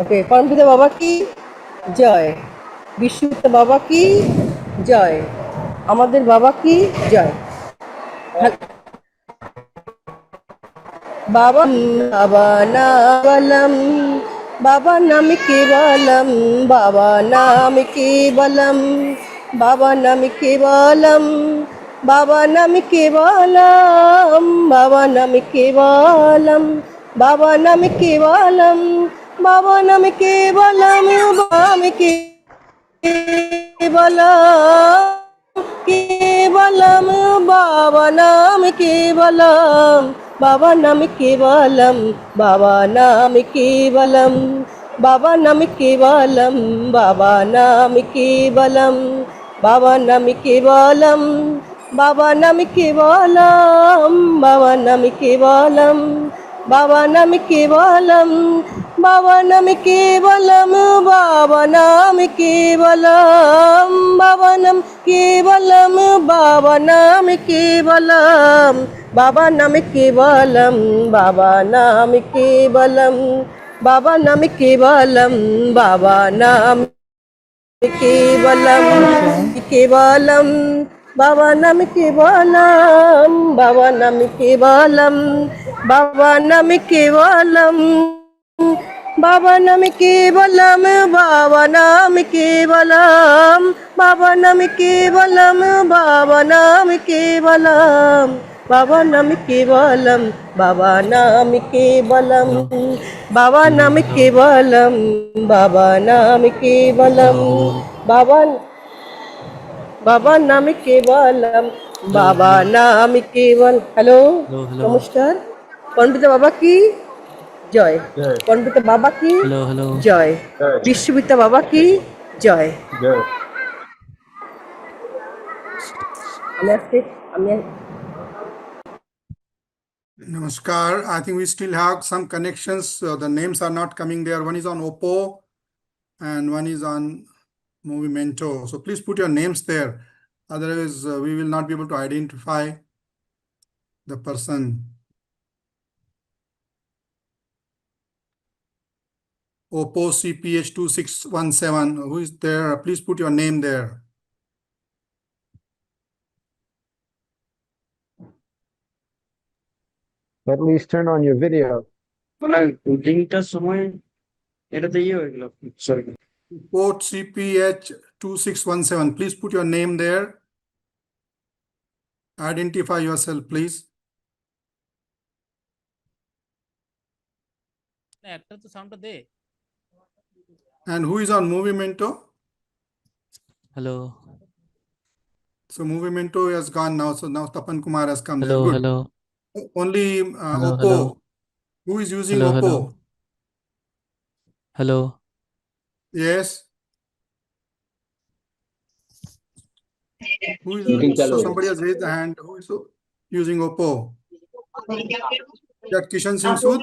ওকে, পরমপিতা বাবা কি জয়, বিশ্বপিতা বাবা কি জয়, আমাদের বাবা কি জয়। বাবা বাবা নাম, বাবা নাম কেবলম, বাবা নাম কেবলম, বাবা নাম কেবলম, বাবা নাম কেবলম, বাবা নাম কেবলম, বাবা নাম কেবলম, বাবা নাম কেবলম, বাম কেবলম, केवलम बाबा नाम केवलम, बाबा नाम केवलम, बाबा नाम केवलम, बाबा नाम केवलम, बाबा नाम केवलम, बाबा नाम केवलम, बाबा नाम केवलम, बाबा नाम केवलम, बाबा नाम केवलम, बाबा नाम केवलम, बाबा नाम केवलम, बाबा नाम केवलम, बाबा नाम केवलम, बाबा नाम केवलम, बाबा नाम केवलम, बाबा नाम केवलम, बाबा नाम केवलम, केवलम, बाबा नाम केवलम, बाबा नाम केवलम, बाबा नाम केवलम, बाबा नाम केवलम, बाबा नाम केवलम, बाबा नाम केवलम, बाबा नाम केवलम, बाबा नाम केवलम, बाबा नाम केवलम, बाबा नाम केवलम, बाबा नाम केवलम, बाबा बाबा नाम केवलम, बाबा नाम केवल। হ্যালো, নমস্কার। পণ্ডিত বাবা কি জয়, পণ্ডিত বাবা কি জয়, বিশ্ববিদ্যা বাবা কি জয়। আমি আজকে আমি Namaskar. I think we still have some connections. The names are not coming there. One is on Oppo and one is on Movimento. So please put your names there. Otherwise, we will not be able to identify the person. Oppo CPH 2617. Who is there? Please put your name there. At least turn on your video. Port CPH 2617. Please put your name there. Identify yourself, please. And who is on Movimento? Hello. So Movimento has gone now. So now Tapan Kumar has come there. Hello. Good. Hello. Only Hello, Oppo. hello. Who is using Hello. Oppo? Hello. Hello. Yes. Who is? So somebody has raised the hand. Who is using Oppo? That Kishan Singh Sood.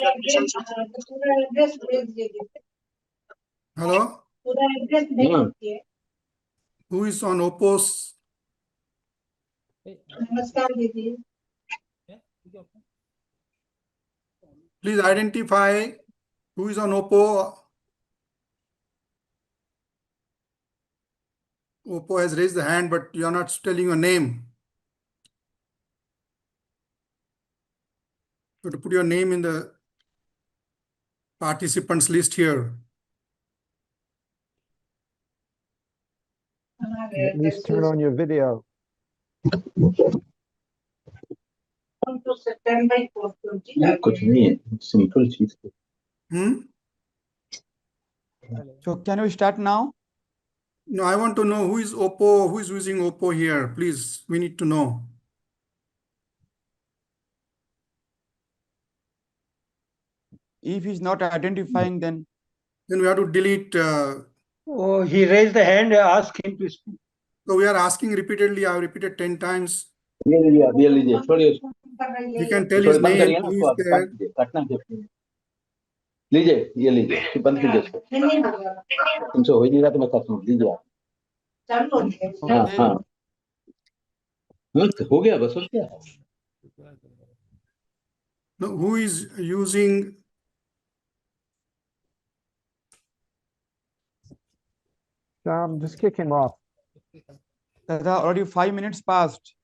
Hello. Who is on Oppo's? Please identify who is on Oppo. Oppo has raised the hand, but you are not telling your name. You have to put your name in the participants list here. At least turn on your video. कुछ नहीं है, simple चीज। So can we start now? No, I want to know who is Oppo, who is using Oppo here. Please, we need to know. If he's not identifying, then Then we have to delete. Oh, he raised the hand. Ask him to speak. So we are asking repeatedly. I have repeated 10 times. ये लीजिए छोड़िए उसको। He can tell his बंद name. करिए ना Who उसको, is आप there? काटना लीजिए, ये लीजिए, बंद कीजिए उसको। तुमसे हो ही नहीं रहा तो मैं करता हूँ, लीजिए आप। हाँ हाँ, हो गया बस, और क्या। No, who is using Just kick him off. Dada, already 5 minutes passed.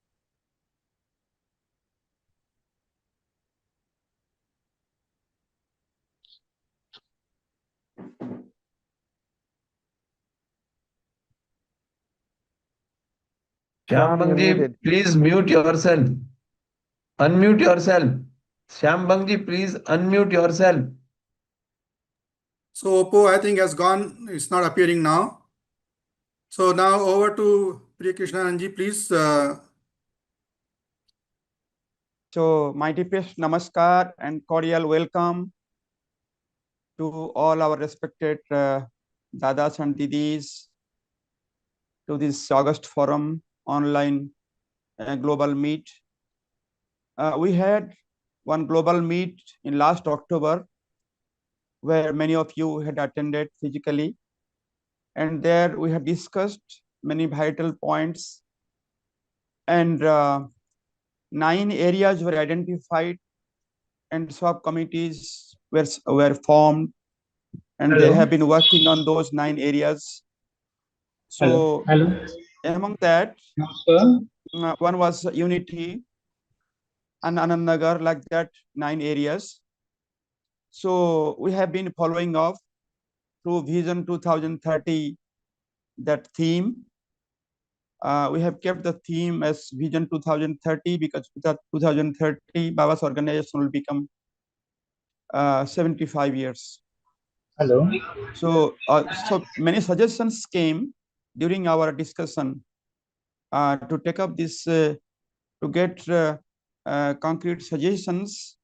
Sham, you're Shambangji, muted. please mute yourself. Unmute yourself. Shambangji, please unmute yourself. So Oppo, I think, has gone. It's not appearing now. So now over to Priya Krishnananji, please. So my deepest namaskar and cordial welcome to all our respected dadas and didis to this August forum online global meet. We had one global meet in last October where many of you had attended physically, and there we had discussed many vital points, and 9 areas were identified and subcommittees were formed, and they have been working on those 9 areas. So among that, one was unity and Anandnagar, like that, 9 areas. So we have been following up through Vision 2030, that theme. We have kept the theme as Vision 2030 because 2030 Baba's organization will become 75 years. So many suggestions came during our discussion to take up this, to get concrete suggestions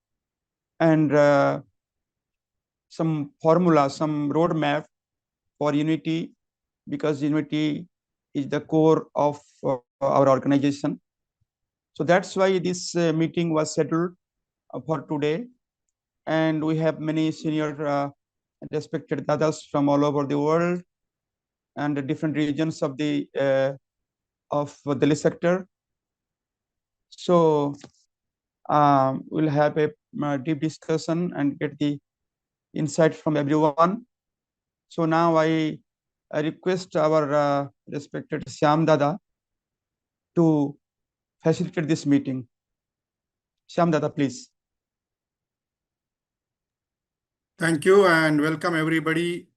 and some formula, some roadmap for unity, because unity is the core of our organization. So that's why this meeting was scheduled for today, and we have many senior respected dadas from all over the world and the different regions of the Delhi sector. So we'll have a deep discussion and get the insight from everyone. So now I request our respected Shyam Dada to facilitate this meeting. Shyam Dada, please. Thank you and welcome everybody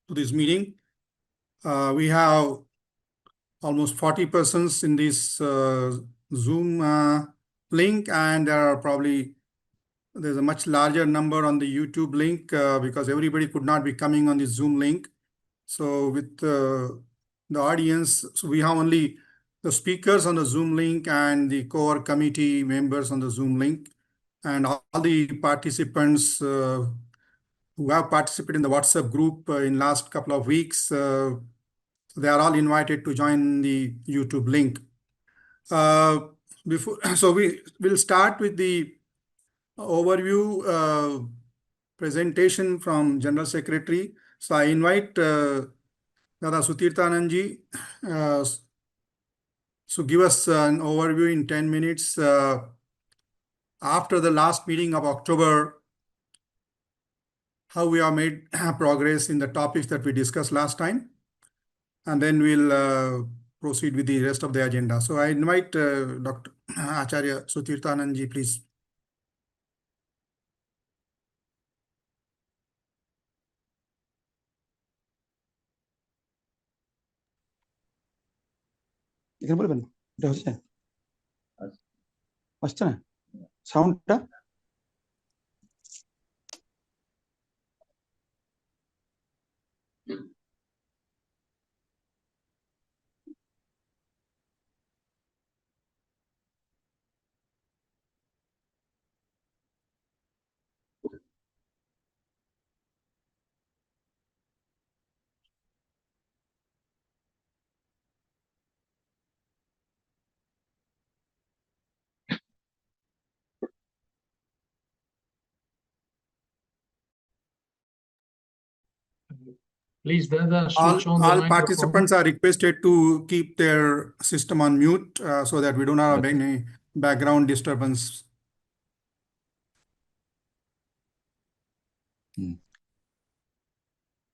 to this meeting. We have almost 40 persons in this Zoom link, and there's a much larger number on the YouTube link because everybody could not be coming on the Zoom link. So with the audience, so we have only the speakers on the Zoom link and the core committee members on the Zoom link, and all the participants who have participated in the WhatsApp group in last couple of weeks. They are all invited to join the YouTube link. So we will start with the overview presentation from General Secretary. So I invite Dada Sutirthananji to give us an overview in 10 minutes after the last meeting of October, how we have made progress in the topics that we discussed last time, and then we'll proceed with the rest of the agenda. So I invite Dr. Acharya Sutirthananji, please. এখানে বলবেন এটা হচ্ছে আসছে না সাউন্ডটা? Please, Dada, All switch on the microphone. participants are requested to keep their system on mute so that we don't have any background disturbance.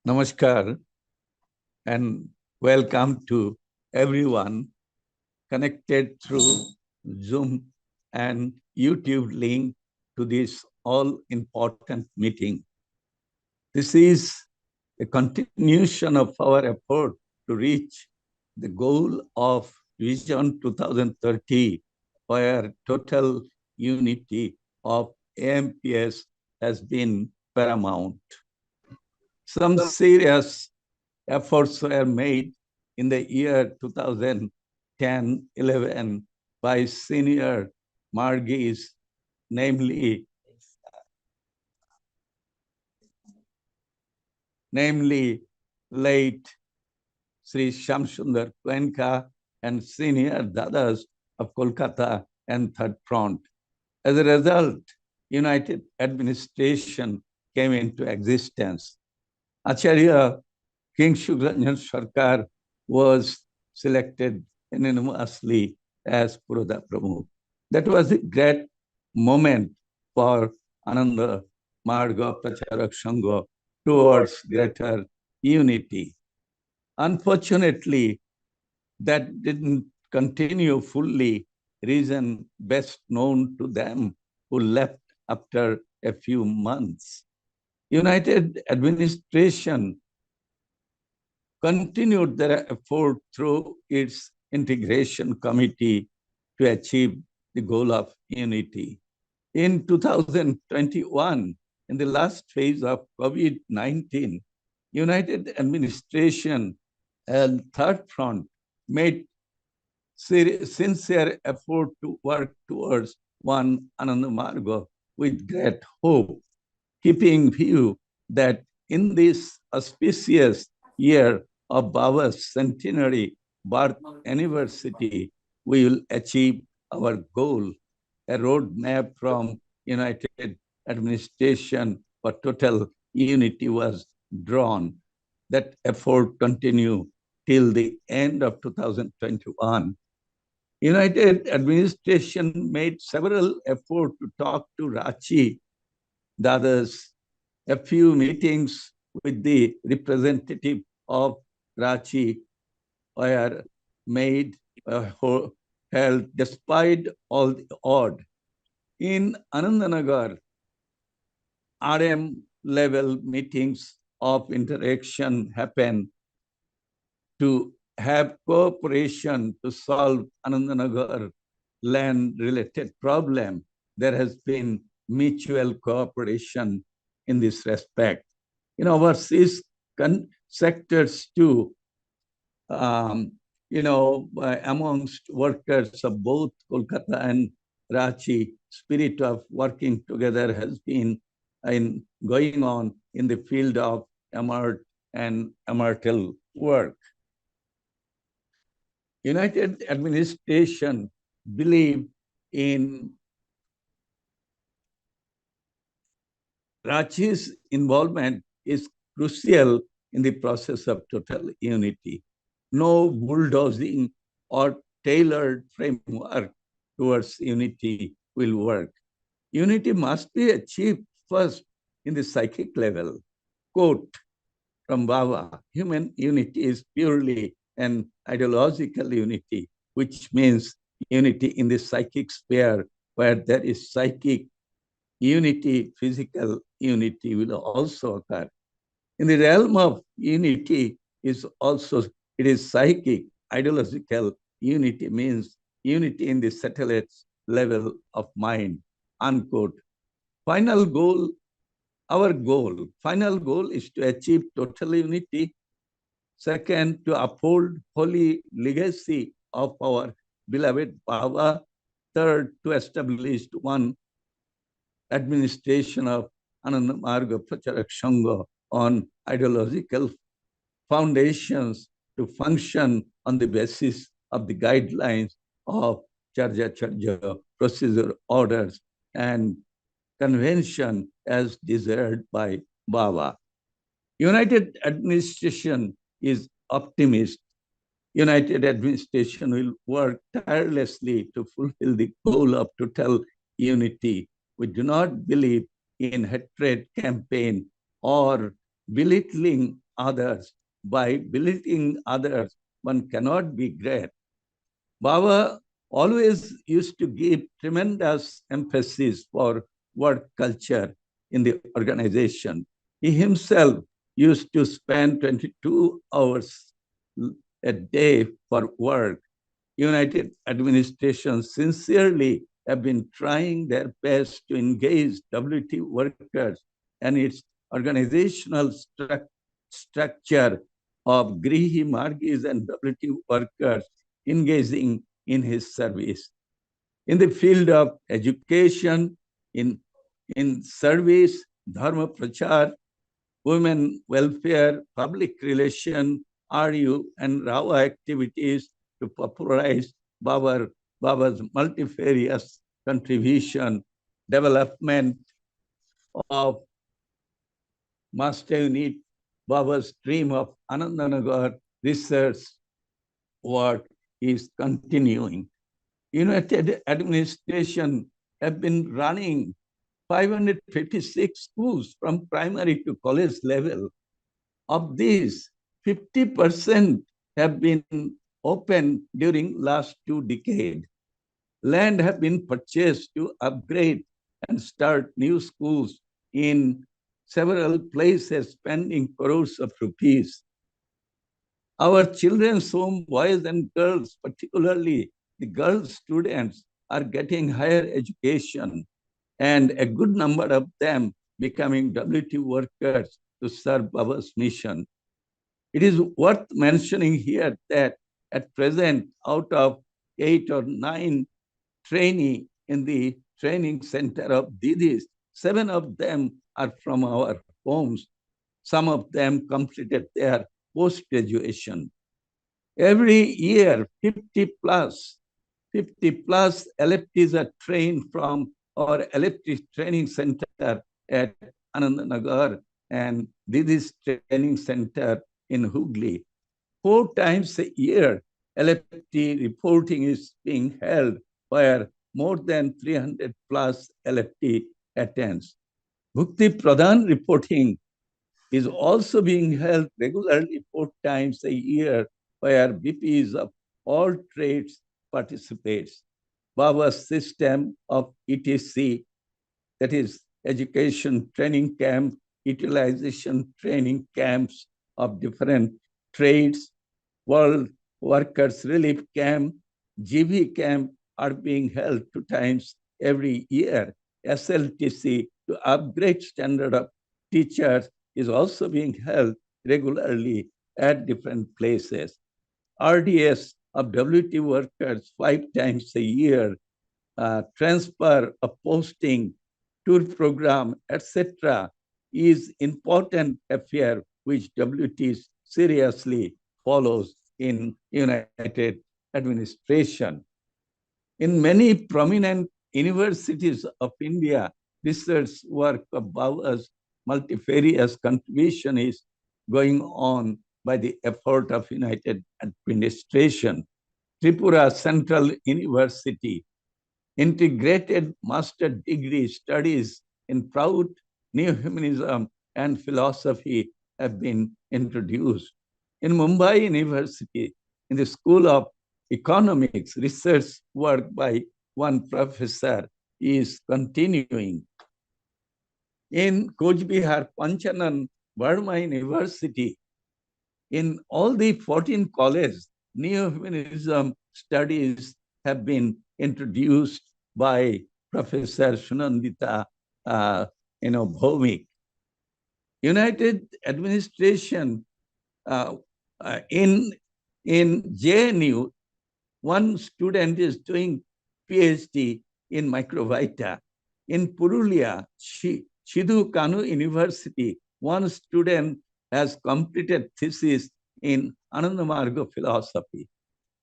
Namaskar. and welcome to everyone connected through Zoom and YouTube link to this all-important meeting. This is a continuation of our effort to reach the goal of Vision 2030, where total unity of AMPS has been paramount. Some serious efforts were made in the year 2010-11 by senior Margis, namely late Sri Shamsundar Kwenka and senior Dadas of Kolkata and Third Front. As a result, United Administration came into existence. Acharya King Shubhranjan Sarkar was selected unanimously as Puroda Pramukh. That was a great moment for Ananda Marga Pracharak Sangha towards greater unity. Unfortunately, that didn't continue fully, reason best known to them who left after a few months. United Administration continued their effort through its integration committee to achieve the goal of unity. In 2021, in the last phase of COVID-19, United Administration and Third Front made sincere effort to work towards one Ananda Marga with great hope, keeping view that in this auspicious year of Baba's centenary birth anniversary, we will achieve our goal. A roadmap from United Administration for total unity was drawn. That effort continued till the end of 2021. United Administration made several efforts to talk to Rachi, Dadas, a few meetings with the representative of Rachi were made, held despite all the odd. In Anandanagar, RM level meetings of interaction happen to have cooperation to solve Anandanagar land-related problem. There has been mutual cooperation in this respect. In overseas sectors too, amongst workers of both Kolkata and Ranchi, spirit of working together has been going on in the field of emerald and emerald work. United Administration believe in Ranchi's involvement is crucial in the process of total unity. No bulldozing or tailored framework towards unity will work. Unity must be achieved first in the psychic level. Quote from Baba, human unity is purely an ideological unity, which means unity in the psychic sphere, where there is psychic unity, physical unity will also occur. In the realm of unity it is psychic. Ideological unity means unity in the satellite level of mind, unquote. Final goal is to achieve total unity. Second, to uphold holy legacy of our beloved Baba. Third, to establish one administration of Ananda Marga Pracharak Sangha on ideological foundations to function on the basis of the guidelines of Charya procedure orders and convention as desired by Baba. United Administration is optimist. United Administration will work tirelessly to fulfill the goal of total unity. We do not believe in hatred campaign or belittling others by belittling others, one cannot be great. Baba always used to give tremendous emphasis for work culture in the organization. He himself used to spend 22 hours a day for work. United administration sincerely have been trying their best to engage WT workers and its organizational structure of Grihi Margis and WT workers engaging in his service. In the field of education, in service, dharma prachar, women welfare, public relation, RU and Rawa activities to popularize Baba's multifarious contribution, development of master unit, Baba's stream of Anandanagar research work is continuing. United administration have been running 556 schools from primary to college level. Of these, 50% have been opened during last 2 decades. Land have been purchased to upgrade and start new schools in several places, spending crores of rupees. Our children's home, boys and girls, particularly the girl students, are getting higher education, and a good number of them becoming WT workers to serve Baba's mission. It is worth mentioning here that at present, out of 8 or 9 trainees in the training center of Didis, 7 of them are from our homes. Some of them completed their post-graduation. Every year, 50 plus LFTs are trained from our LFT training center at Anandanagar and Didis training center in Hooghly. 4 times a year, LFT reporting is being held where more than 300 plus LFT attends. Bhukti Pradhan reporting is also being held regularly 4 times a year where BPs of all trades participates. Baba's system of ETC, that is education training camp, utilization training camps of different trades, World Workers Relief Camp, GB camp are being held 2 times every year. SLTC to upgrade standard of teachers is also being held regularly at different places. RDS of WT workers 5 times a year, transfer of posting, tour program, etc. is important affair which WT seriously follows in United administration. In many prominent universities of India, research work of Baba's multifarious contribution is going on by the effort of United administration. Tripura Central University, integrated master degree studies in Proud, New Humanism, and philosophy have been introduced. In Mumbai University, in the School of Economics, research work by one professor is continuing. In Coach Bihar, Panchanan Burma University, in all the 14 colleges, neo-humanism studies have been introduced by Professor Sunandita Bhomik. United administration in JNU, one student is doing PhD in microvita. In Purulia, Shidhu Kanu University, one student has completed thesis in Anandamarga philosophy.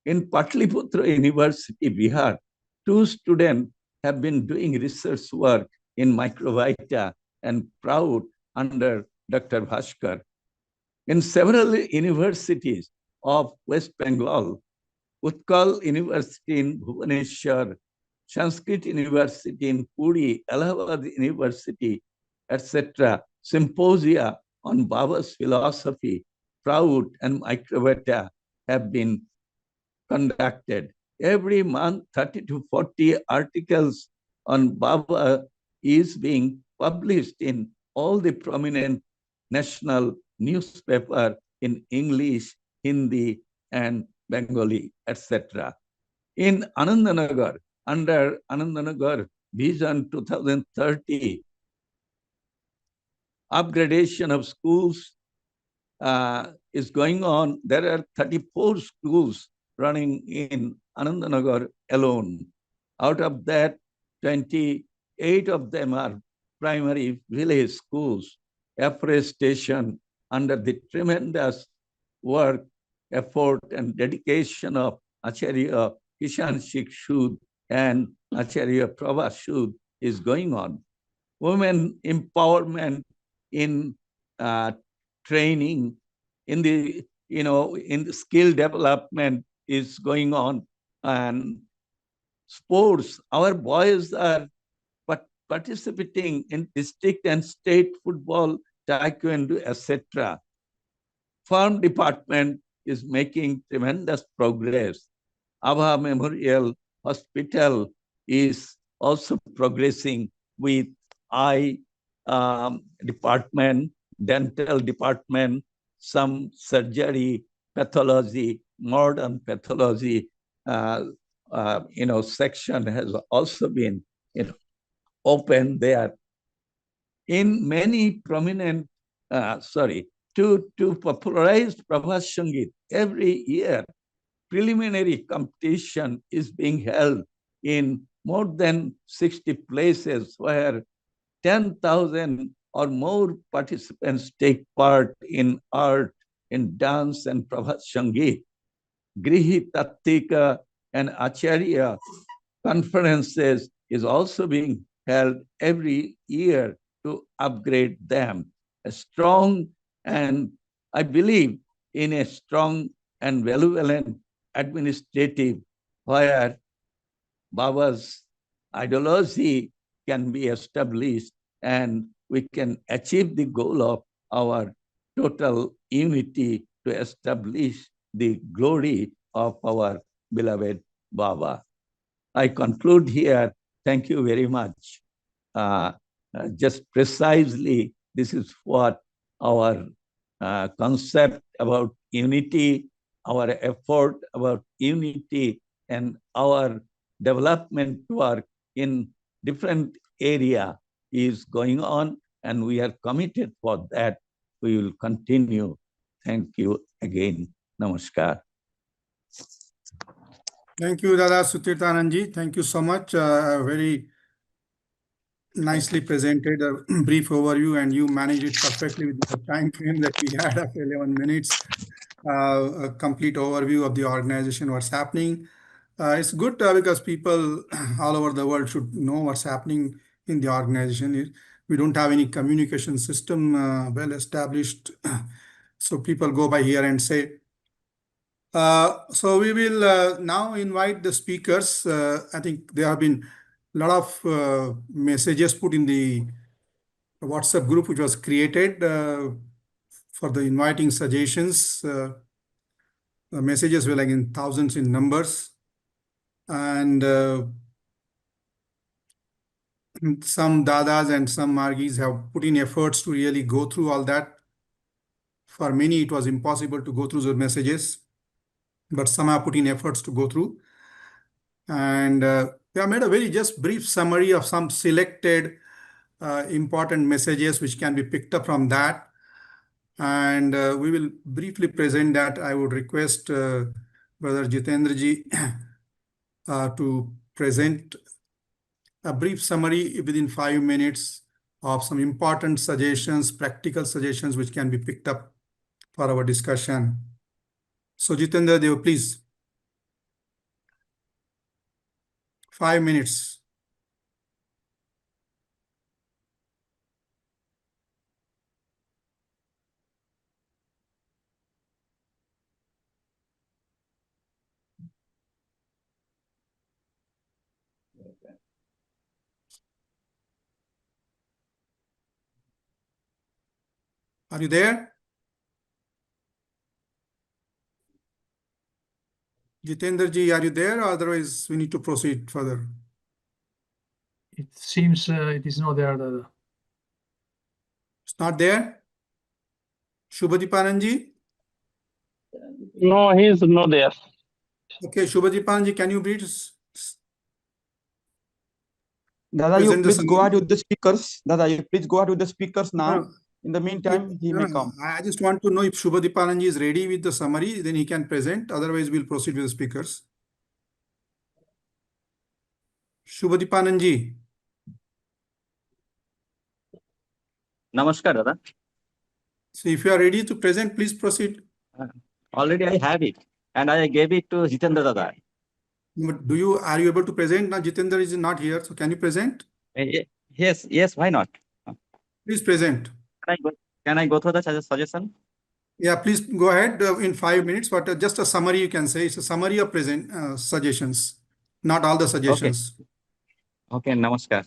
In Patliputra University, Bihar, 2 students have been doing research work in microvita and proud under Dr. Bhaskar. In several universities of West Bengal, Utkal University in Bhubaneswar, Sanskrit University in Puri, Allahabad University, etc., symposia on Baba's philosophy Proud and Microbeta have been conducted. Every month, 30 to 40 articles on Baba is being published in all the prominent national newspaper in English, Hindi, and Bengali, etc. In Anandanagar, under Anandanagar Vision 2030, upgradation of schools is going on. There are 34 schools running in Anandanagar alone. Out of that, 28 of them are primary village schools. Afforestation, under the tremendous work, effort, and dedication of Acharya Kishan Sikh Shud and Acharya Prabha Shud is going on. Women empowerment in training, in the in the skill development is going on, and sports. Our boys are participating in district and state football, taekwondo, etc. Farm department is making tremendous progress. Abha Memorial Hospital is also progressing with eye department, dental department, some surgery, pathology, modern pathology, section has also been open there. In many prominent, to popularize Prabhat Sangeet, every year preliminary competition is being held in more than 60 places where 10,000 or more participants take part in art, in dance, and Prabhat Sangeet. Grihi Tattika and Acharya conferences is also being held every year to upgrade them. A strong, and I believe in a strong and benevolent administrative where Baba's ideology can be established and we can achieve the goal of our total unity to establish the glory of our beloved Baba. I conclude here. Thank you very much. Just precisely, this is what our concept about unity, our effort about unity, and our development work in different area is going on, and we are committed for that. We will continue. Thank you again. Namaskar. Thank you, Dada Sutirthananji. Thank you so much. Very nicely presented, a brief overview, and you managed it perfectly with the time frame that we had of 11 minutes. A complete overview of the organization, what's happening. It's good because people all over the world should know what's happening in the organization. We don't have any communication system well established. So people go by here and say. So we will now invite the speakers. I think there have been a lot of messages put in the WhatsApp group, which was created for the inviting suggestions. The messages were like in thousands in numbers. And some dadas and some margis have put in efforts to really go through all that. For many, it was impossible to go through the messages, but some have put in efforts to go through. And we have made a very just brief summary of some selected important messages which can be picked up from that. And we will briefly present that. I would request Brother Jitendraji to present a brief summary within 5 minutes of some important suggestions, practical suggestions which can be picked up for our discussion. So Jitendra Dev, please. 5 minutes. Are you there? Jitendra ji, are you there? Otherwise, we need to proceed further. It seems it is not there, Dada. It's not there? Shubhadeepanand ji? No, he is not there. Okay, Shubhadeepanand ji, can you please Dada, you present the please go summary? ahead with the speakers. Dada, you please go ahead with the speakers now. No, In the meantime, he may come. I just want to know if Shubhadeepanand ji is ready with the summary, then he can present. Otherwise, we'll proceed with the speakers. Shubhadeepanand ji. Namaskar, Dada. So if you are ready to present, please proceed. Already I have it, and I gave it to Jitendra Dada. But are you able to present? Now Jitendra is not here, so can you present? Yes, why not? Please present. Can I go through the suggestion? Yeah, please go ahead in 5 minutes, but just a summary you can say. It's a summary of present suggestions, not all the suggestions. Okay, Namaskar.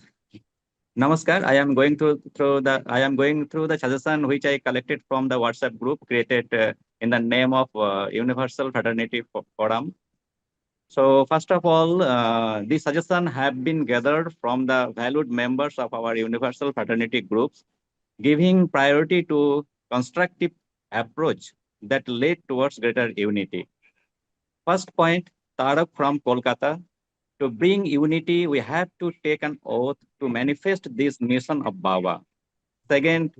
Namaskar. I am going through the suggestion which I collected from the WhatsApp group created in the name of Universal Fraternity Forum. So first of all, these suggestions have been gathered from the valued members of our Universal Fraternity groups, giving priority to constructive approach that lead towards greater unity. First point, Tarak from Kolkata. To bring unity, we have to take an oath to manifest this mission of Baba. Second,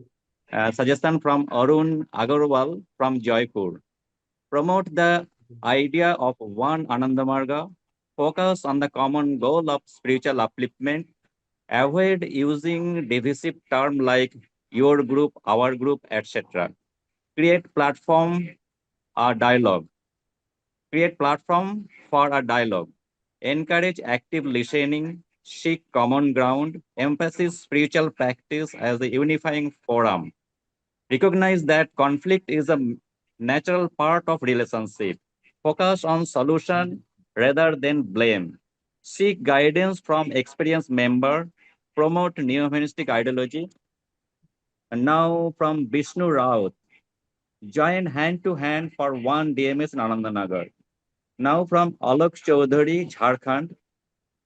suggestion from Arun Agarwal from Jaipur. Promote the idea of one Anandamarga, focus on the common goal of spiritual upliftment, avoid using divisive terms like your group, our group, etc. Create platform or dialogue. Create platform for a dialogue. Encourage active listening, seek common ground, emphasize spiritual practice as a unifying forum. Recognize that conflict is a natural part of relationship. Focus on solution rather than blame. Seek guidance from experienced member. Promote neo-humanistic ideology. And now from Vishnu Raut. Join hand to hand for one DMS in Anandanagar. Now from Alok Chaudhary, Jharkhand.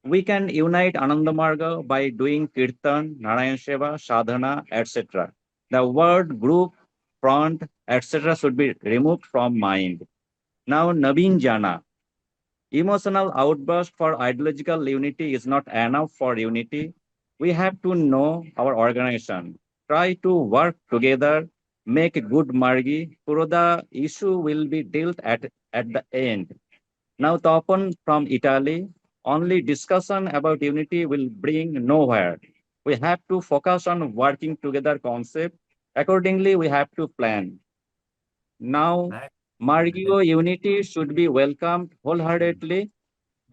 We can unite Anandamarga by doing Kirtan, Narayan Seva, Sadhana, etc. The word group, front, etc. should be removed from mind. Now, Naveen Jana. Emotional outburst for ideological unity is not enough for unity. We have to know our organization. Try to work together, make a good margi. The issue will be dealt at the end. Now, Tapan from Italy, only discussion about unity will bring nowhere. We have to focus on working together concept. Accordingly, we have to plan. Now, Margio unity should be welcomed wholeheartedly,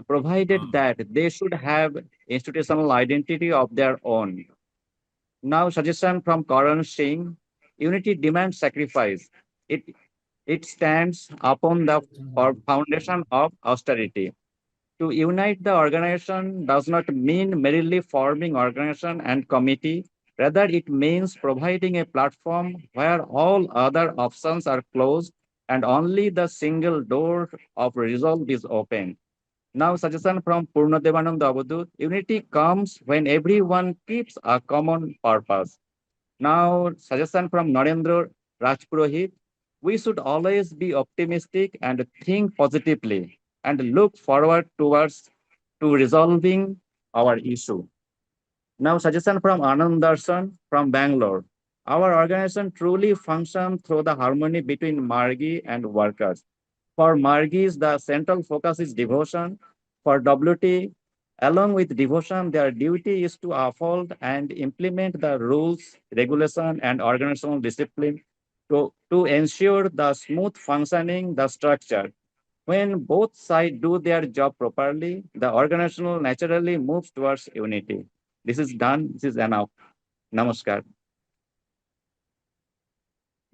provided that they should have institutional identity of their own. Now, suggestion from Karan Singh, unity demands sacrifice. It stands upon the foundation of austerity. To unite the organization does not mean merely forming organization and committee. Rather, it means providing a platform where all other options are closed and only the single door of resolve is open. Now, suggestion from Purnadevanand Abadut, unity comes when everyone keeps a common purpose. Now, suggestion from Narendra Rajpurohit, we should always be optimistic and think positively and look forward to resolving our issue. Now, suggestion from Anand Darshan from Bangalore. Our organization truly functions through the harmony between Margi and workers. For Margis, the central focus is devotion. For WT, along with devotion, their duty is to uphold and implement the rules, regulation, and organizational discipline to ensure the smooth functioning the structure. When both sides do their job properly, the organization naturally moves towards unity. This is done. This is enough. Namaskar.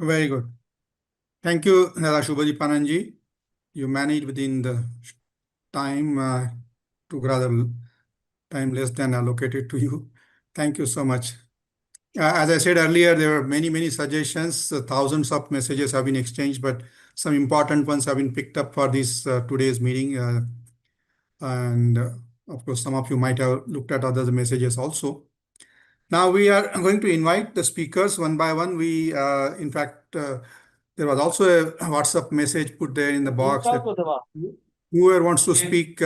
Very good. Thank you, Dada Shubhadeepanand ji. You managed within the time to rather time less than allocated to you. Thank you so much. As I said earlier, there were many suggestions. Thousands of messages have been exchanged, but some important ones have been picked up for this today's meeting. And of course, some of you might have looked at other messages also. Now we are going to invite the speakers one by one. In fact, there was also a WhatsApp message put there in the box that whoever wants to speak,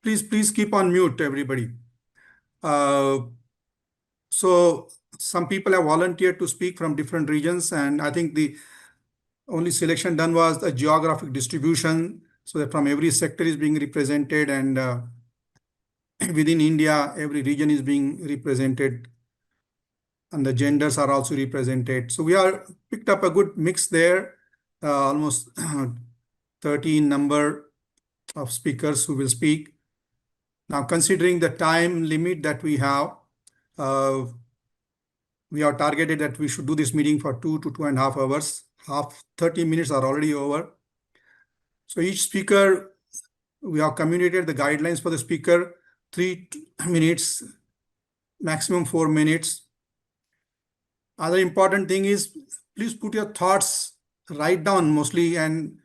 please keep on mute, everybody. So some people have volunteered to speak from different regions, and I think the only selection done was the geographic distribution, so that from every sector is being represented, and within India, every region is being represented, and the genders are also represented. So we are picked up a good mix there, almost 13 number of speakers who will speak. Now, considering the time limit that we have targeted that we should do this meeting for 2 to 2.5 hours. 30 minutes are already over. So each speaker, we have communicated the guidelines for the speaker, 3 minutes, maximum 4 minutes. Other important thing is, please put your thoughts, write down mostly, and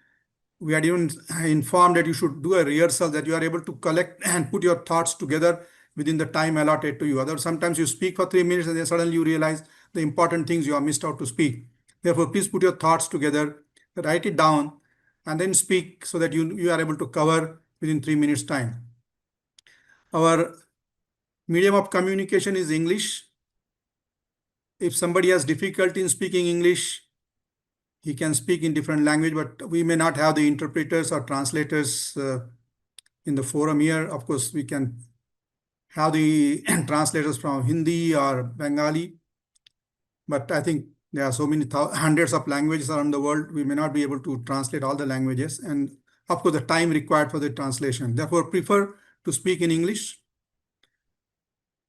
we had even informed that you should do a rehearsal, that you are able to collect and put your thoughts together within the time allotted to you. Otherwise, sometimes you speak for 3 minutes and then suddenly you realize the important things you have missed out to speak. Therefore, please put your thoughts together, write it down, and then speak so that you are able to cover within 3 minutes time. Our medium of communication is English. If somebody has difficulty in speaking English, he can speak in different language, but we may not have the interpreters or translators in the forum here. Of course, we can have the translators from Hindi or Bengali, but I think there are so many hundreds of languages around the world. We may not be able to translate all the languages, and of course, the time required for the translation. Therefore, prefer to speak in English.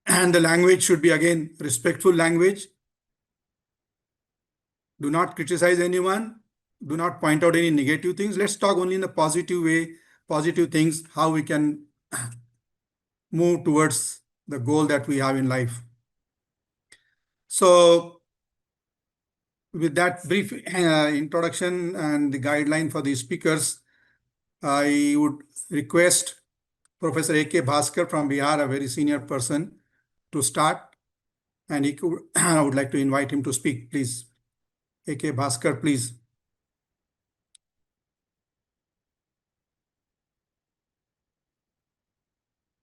And the language should be, again, respectful language. Do not criticize anyone. Do not point out any negative things. Let's talk only in a positive way, positive things, how we can move towards the goal that we have in life. So with that brief introduction and the guideline for the speakers, I would request Professor A.K. Bhaskar from Bihar, a very senior person, to start. And I would like to invite him to speak, please. A.K. Bhaskar, please.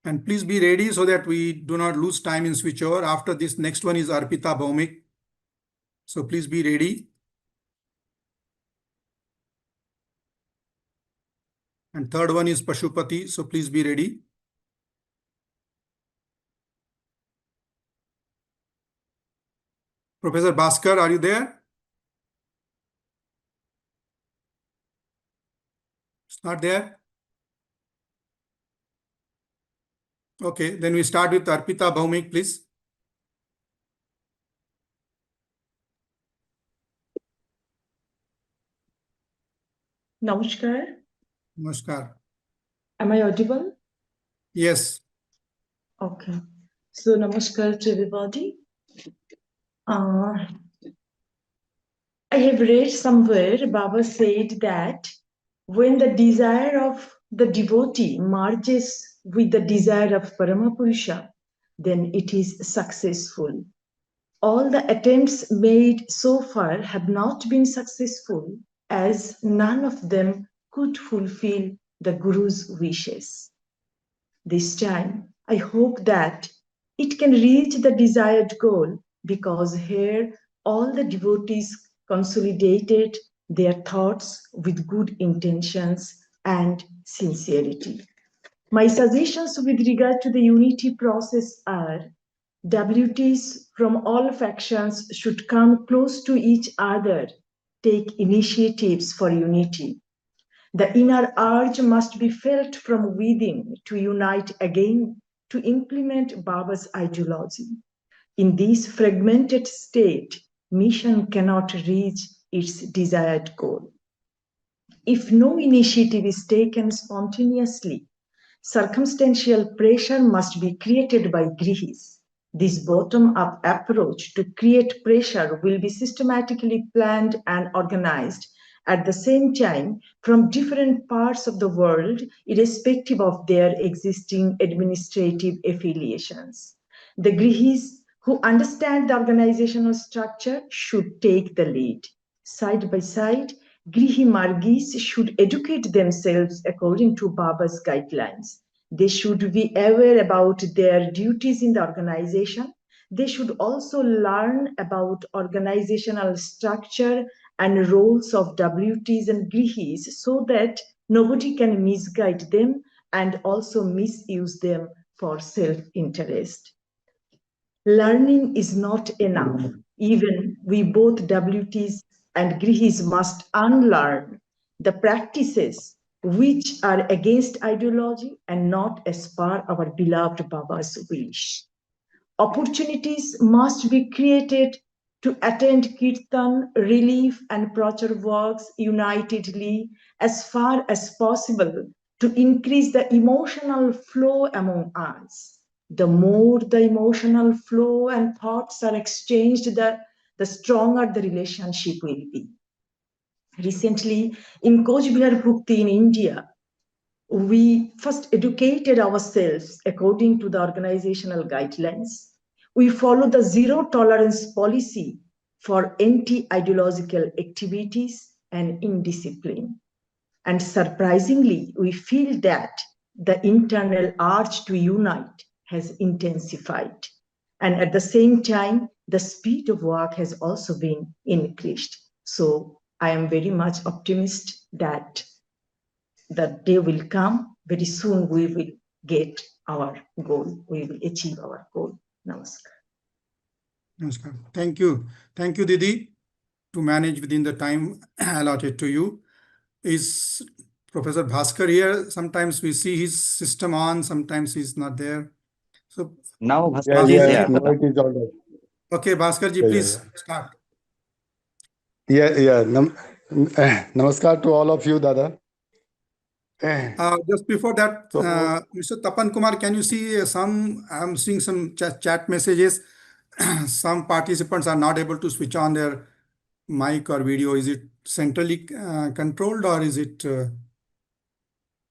And please be ready so that we do not lose time in switchover. After this, next one is Arpita Bhaumik. So please be ready. And third one is Pashupati. So please be ready. Professor Bhaskar, are you there? It's not there. Okay, then we start with Arpita Bhaumik, please. Namaskar. Namaskar. Am I audible? Yes. Okay. So, namaskar to everybody. I have read somewhere Baba said that when the desire of the devotee merges with the desire of Paramapurusha, then it is successful. All the attempts made so far have not been successful, as none of them could fulfill the Guru's wishes. This time, I hope that it can reach the desired goal, because here all the devotees consolidated their thoughts with good intentions and sincerity. My suggestions with regard to the unity process are: WTs from all factions should come close to each other, take initiatives for unity. The inner urge must be felt from within to unite again, to implement Baba's ideology. In this fragmented state, mission cannot reach its desired goal. If no initiative is taken spontaneously, circumstantial pressure must be created by grihis. This bottom-up approach to create pressure will be systematically planned and organized at the same time from different parts of the world, irrespective of their existing administrative affiliations. The Grihis who understand the organizational structure should take the lead. Side by side, Grihi Margis should educate themselves according to Baba's guidelines. They should be aware about their duties in the organization. They should also learn about organizational structure and roles of WTs and Grihis so that nobody can misguide them and also misuse them for self-interest. Learning is not enough. Even we both WTs and Grihis must unlearn the practices which are against ideology and not as per our beloved Baba's wish. Opportunities must be created to attend kirtan, relief, and prachar works unitedly as far as possible to increase the emotional flow among us. The more the emotional flow and thoughts are exchanged, the stronger the relationship will be. Recently, in Coach Bihar Bhukti in India, we first educated ourselves according to the organizational guidelines. We follow the zero tolerance policy for anti-ideological activities and indiscipline. And surprisingly, we feel that the internal urge to unite has intensified. And at the same time, the speed of work has also been increased. So I am very much optimistic that the day will come, very soon we will get our goal, we will achieve our goal. Namaskar. Namaskar. Thank you. Thank you, Didi, to manage within the time allotted to you. Is Professor Bhaskar here? Sometimes we see his system on, sometimes he's not there. So Now Yeah, Bhaskar ji is yes, here. no, it is all right. Okay, Bhaskar ji, Yeah, please start. yeah. Namaskar to all of you, Dada. Just before that, So, Mr. Tapan Kumar, can you see some? I'm seeing some chat messages. Some participants are not able to switch on their mic or video. Is it centrally controlled, or is it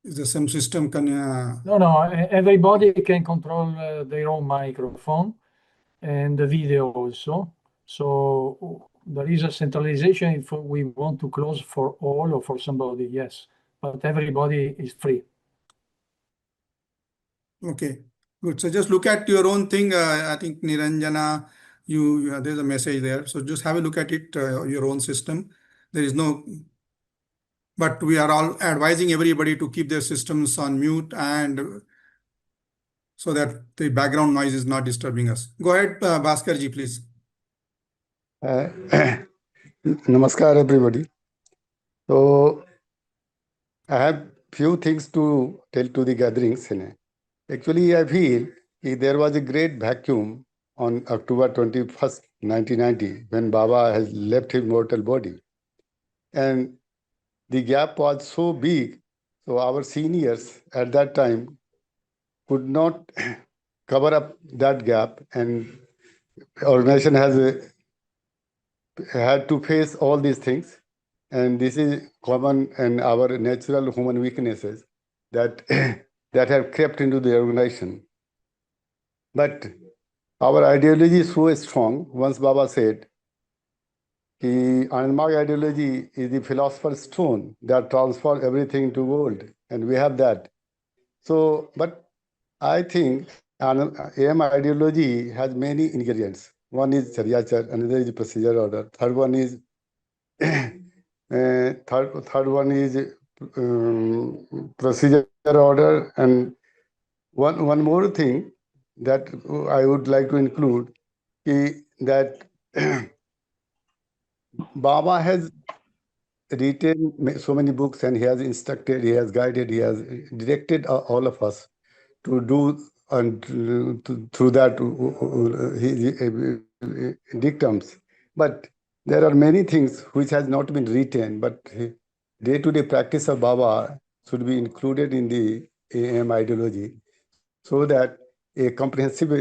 is the same system? No, everybody can control their own microphone and the video also. So there is a centralization if we want to close for all or for somebody, yes. But everybody is free. Okay, good. So just look at your own thing. I think Niranjana, there's a message there. So just have a look at it, your own system. There is no, but we are all advising everybody to keep their systems on mute and so that the background noise is not disturbing us. Go ahead, Bhaskar ji, please. Namaskar, everybody. So, I have few things to tell to the gatherings. Actually, I feel there was a great vacuum on October 21st, 1990, when Baba has left his mortal body. And the gap was so big, so our seniors at that time could not cover up that gap, and organization has had to face all these things. And this is common and our natural human weaknesses that that have crept into the organization. But our ideology is so strong. Once Baba said, my ideology is the philosopher's stone that transforms everything into gold, and we have that. So, but I think AM ideology has many ingredients. One is Charyachar, another is procedure order. Third one is third one is procedure order, and one more thing that I would like to include is that Baba has written so many books, and he has instructed, he has guided, he has directed all of us to do and through that dictums. But there are many things which has not been written, but day-to-day practice of Baba should be included in the AM ideology so that a comprehensive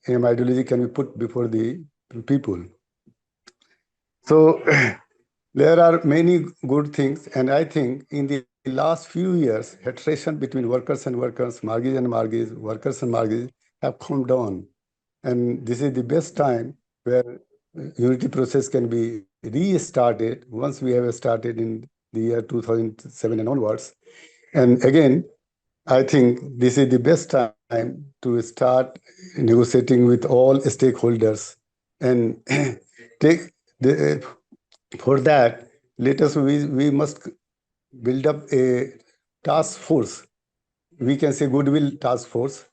AM ideology can be put before the people. So there are many good things, and I think in the last few years, attrition between workers and workers, Margis and Margis, workers and Margis have come down. And this is the best time where unity process can be restarted once we have started in the year 2007 and onwards. And again, I think this is the best time to start negotiating with all stakeholders and take the, for that, we must build up a task force. We can say goodwill task force,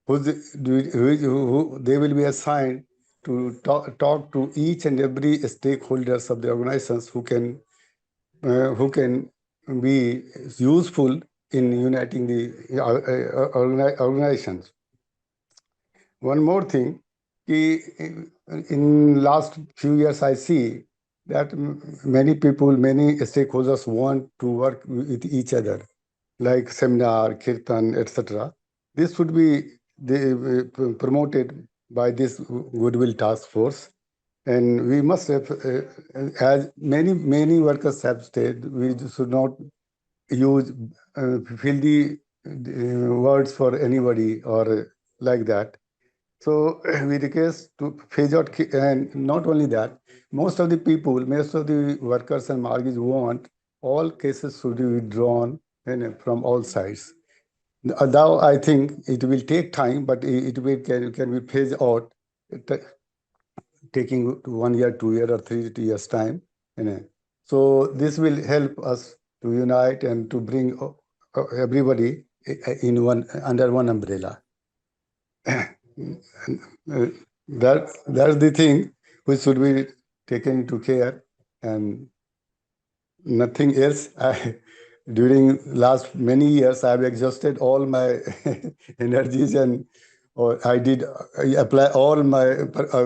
who they will be assigned to talk to each and every stakeholders of the organizations who can be useful in uniting the organizations. One more thing, in last few years, I see that many people, many stakeholders want to work with each other, like seminar, kirtan, etc. This should be promoted by this goodwill task force. And we must have, as many workers have said, we should not use filthy words for anybody or like that. So we request to phase out, and not only that, most of the workers and Margis want all cases should be withdrawn from all sides. Now I think it will take time, but can be phased out, taking 1 year, 2 year, or 3 years time. So this will help us to unite and to bring everybody in under one umbrella. That's the thing which should be taken into care, and nothing else. During last many years, I've exhausted all my energies, and I apply all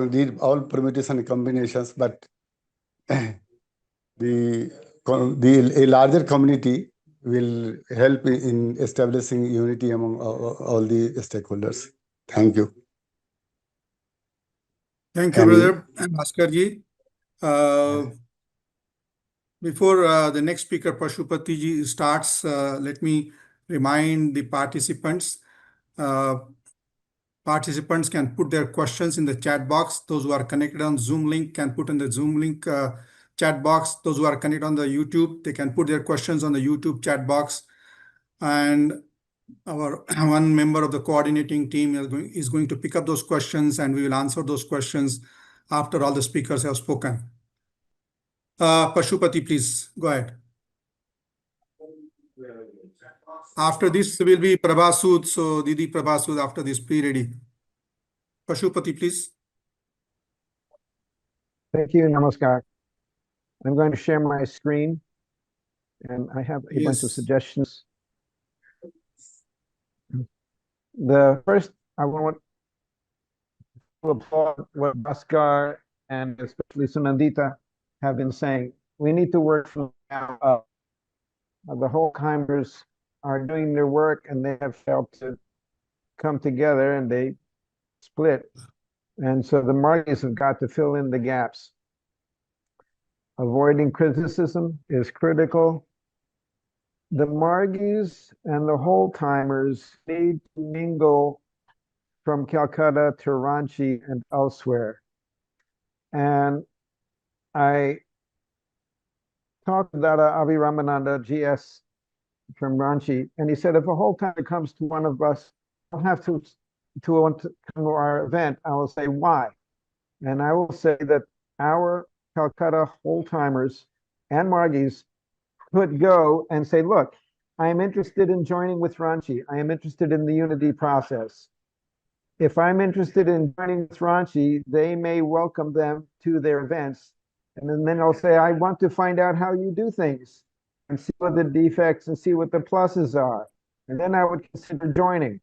did all permutation and combinations, but a larger community will help in establishing unity among all the stakeholders. Thank you. Thank you, brother Bhaskar ji. Before the next speaker, Pashupati ji, starts, let me remind the participants. Participants can put their questions in the chat box. Those who are connected on Zoom link can put in the Zoom link chat box. Those who are connected on the YouTube, they can put their questions on the YouTube chat box. And our one member of the coordinating team is going to pick up those questions, and we will answer those questions after all the speakers have spoken. Pashupati, please go ahead. After this will be Prabhasud. So Didi Prabhasud, after this, be ready. Pashupati, please. Thank you, Namaskar. I'm going to share my screen, and I have a bunch of suggestions. The first, I want to applaud what Bhaskar and especially Sunandita have been saying. We need to work from now up. The whole climbers are doing their work, and they have failed to come together, and they split. And so the Margis have got to fill in the gaps. Avoiding criticism is critical. The Margis and the whole timers need to mingle from Calcutta to Ranchi and elsewhere. And I talked to Dada Avi Ramananda, GS from Ranchi, and he said, if a whole timer comes to one of us, I'll have to come to our event. I will say, why? And I will say that our Calcutta whole timers and Margis could go and say, look, I am interested in joining with Ranchi. I am interested in the unity process. If I'm interested in joining with Ranchi, they may welcome them to their events. And then I'll say, I want to find out how you do things and see what the defects and see what the pluses are. And then I would consider joining.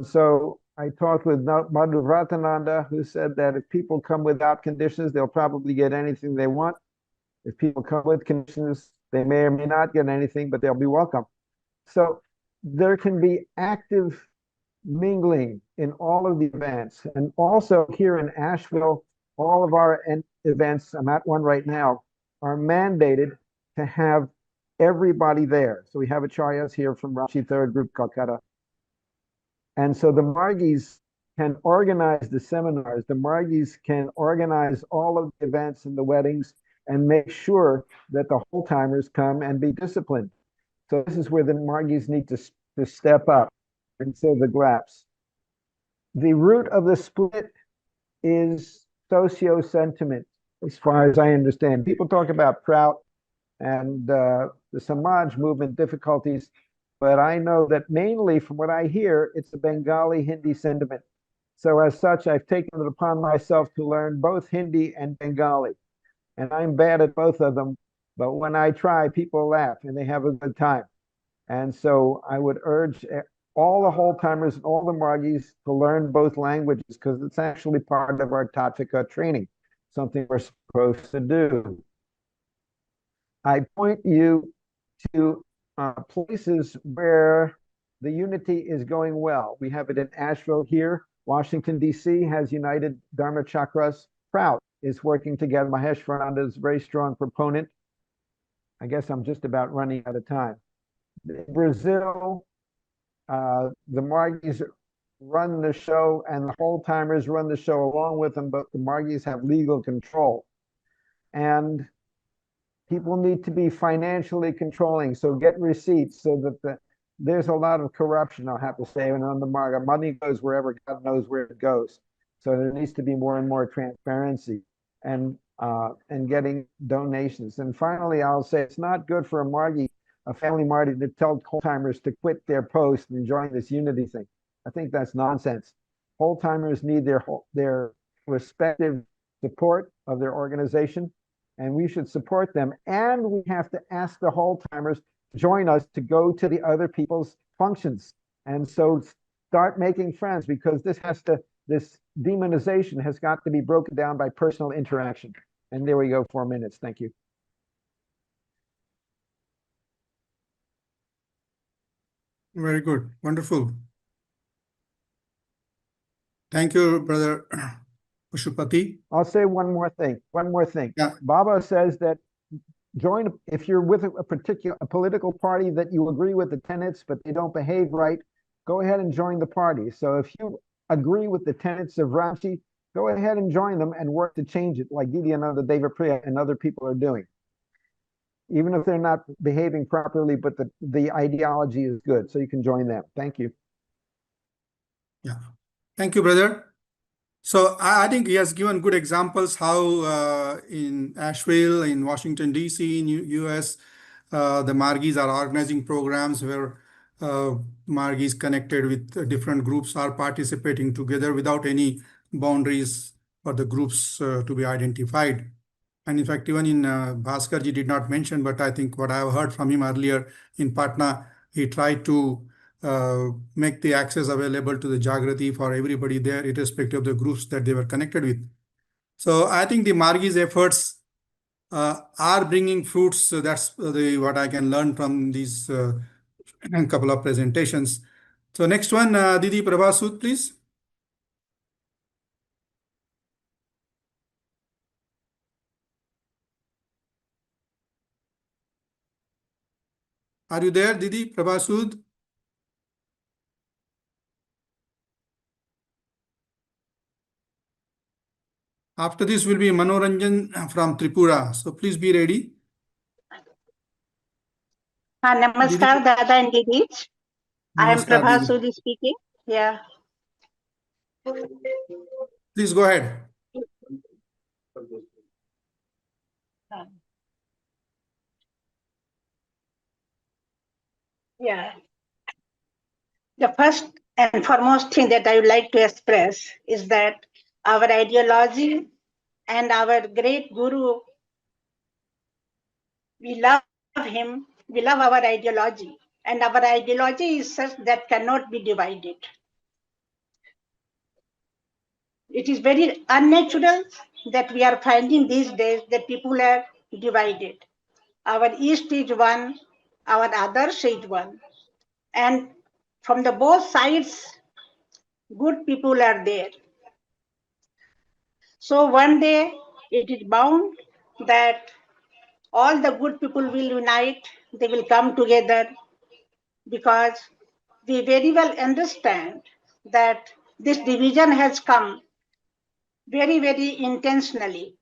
So I talked with Madhu Ratananda, who said that if people come without conditions, they'll probably get anything they want. If people come with conditions, they may or may not get anything, but they'll be welcome. So there can be active mingling in all of the events. And also here in Asheville, all of our events, I'm at one right now, are mandated to have everybody there. So we have acharyas here from Ranchi Third Group, Calcutta. And so the Margis can organize the seminars. The Margis can organize all of the events and the weddings and make sure that the whole timers come and be disciplined. So this is where the Margis need to step up and fill the gaps. The root of the split is socio-sentiment, as far as I understand. People talk about Prout and the Samaj movement difficulties, but I know that mainly from what I hear, it's a Bengali Hindi sentiment. So as such, I've taken it upon myself to learn both Hindi and Bengali. And I'm bad at both of them, but when I try, people laugh and they have a good time. And so I would urge all the whole timers and all the Margis to learn both languages because it's actually part of our Tattvika training, something we're supposed to do. I point you to places where the unity is going well. We have it in Asheville here. Washington, D.C. has United Dharma Chakras. Prout is working together. Mahesh Faranda is a very strong proponent. I guess I'm just about running out of time. In Brazil, the Margis run the show and the whole timers run the show along with them, but the Margis have legal control. And people need to be financially controlling, so get receipts so that there's a lot of corruption, I'll have to say, and on the market. Money goes wherever God knows where it goes. So there needs to be more and more transparency and getting donations. And finally, I'll say it's not good for a family Marty, to tell whole timers to quit their post and join this unity thing. I think that's nonsense. Whole timers need their respective support of their organization, and we should support them. And we have to ask the whole timers to join us to go to the other people's functions. And so start making friends, because this demonization has got to be broken down by personal interaction. And there we go, 4 minutes. Thank you. Very good. Wonderful. Thank you, Brother Pushupati. I'll say one more thing. Yeah. Baba says that if you're with a political party that you agree with the tenets, but they don't behave right, go ahead and join the party. So if you agree with the tenets of Ranchi, go ahead and join them and work to change it, like Didyananda Devapriya and other people are doing. Even if they're not behaving properly, but the ideology is good, so you can join them. Thank you. Yeah. Thank you, brother. So I think he has given good examples how in Asheville, in Washington, D.C., in U.S., the Margis are organizing programs where Margis connected with different groups are participating together without any boundaries for the groups to be identified. And in fact, even in Bhaskarji did not mention, but I think what I have heard from him earlier in Patna, he tried to make the access available to the Jagrati for everybody there, irrespective of the groups that they were connected with. So I think the Margis efforts are bringing fruits. So that's what I can learn from these couple of presentations. So next one, Didi Prabhasud, please. Are you there, Didi Prabhasud? After this will be Manoranjan from Tripura. So please be ready. Namaskar, Dada and Didi. I am Namaskar, Prabha Didi. Sudi speaking. Yeah. Please go ahead. Yeah. The first and foremost thing that I would like to express is that our ideology and our great Guru, we love him, we love our ideology, and our ideology is such that cannot be divided. It is very unnatural that we are finding these days that people are divided. Our East is one, our others is one. And from the both sides, good people are there. So one day it is bound that all the good people will unite, they will come together, because we very well understand that this division has come very, very intentionally.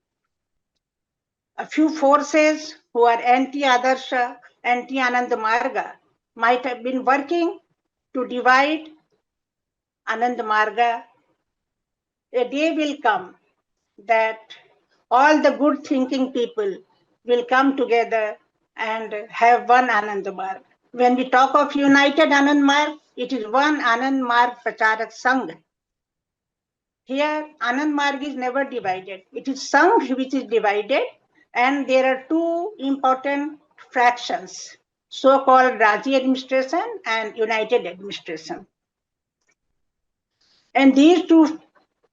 A few forces who are anti-Adarsha, anti-Anand Marga might have been working to divide Anand Marga. A day will come that all the good thinking people will come together and have one Anand Marg. When we talk of united Anand Marg, it is one Anand Marg Pracharak Sangh. Here, Anand Marg is never divided. It is Sangh which is divided, and there are two important fractions, so-called Raji administration and United administration. And these two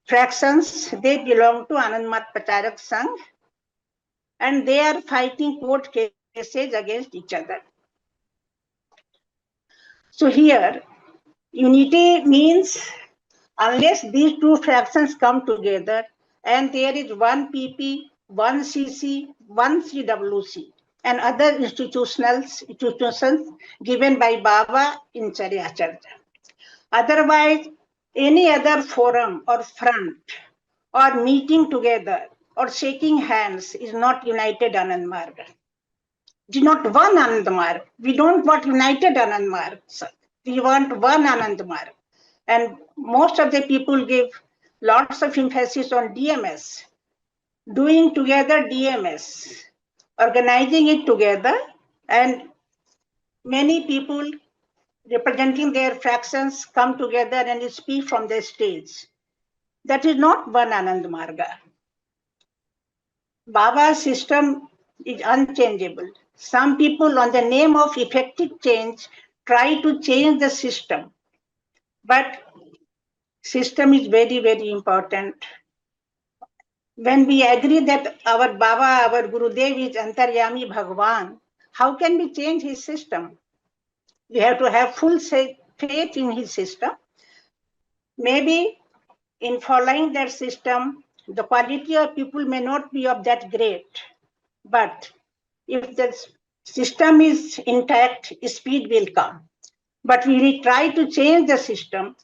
fractions, they belong to Anand Marg Pracharak Sangh, and they are fighting court cases against each other. So here, unity means unless these two fractions come together and there is one PP, one CC, one CWC, and other institutions given by Baba in Charya Charja. Otherwise, any other forum or front or meeting together or shaking hands is not united Anand Marg. It is not one Anand Marg. We don't want united Anand Marg. We want one Anand Marg. And most of the people give lots of emphasis on DMS, doing together DMS, organizing it together, and many people representing their fractions come together and speak from the stage. That is not one Anand Marga. Baba's system is unchangeable. Some people, on the name of effective change, try to change the system. But system is very, very important. When we agree that our Baba, our Gurudev is Antaryami Bhagwan, how can we change his system? We have to have full faith in his system. Maybe in following that system, the quality of people may not be of that great. But if the system is intact, speed will come. But we will try to change the system,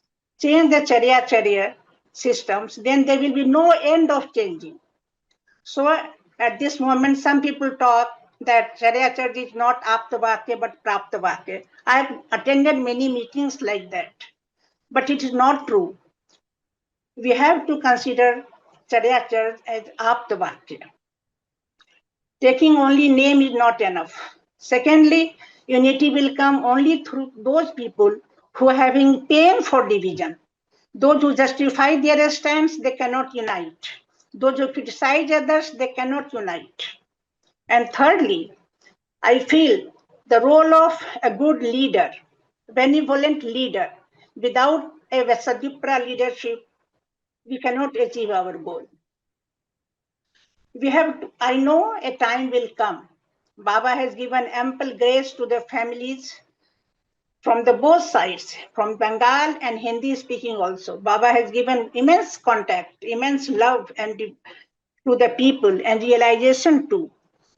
change the Charya systems, then there will be no end of changing. So at this moment, some people talk that Charya Charya is not Aptavakya but Praptavakya. I have attended many meetings like that. But it is not true. We have to consider Charya Charya as Aptavakya. Taking only name is not enough. Secondly, unity will come only through those people who are having pain for division. Those who justify their stance, they cannot unite. Those who criticize others, they cannot unite. And thirdly, I feel the role of a good leader, benevolent leader, without a Vasadipra leadership, we cannot achieve our goal. I know a time will come. Baba has given ample grace to the families from the both sides, from Bengal and Hindi speaking also. Baba has given immense contact, immense love and to the people and realization too.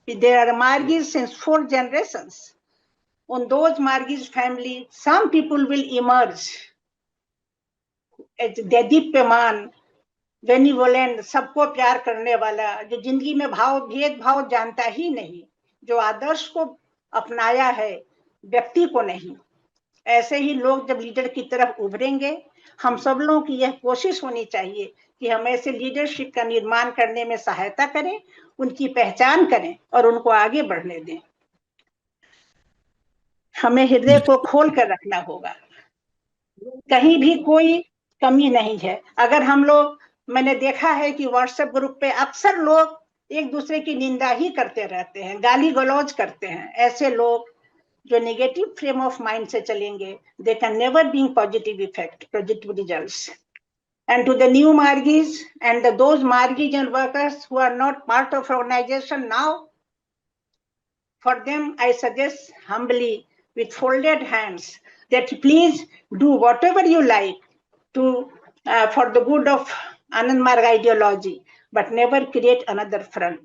There are Margis since 4 generations. On those Margis family, some people will emerge as Dedipyaman, benevolent, सबको प्यार करने वाला, जो जिंदगी में भेदभाव जानता ही नहीं, जो आदर्श को अपनाया है, व्यक्ति को नहीं. ऐसे ही लोग जब लीडर की तरफ उभरेंगे, हम सब लोगों की यह कोशिश होनी चाहिए कि हम ऐसे लीडरशिप का निर्माण करने में सहायता करें, उनकी पहचान करें और उनको आगे बढ़ने दें. हमें हृदय को खोल कर रखना होगा. कहीं भी कोई कमी नहीं है. अगर हम लोग, मैंने देखा है कि व्हाट्सएप ग्रुप पे अक्सर लोग एक दूसरे की निंदा ही करते रहते हैं, गाली गलौज करते हैं. ऐसे लोग जो नेगेटिव फ्रेम ऑफ माइंड से चलेंगे, they can never bring positive effect, positive results. And to the new Margis and those Margis and workers who are not part of organization now, for them I suggest humbly with folded hands that please do whatever you like to for the good of Anand Marg ideology, but never create another front,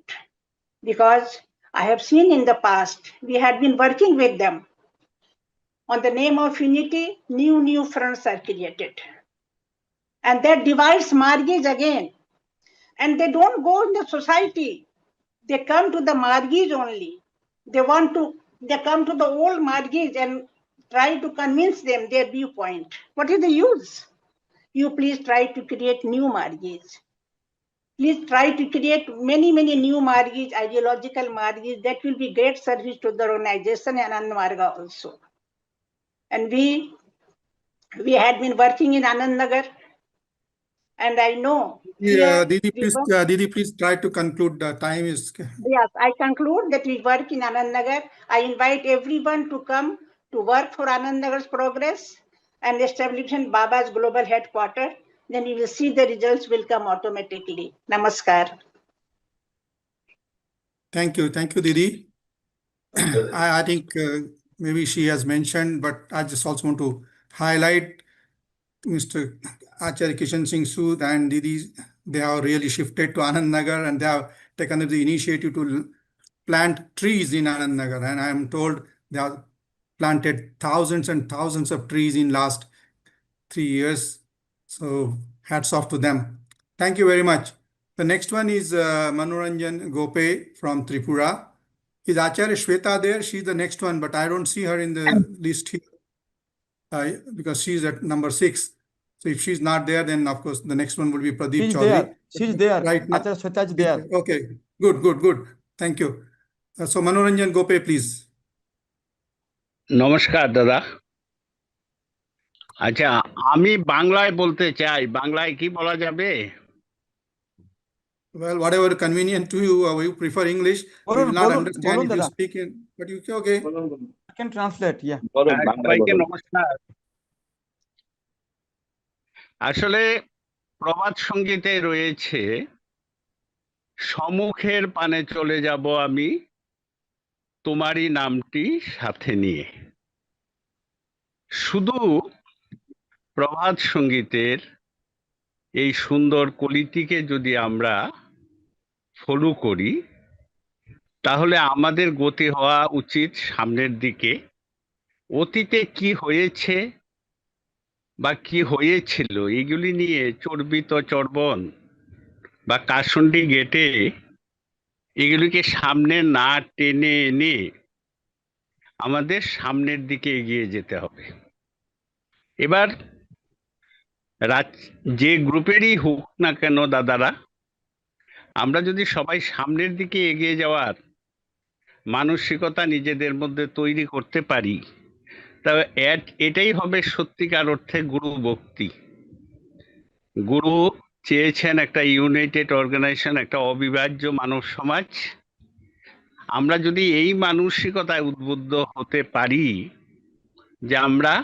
because I have seen in the past, we had been working with them. On the name of unity, new fronts are created. And that divides Margis again. And they don't go in the society. They come to the Margis only. They come to the old Margis and try to convince them their viewpoint. What is the use? You please try to create new Margis. Please try to create many new Margis, ideological Margis. That will be great service to the organization and Anand Marga also. And we had been working in Anand Nagar, and I know here Didi, please try to conclude. The time is. Yes, I conclude that we work in Anand Nagar. I invite everyone to come to work for Anand Nagar's progress and establishing Baba's global headquarters. Then you will see the results will come automatically. Namaskar. Thank you, Didi. I think maybe she has mentioned, but I just also want to highlight Mr. Acharya Kishan Singh Sood and Didi. They have really shifted to Anand Nagar and they have taken the initiative to plant trees in Anand Nagar. And I am told they have planted thousands and thousands of trees in last 3 years. So hats off to them. Thank you very much. The next one is Manoranjan Gope from Tripura. Is Acharya Shweta there? She's the next one, but I don't see her in the list here because she's at number 6. So if she's not there, then of course the next one will be Pradeep She's Chaudhary. there. She's there. Right now. Acharya Shweta is there. Okay, good. Thank you. So Manoranjan Gope, please. নমস্কার দাদা। আচ্ছা, আমি বাংলায় বলতে চাই, বাংলায় কি বলা যাবে? Well, whatever convenient to you, you prefer English. We will not understand if you speak in, but you okay. I can translate, yeah. সবাইকে নমস্কার। আসলে প্রবাদ সঙ্গীতে রয়েছে, সম্মুখের পানে চলে যাব আমি তোমারই নামটি সাথে নিয়ে। শুধু প্রভাত সঙ্গীতের এই সুন্দর কলিটিকে যদি আমরা ফলো করি, তাহলে আমাদের গতি হওয়া উচিত সামনের দিকে। অতীতে কি হয়েছে বা কি হয়েছিল এগুলি নিয়ে চর্বিত চর্বণ বা কাসুন্ডি গেটে এগুলিকে সামনে না টেনে এনে আমাদের সামনের দিকে এগিয়ে যেতে হবে। এবার যে গ্রুপেরই হোক না কেন দাদারা, আমরা যদি সবাই সামনের দিকে এগিয়ে যাওয়ার মানসিকতা নিজেদের মধ্যে তৈরি করতে পারি, তবে এটাই হবে সত্যিকার অর্থে গুরু ভক্তি। গুরু চেয়েছেন একটা ইউনাইটেড অর্গানাইজেশন, একটা অবিভাজ্য মানব সমাজ। আমরা যদি এই মানসিকতায় উদ্বুদ্ধ হতে পারি যে আমরা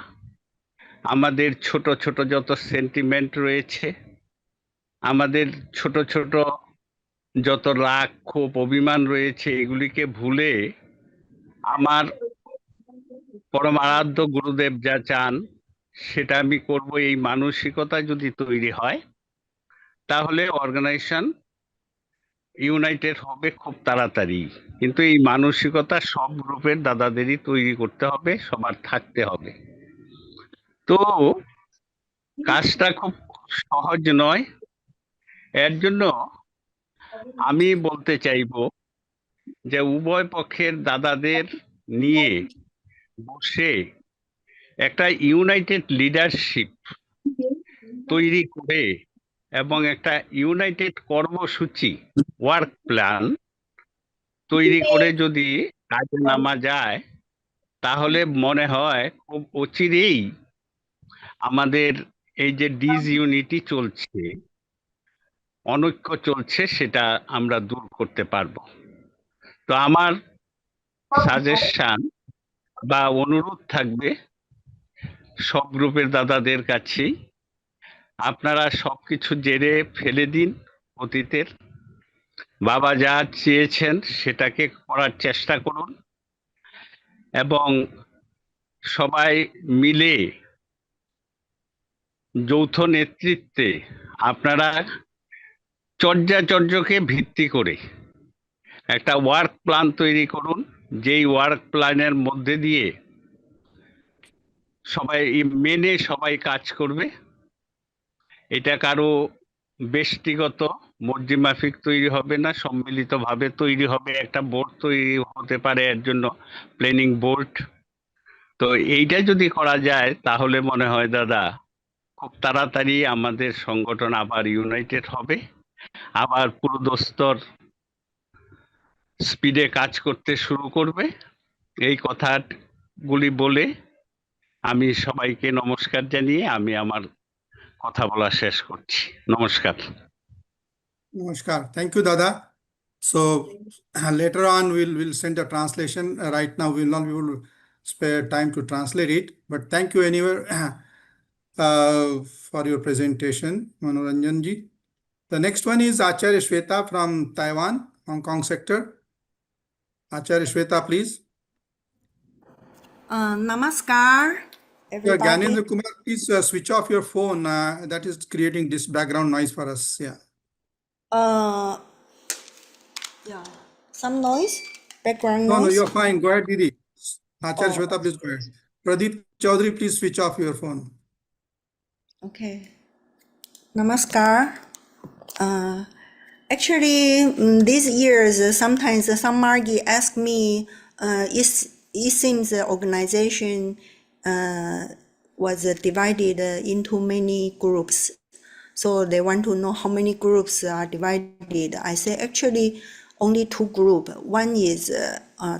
আমাদের ছোট ছোট যত সেন্টিমেন্ট রয়েছে, আমাদের ছোট ছোট যত রাগ ক্ষোভ অভিমান রয়েছে, এগুলিকে ভুলে আমার পরম আরাধ্য গুরুদেব যা চান সেটা আমি করব, এই মানসিকতা যদি তৈরি হয় তাহলে অর্গানাইজেশন ইউনাইটেড হবে খুব তাড়াতাড়ি। কিন্তু এই মানসিকতা সব গ্রুপের দাদাদেরই তৈরি করতে হবে, সবার থাকতে হবে। তো কাজটা খুব সহজ নয়। এর জন্য আমি বলতে চাইবো যে উভয় পক্ষের দাদাদের নিয়ে বসে একটা ইউনাইটেড লিডারশিপ তৈরি করে এবং একটা ইউনাইটেড কর্মসূচি ওয়ার্ক প্ল্যান তৈরি করে যদি কাজে নামা যায়, তাহলে মনে হয় খুব অচিরেই আমাদের এই যে ডিসইউনিটি চলছে, অনৈক্য চলছে, সেটা আমরা দূর করতে পারবো। তো আমার সাজেশন বা অনুরোধ থাকবে সব গ্রুপের দাদাদের কাছেই, আপনারা সবকিছু জেরে ফেলে দিন অতীতের। বাবা যা চেয়েছেন সেটাকে করার চেষ্টা করুন এবং সবাই মিলে যৌথ নেতৃত্বে আপনারা চর্যাচর্যকে ভিত্তি করে একটা ওয়ার্ক প্ল্যান তৈরি করুন, যেই ওয়ার্ক প্ল্যানের মধ্যে দিয়ে সবাই মেনে সবাই কাজ করবে। এটা কারো ব্যক্তিগত মর্জি মাফিক তৈরি হবে না, সম্মিলিতভাবে তৈরি হবে। একটা বোর্ড তৈরি হতে পারে এর জন্য, প্ল্যানিং বোর্ড। তো এইটা যদি করা যায় তাহলে মনে হয় দাদা খুব তাড়াতাড়ি আমাদের সংগঠন আবার ইউনাইটেড হবে, আবার পুরোদস্তর স্পিডে কাজ করতে শুরু করবে। এই কথাগুলি বলে আমি সবাইকে নমস্কার জানিয়ে আমি আমার কথা বলা শেষ করছি। নমস্কার। Namaskar. Thank you, Dada. So later on, we'll send a translation. Right now, we will not be able to spare time to translate it. But thank you anyway for your presentation, Manoranjan ji. The next one is Acharya Shweta from Taiwan, Hong Kong sector. Acharya Shweta, please. Namaskar, Yeah, everybody. Gyanendra Kumar, please switch off your phone. That is creating this background noise for us. Yeah. Yeah, some noise, background No, noise. you're fine. Go ahead, Didi. Acharya Shweta, please go ahead. Pradeep Chaudhary, please switch off your phone. Okay. Namaskar. Actually, these years, sometimes some Margie ask me, it seems the organization was divided into many groups. So they want to know how many groups are divided. I say actually only two groups. One is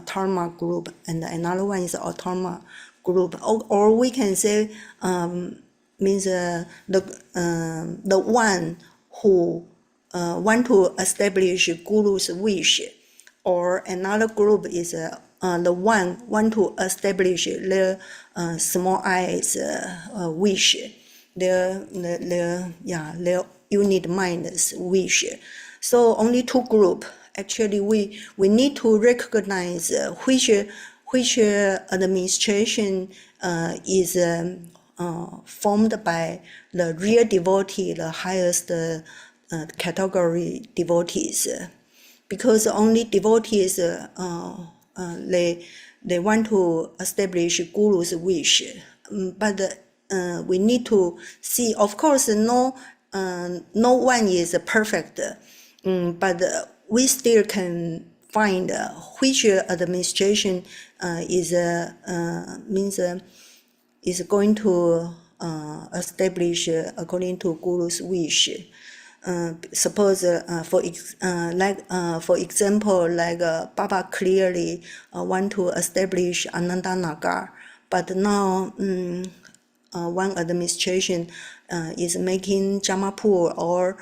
Dharma group and another one is Automa group. Or we can say means the one who want to establish Guru's wish, or another group is the one want to establish the small eyes wish, their unit mind's wish. So only two group. Actually, we need to recognize which administration is formed by the real devotee, the highest category devotees, because only devotees they want to establish Guru's wish, but we need to see. Of course, no one is perfect, but we still can find which administration is going to establish according to Guru's wish. Suppose for example, like Baba clearly want to establish Ananda Nagar, but now one administration is making Jamapur or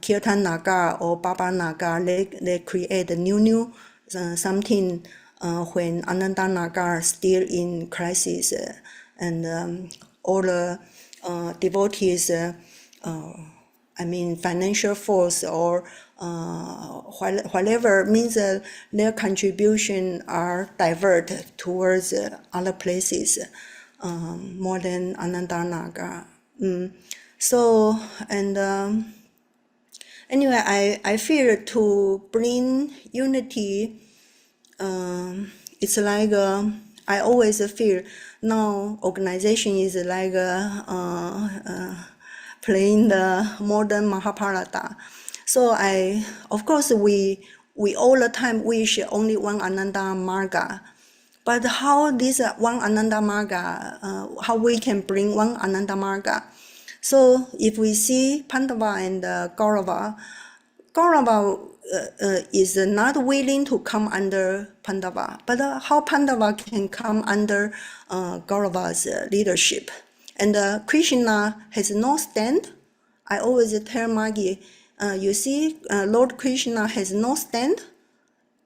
Kirtan Nagar or Baba Nagar. They create new something when Ananda Nagar still in crisis, and all the devotees, financial force or whatever means their contribution are diverted towards other places more than Ananda Nagar. So, and anyway, I feel to bring unity, it's like I always feel now organization is like playing the modern Mahabharata. So of course, we all the time wish only one Ananda Marga. But how this one Ananda Marga, how we can bring one Ananda Marga? So if we see Pandava and Kaurava, is not willing to come under Pandava, but how Pandava can come under Kaurava's leadership? And Krishna has no stand. I always tell Maggie, you see, Lord Krishna has no stand.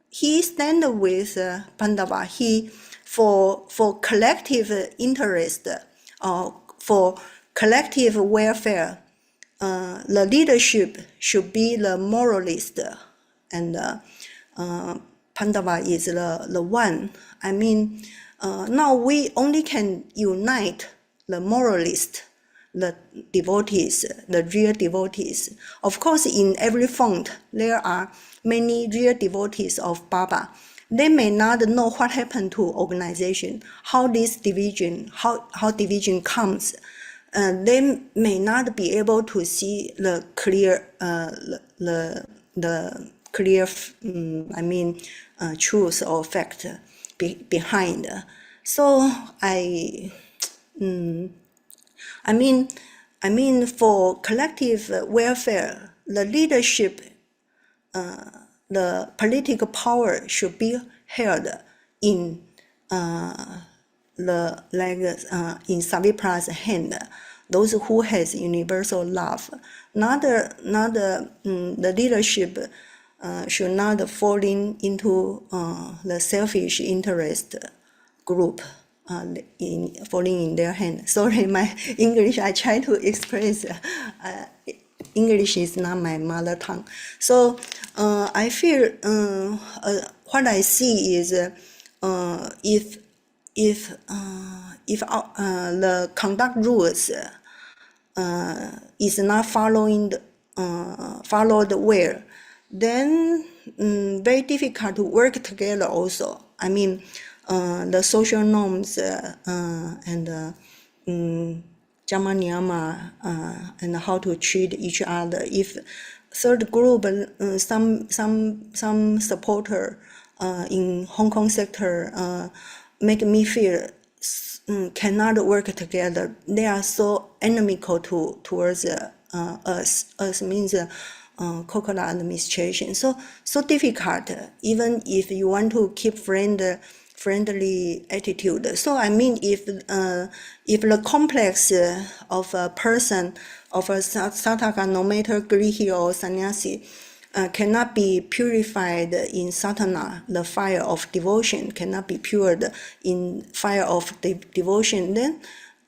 He stand with Pandava. He for collective interest, for collective welfare. The leadership should be the moralist, and Pandava is the one. I mean, now we only can unite the moralist, the devotees, the real devotees. Of course, in every font, there are many real devotees of Baba. They may not know what happened to organization, how this division, how division comes. They may not be able to see the clear, the clear, truth or fact behind. So I mean, for collective welfare, the leadership, the political power should be held in in Savipra's hand. Those who has universal love, the leadership should not fall into the selfish interest group falling in their hand. Sorry, my English, I try to express, English is not my mother tongue. So I feel what I see is if the conduct rules is not followed well, then very difficult to work together also. I mean, the social norms and Jama Nyama and how to treat each other. If third group, some supporter in Hong Kong sector make me feel cannot work together. They are so inimical towards us. Us means Coconut administration. So difficult. Even if you want to keep friendly attitude. So I mean, if the complex of a person, of a Sataka, no matter Grihi or Sannyasi, cannot be purified in sadhana, the fire of devotion cannot be pured in fire of devotion, then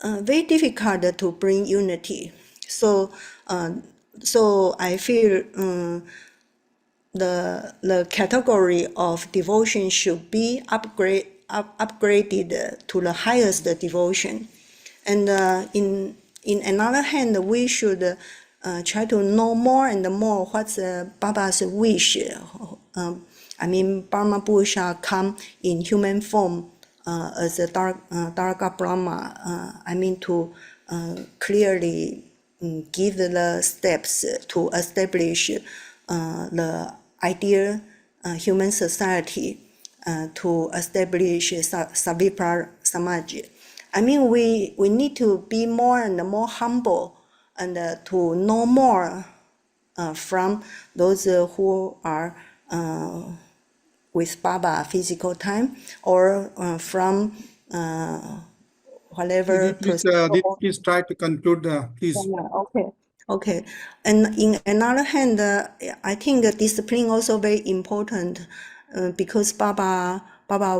very difficult to bring unity. So I feel the category of devotion should be upgraded to the highest devotion. And in another hand, we should try to know more and more what's Baba's wish. I mean, Brahma Purusha come in human form as a Darga Brahma. I mean, to clearly give the steps to establish the ideal human society, to establish Savipra Samaj. I mean, we need to be more and more humble and to know more from those who are with Baba physical time, or from whatever. Please try to conclude, please. Okay. And in another hand, I think discipline also very important because Baba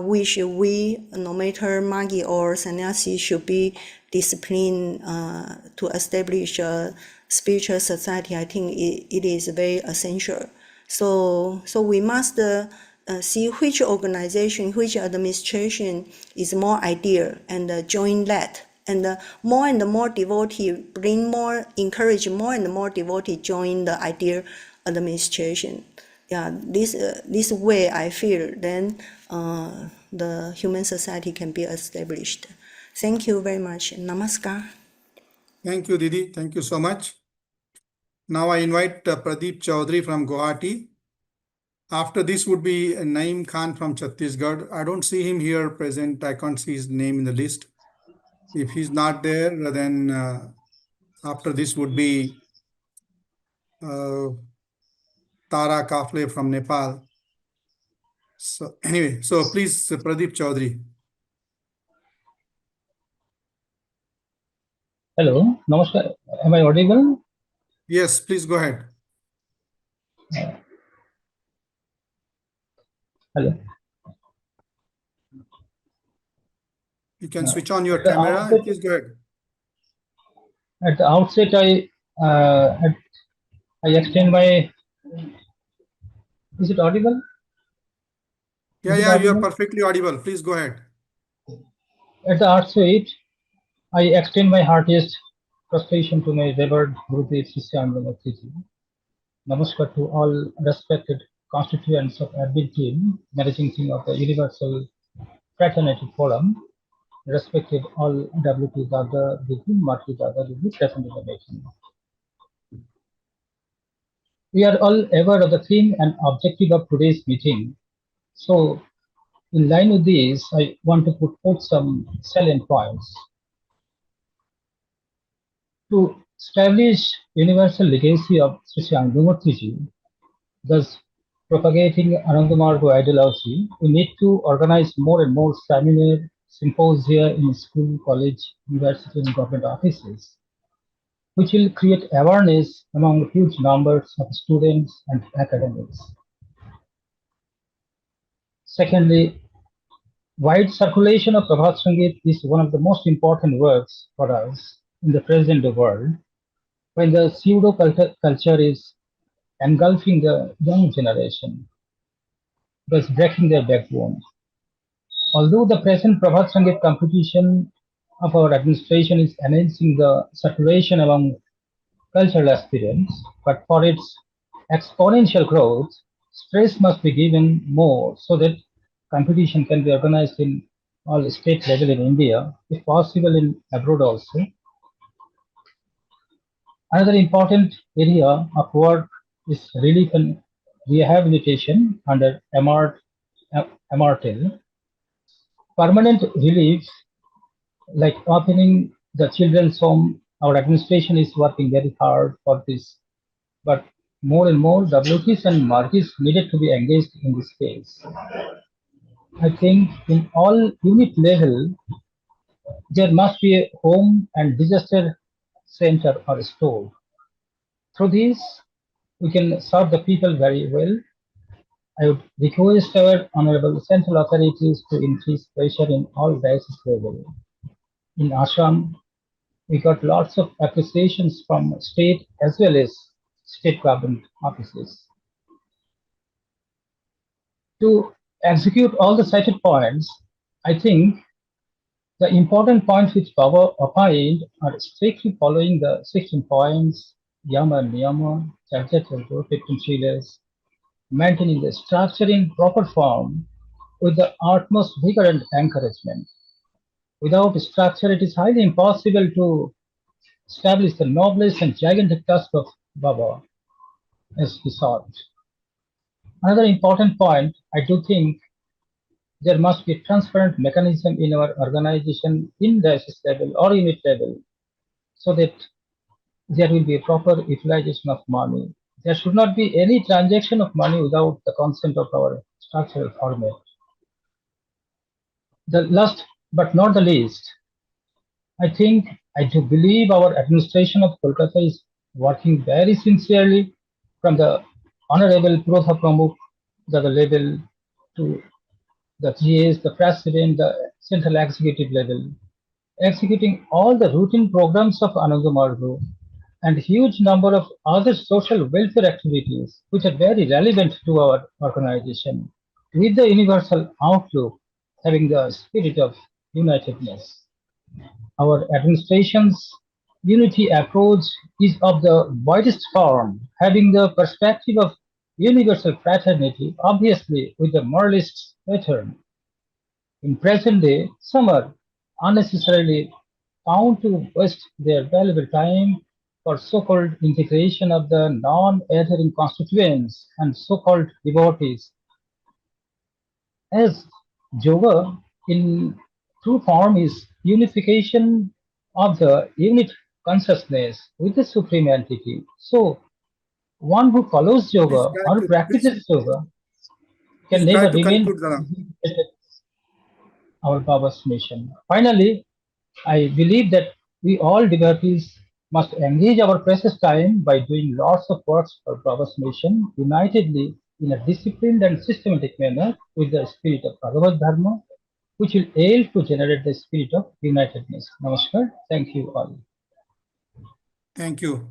wish we, no matter Magi or Sannyasi, should be disciplined to establish a spiritual society. I think it is very essential. So we must see which organization, which administration is more ideal and join that. And more and more devotee encourage more and more devotee join the ideal administration. Yeah, this way I feel then the human society can be established. Thank you very much. Namaskar. Thank you, Didi. Thank you so much. Now I invite Pradeep Chaudhary from Guwahati. After this would be Naeem Khan from Chhattisgarh. I don't see him here present. I can't see his name in the list. If he's not there, then after this would be Tara Kafle from Nepal. So anyway, so please, Pradeep Chaudhary. Hello, Namaskar. Am I audible? Yes, please go ahead. Hello. You can switch on your camera. Please go ahead. At the outset, I extend my. Is it audible? Yeah, you are perfectly audible. Please go ahead. At the outset, I extend my heartiest prostration to my revered Gurudev Sisyanganatiji. Namaskar to all respected constituents of admin team, managing team of the Universal Fraternity Forum, respected all WP Dada Didi, Mati Dada Didi present in the meeting. We are all aware of the theme and objective of today's meeting. So, in line with this, I want to put forth some salient points. To establish universal legacy of Sri Shyamdamurtiji, thus propagating Anandamarga ideology, we need to organize more and more seminar, symposia in school, college, university, and government offices, which will create awareness among huge numbers of students and academics. Secondly, wide circulation of Prabhat Sangeet is one of the most important works for us in the present world, when the pseudo culture is engulfing the young generation, thus breaking their backbone. Although the present Prabhat Sangeet competition of our administration is enhancing the circulation among cultural aspirants, but for its exponential growth, stress must be given more so that competition can be organized in all state level in India, if possible in abroad also. Another important area of work is relief and rehabilitation under MRTIL. Permanent relief, like opening the children's home, our administration is working very hard for this. But more and more WTs and marquis needed to be engaged in this case. I think in all unit level, there must be a home and disaster center or store. Through this, we can serve the people very well. I would request our honorable central authorities to increase pressure in all diocese level. In Assam, we got lots of appreciations from state as well as state government offices. To execute all the cited points, I think the important points which Baba opined are strictly following the 16 points, Yama Niyama, Charcha Chalto, 15 Shilas, maintaining the structure in proper form with the utmost vigor and encouragement. Without structure, it is highly impossible to establish the noblest and gigantic task of Baba as he sought. Another important point, I do think there must be a transparent mechanism in our organization in diocese level or unit level so that there will be a proper utilization of money. There should not be any transaction of money without the consent of our structural format. The last but not the least, I do believe our administration of Kolkata is working very sincerely from the Honorable Prodha Pramukh, the level to the GS, the President, the Central Executive level, executing all the routine programs of Anandamarga and huge number of other social welfare activities which are very relevant to our organization with the universal outlook having the spirit of unitedness. Our administration's unity approach is of the widest form, having the perspective of universal fraternity, obviously with the moralist pattern. In present day, some are unnecessarily found to waste their valuable time for so-called integration of the non-adhering constituents and so-called devotees. As yoga in true form is unification of the unit consciousness with the supreme entity. So one who follows Please yoga try or to practices yoga can please try never to remain conclude, Dada. our Baba's mission. Finally, I believe that we all devotees must engage our precious time by doing lots of works for Baba's mission unitedly in a disciplined and systematic manner with the spirit of Bhagavad Dharma, which will aid to generate the spirit of unitedness. Namaskar. Thank you all. Thank you.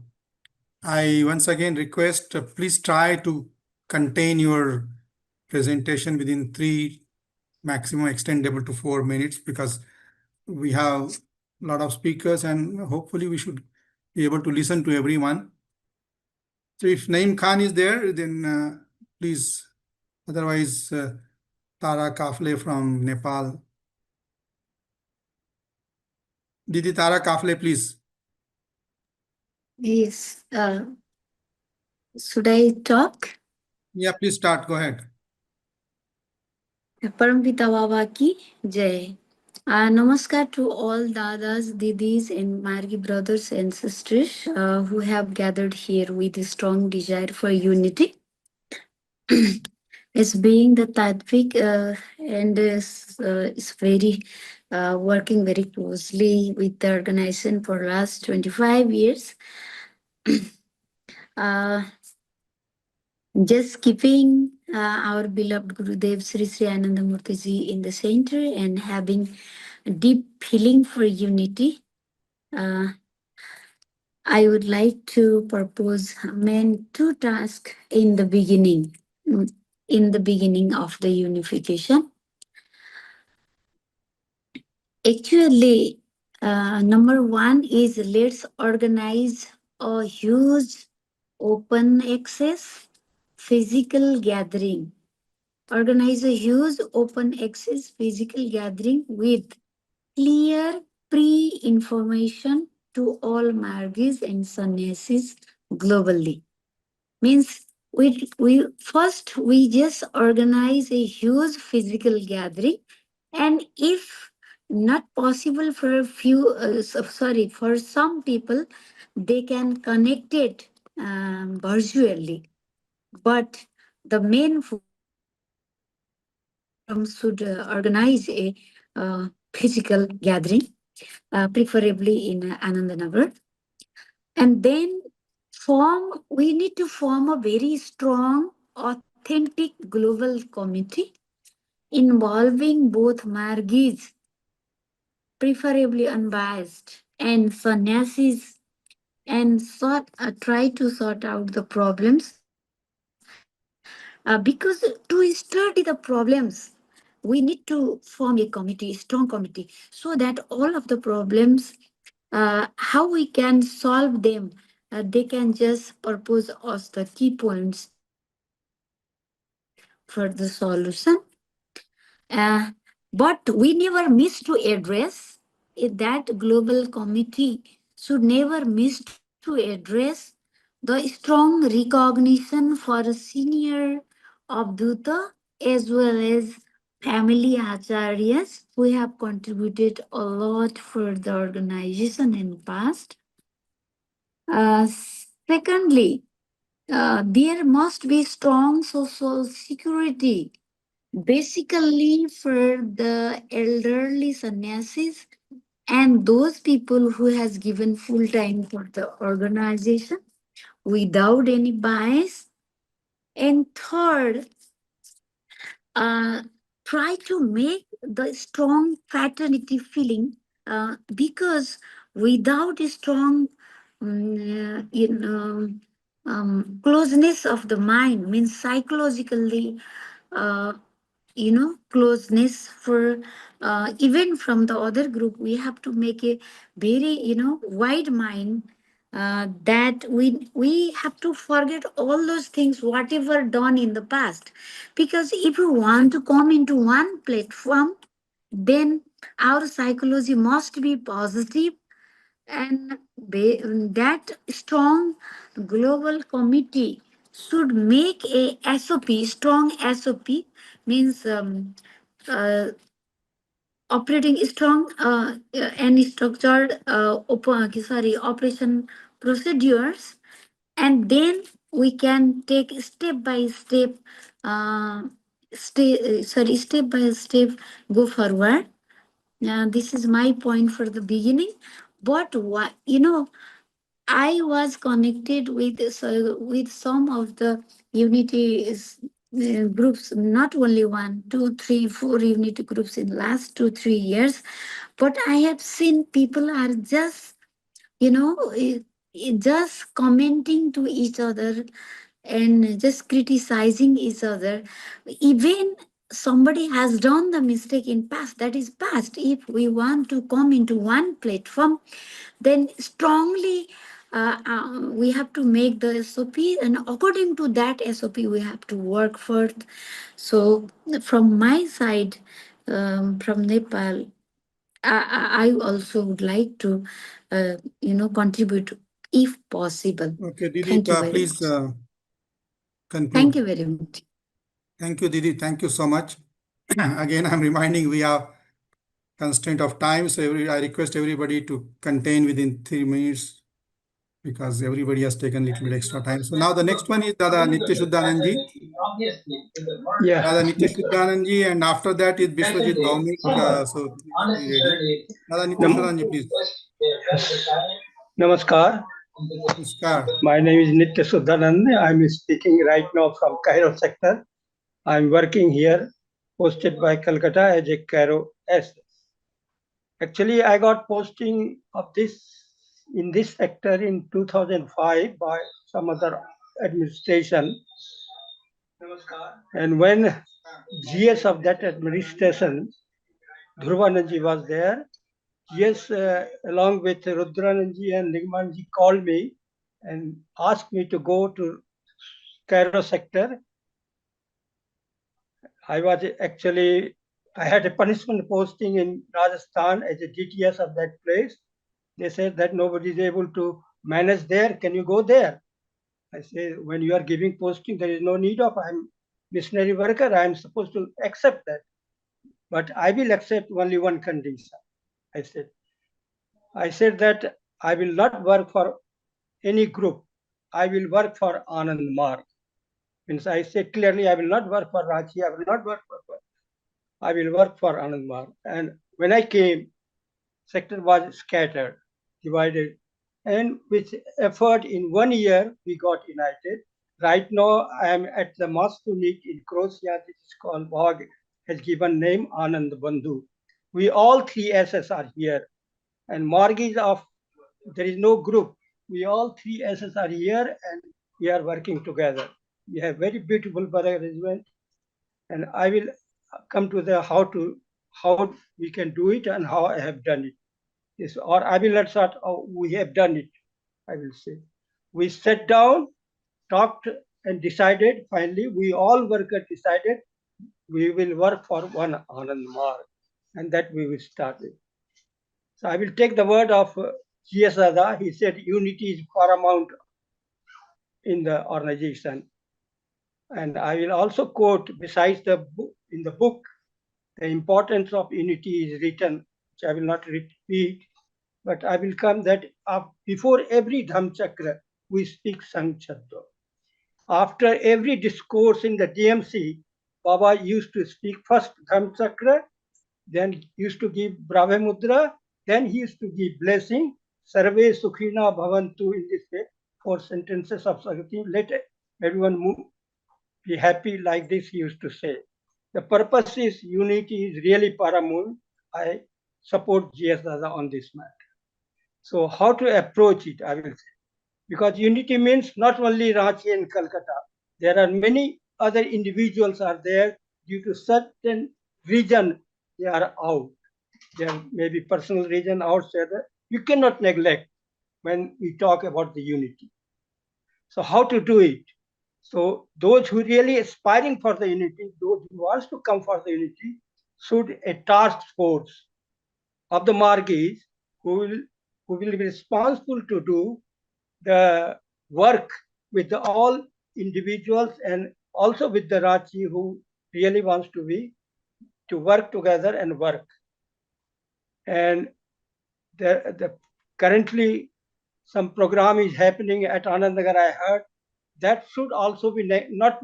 I once again request, please try to contain your presentation within 3, maximum extendable to 4 minutes, because we have a lot of speakers and hopefully we should be able to listen to everyone. So if Naeem Khan is there, then please. Otherwise, Tara Kafle from Nepal. Didi Tara Kafle, please. Yes. Should I talk? Yeah, please start. Go ahead. Parampita Baba ki Jai. Namaskar to all dadas, didis, and Margi brothers and sisters who have gathered here with a strong desire for unity. As being the Tatvik and is very working very closely with the organization for last 25 years. Just keeping our beloved Gurudev Sri Sri Anandamurti Ji in the center and having a deep feeling for unity. I would like to propose main two tasks in the beginning of the unification. Actually, number one is let's organize a huge open access physical gathering. Organize a huge open access physical gathering with clear pre-information to all Margis and sannyasis globally. Means we just organize a huge physical gathering, and if not possible for a few for some people, they can connect it virtually, but the main should organize a physical gathering, preferably in Anandanagar. And then we need to form a very strong, authentic global committee involving both Margis, preferably unbiased, and sannyasis, and try to sort out the problems. Because to study the problems, we need to form a committee, strong committee, so that all of the problems, how we can solve them, they can just propose us the key points for the solution. But we never miss to address that global committee should never miss to address the strong recognition for a senior Abduta as well as family acharyas who have contributed a lot for the organization in past. Secondly, there must be strong social security, basically for the elderly sannyasis and those people who has given full time for the organization without any bias. And third, uh, try to make the strong fraternity feeling, because without a strong closeness of the mind, means psychologically uh, closeness for even from the other group, we have to make a very wide mind, that we have to forget all those things whatever done in the past, because if you want to come into one platform, then our psychology must be positive, and that strong global committee should make a SOP, strong SOP, means operating strong and structured operation procedures, and then we can take step by step, step by step go forward. This is my point for the beginning. But what I was connected with some of the unity groups, not only one, two, three, four unity groups in last 2-3 years, but I have seen people are just just commenting to each other and just criticizing each other. Even somebody has done the mistake in past, that is past. If we want to come into one platform, then strongly we have to make the SOP, and according to that SOP, we have to work first. So from my side, from Nepal, I also would like to, contribute if possible. Okay, Didi, Thank you very please much. conclude. Thank you very much. Thank you, Didi. Thank you so much. Again, I'm reminding we have constraint of time, so I request everybody to contain within 3 minutes because everybody has taken a little bit extra time. So now the next one is Dada Nityashuddhanandji. Yeah. Dada Nityashuddhanandji, and after that is Biswajit Bhaumik. So please be ready. Dada Nityashuddhanandji, please. Namaskar. Namaskar. My name is Nitya Sudhanand. I'm speaking right now from Cairo sector. I'm working here, posted by Calcutta as a Cairo S. Actually, I got posting of this in this sector in 2005 by some other administration. And when GS of that administration, Dhruvananji was there, GS along with Rudrananji and Nigmanji called me and asked me to go to Cairo sector. I had a punishment posting in Rajasthan as a DTS of that place. They said that nobody is able to manage there. Can you go there? I say, when you are giving posting, there is no need of, I'm missionary worker. I'm supposed to accept that. But I will accept only one condition. I said that I will not work for any group. I will work for Anand Marg. Means I said clearly, I will not work for Rachi. I will not work for. I will work for Anand Marg. And when I came, sector was scattered, divided, and with effort in 1 year we got united. Right now I am at the mosque meet in Croatia. This is called Bhag, has given name Anand Bandhu. We all 3 SS are here, and Marg is of, there is no group. We all 3 SS are here and we are working together. We have very beautiful arrangement, and I will come to the how we can do it and how I have done it. Yes, or I will not start how we have done it. I will say we sat down, talked, and decided. Finally, we all workers decided we will work for one Anand Marg, and that we will start it. So I will take the word of G.S. Dada. He said unity is paramount in the organization. And I will also quote, besides the book, in the book, the importance of unity is written, which I will not repeat, but I will come that before every Dhamchakra, we speak Sankchabda. After every discourse in the DMC, Baba used to speak first Dhamchakra, then used to give Brahma Mudra, then he used to give blessing, Sarve Sukhina Bhavantu, in this way, 4 sentences of Sagati. Let everyone be happy, like this he used to say. The purpose is unity is really paramount. I support G.S. Dada on this matter. So how to approach it, I will say. Because unity means not only Ranchi and Calcutta. There are many other individuals are there due to certain region they are out. There may be personal reason outside. You cannot neglect when we talk about the unity. So how to do it? So those who really aspiring for the unity, those who wants to come for the unity, should a task force of the Margis who will be responsible to do the work with all individuals and also with the Rachi who really wants to work together and work. And the currently some program is happening at Anandnagar, I heard. That should also be not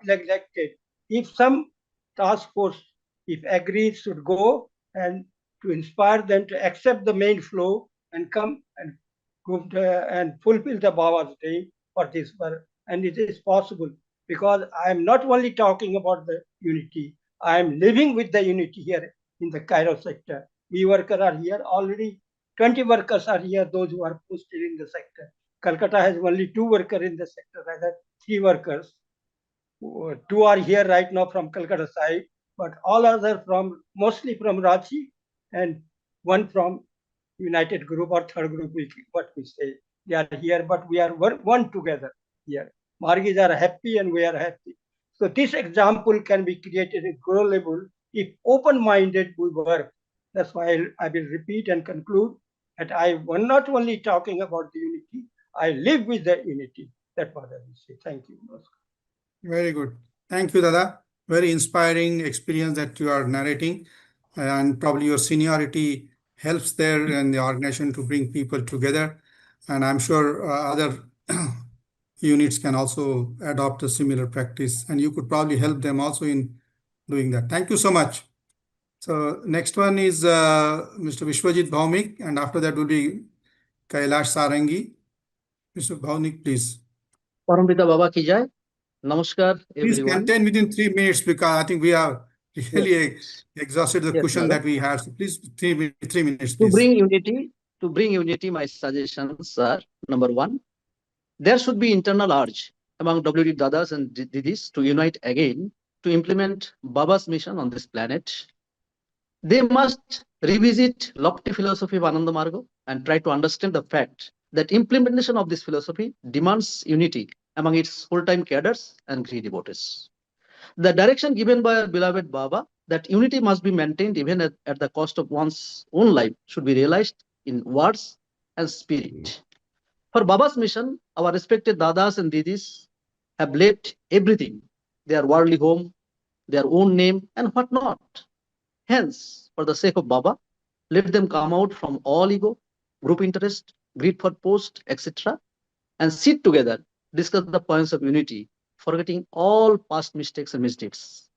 neglected. If some task force, if agrees, should go and to inspire them to accept the main flow and come and fulfill the Baba's day for this work. And it is possible because I am not only talking about the unity, I am living with the unity here in the Cairo sector. We workers are here already. 20 workers are here, those who are posted in the sector. Calcutta has only 2 workers in the sector, rather 3 workers. 2 are here right now from Calcutta side, but all other mostly from Ranchi and 1 from United Group or third group, what we say. They are here, but we are one together here. Margis are happy and we are happy. So this example can be created at grow level if open-minded we work. That's why I will repeat and conclude that I was not only talking about the unity, I live with the unity. That's what I will say. Thank you. Very good. Thank you, Dada. Very inspiring experience that you are narrating, and probably your seniority helps there in the organization to bring people together. And I'm sure other units can also adopt a similar practice, and you could probably help them also in doing that. Thank you so much. So next one is Mr. Vishwajit Bhaumik, and after that will be Kailash Sarangi. Mr. Bhaumik, please. Paramita Baba ki jai. Namaskar, Please everyone. contain within 3 minutes because I think we have really exhausted the Yes, cushion Dada. that we had. So please, 3 minutes, To please. bring unity, my suggestions are: number one, there should be internal urge among WD Dadas and Didis to unite again to implement Baba's mission on this planet. They must revisit lofty philosophy of Ananda Marga and try to understand the fact that implementation of this philosophy demands unity among its full-time cadres and Grihi devotees. The direction given by our beloved Baba that unity must be maintained even at the cost of one's own life should be realized in words and spirit. For Baba's mission, our respected Dadas and Didis have left everything, their worldly home, their own name, and what not. Hence, for the sake of Baba, let them come out from all ego, group interest, greed for post, etc., and sit together, discuss the points of unity, forgetting all past mistakes and misdeeds.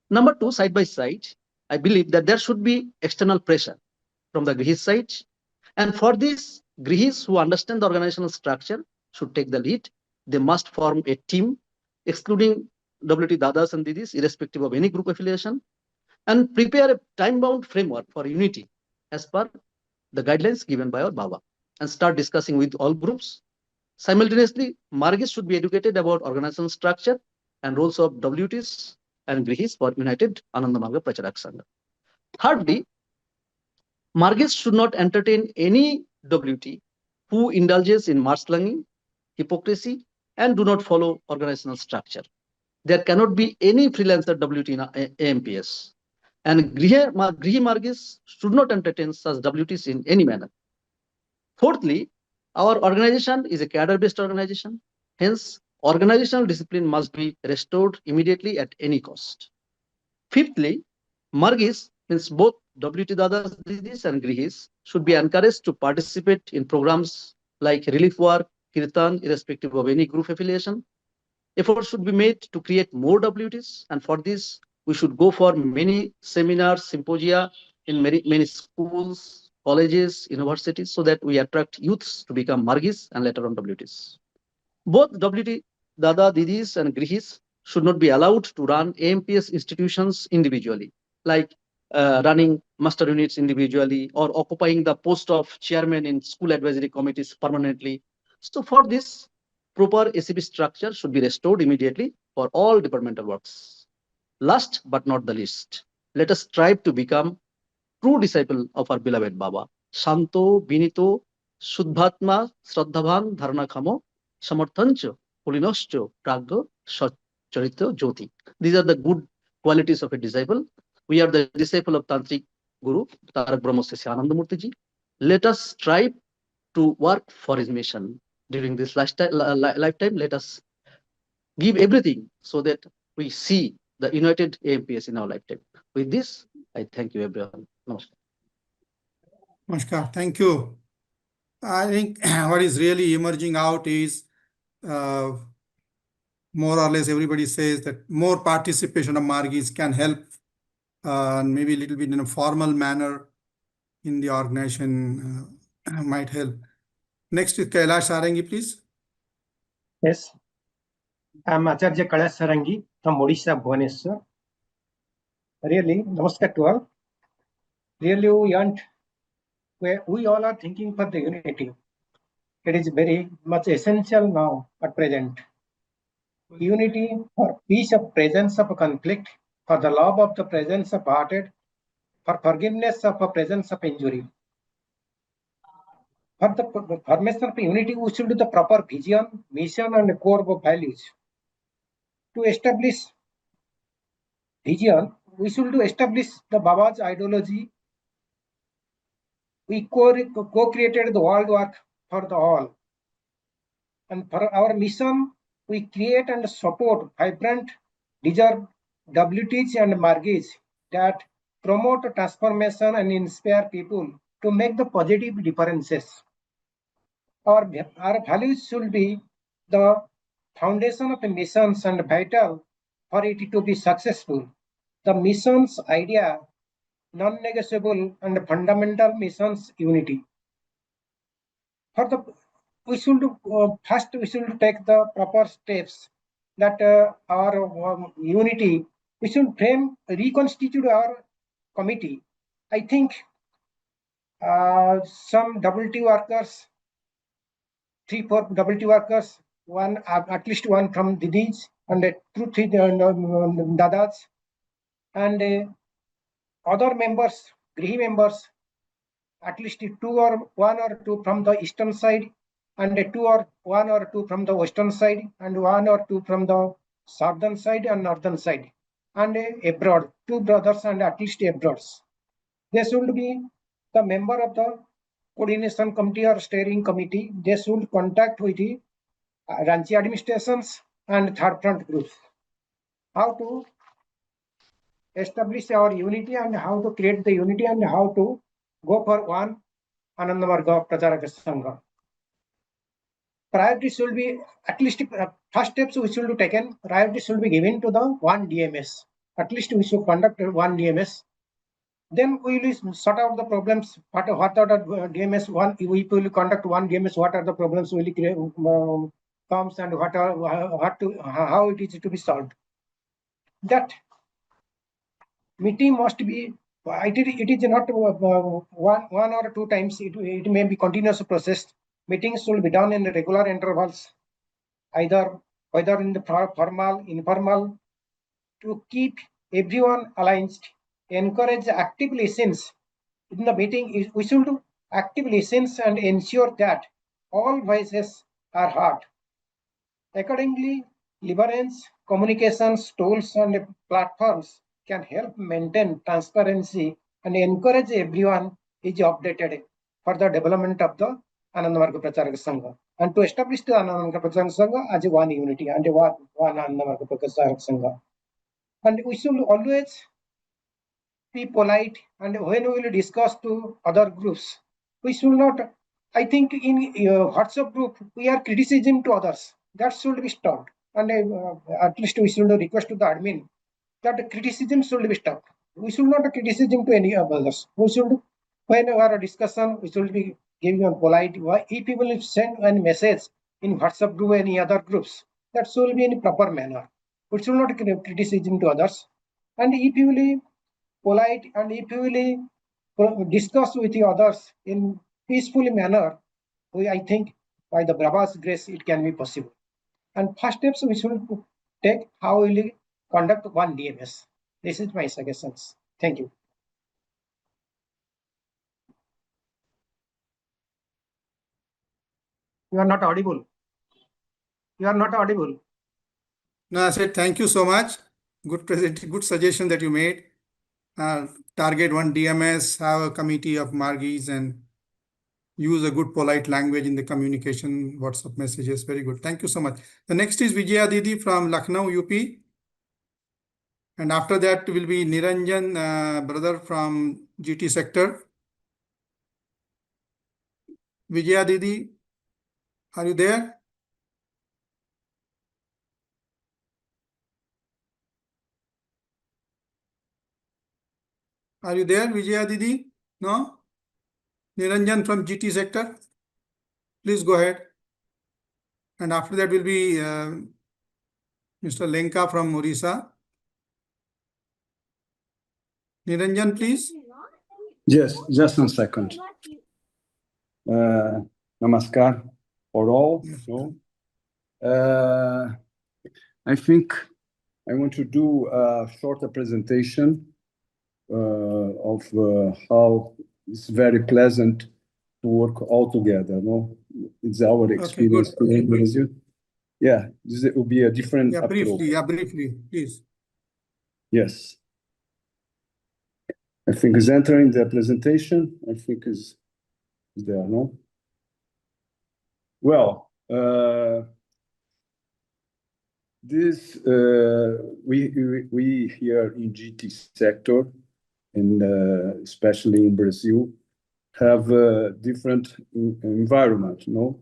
Number two, side by side, I believe that there should be external pressure from the Grihis side. And for this, Grihis who understand the organizational structure should take the lead. They must form a team, excluding WT Dadas and Didis, irrespective of any group affiliation, and prepare a time-bound framework for unity as per the guidelines given by our Baba, and start discussing with all groups. Simultaneously, Margis should be educated about organizational structure and roles of WTs and Grihis for United Ananda Marga Pracharak Sangha. Thirdly, Margis should not entertain any WT who indulges in marslanging, hypocrisy, and do not follow organizational structure. There cannot be any freelancer WT in AMPS. And Grihi Margis should not entertain such WTs in any manner. Fourthly, our organization is a cadre-based organization. Hence, organizational discipline must be restored immediately at any cost. Fifthly, Margis, means both WT Dadas, Didis and Grihis, should be encouraged to participate in programs like relief work, kirtan, irrespective of any group affiliation. Efforts should be made to create more WTs, and for this, we should go for many seminars, symposia in many schools, colleges, universities, so that we attract youths to become Margis and later on WTs. Both WT Dada, Didis, and Grihis should not be allowed to run AMPS institutions individually, like running master units individually or occupying the post of chairman in school advisory committees permanently. So for this, proper ACB structure should be restored immediately for all departmental works. Last but not the least, let us strive to become true disciple of our beloved Baba. Shanto, Binito, Shuddhatma, Shraddhavan, Dharanakhamo, Samarthancha, Pulinoscho, Pragya, Satcharita, Jyoti. These are the good qualities of a disciple. We are the disciple of Tantric Guru, Tarak Brahmasya Anandamurti ji. Let us strive to work for his mission. During this lifetime, let us give everything so that we see the united AMPS in our lifetime. With this, I thank you everyone. Namaskar. Namaskar. Thank you. I think what is really emerging out is more or less everybody says that more participation of Margis can help, maybe a little bit in a formal manner in the organization might help. Next is Kailash Sarangi, please. Yes, I'm Acharya Kailash Sarangi from Odisha, Bhubaneswar. Really, namaskar to all. Really, we all are thinking for the unity. It is very much essential now at present. Unity for peace of presence of conflict, for the love of the presence of hearted, for forgiveness of a presence of injury. For the formation of unity, we should do the proper vision, mission, and core values. To establish vision, we should establish the Baba's ideology. We co-created the world work for the all. And for our mission, we create and support vibrant, deserved WTs and marriages that promote transformation and inspire people to make the positive differences. Our values should be the foundation of the missions and vital for it to be successful. The mission's idea, non-negotiable and fundamental missions unity. For the we should first we should take the proper steps that our unity. We should reconstitute our committee. I think some WT workers, 3-4 WT workers, one at least one from Didis and 2-3 Dadas, and other members, Grihi members, at least 1 or 2 from the eastern side, and 1 or 2 from the western side, and 1 or 2 from the southern side and northern side, and abroad, 2 brothers and at least abroads. They should be the member of the coordination committee or steering committee. They should contact with the Ranchi administrations and third front groups. How to establish our unity and how to create the unity and how to go for one Anandamarga Pracharaka Sangha. Priority should be at least first steps which should be taken. Priority should be given to the one DMS. At least we should conduct one DMS. Then we will sort out the problems. What are the DMS one? We will conduct one DMS. What are the problems will create comes and how it is to be solved. That meeting must be. It is not one or 2 times. It may be continuous process. Meetings should be done in regular intervals, whether in the formal, informal, to keep everyone aligned. Encourage active listens in the meeting. We should do active listens and ensure that all voices are heard. Accordingly, leverage communications tools and platforms can help maintain transparency and encourage everyone is updated for the development of the Anandamarga Pracharaka Sangha, and to establish the Anandamarga Pracharaka Sangha as one unity and one Anandamarga Pracharaka Sangha. And we should always be polite, and when we will discuss to other groups, we should not. I think in WhatsApp group we are criticism to others. That should be stopped, and at least we should request to the admin that criticism should be stopped. We should not criticism to any of others. We should, when our discussion, we should be giving a polite. If people send any message in WhatsApp group, any other groups, that should be in a proper manner. We should not criticism to others. And if you will polite and if you will discuss with the others in peaceful manner, I think by the Baba's grace it can be possible. And first steps we should take how we will conduct one DMS. This is my suggestions. Thank you. You are not audible. You are not audible. No, I said thank you so much. Good suggestion that you made. Target one DMS, have a committee of Margis, and use a good polite language in the communication, WhatsApp messages. Very good. Thank you so much. The next is Vijaya Didi from Lucknow, UP. And after that will be Niranjan, brother from GT sector. Vijaya Didi, are you there? Are you there, Vijaya Didi? No? Niranjan from GT sector. Please go ahead. And after that will be Mr. Lenka from Orissa. Niranjan, please. Yes, just 1 second. Namaskar for all. So, I think I want to do a shorter presentation of how it's very pleasant to work all together. No, it's our experience good. in Brazil. Yeah, this will be a different Yeah, approach. briefly, please. Yes. I think is entering the presentation. I think is there, no? Well, this we here in GT sector, and especially in Brazil, have a different environment, no?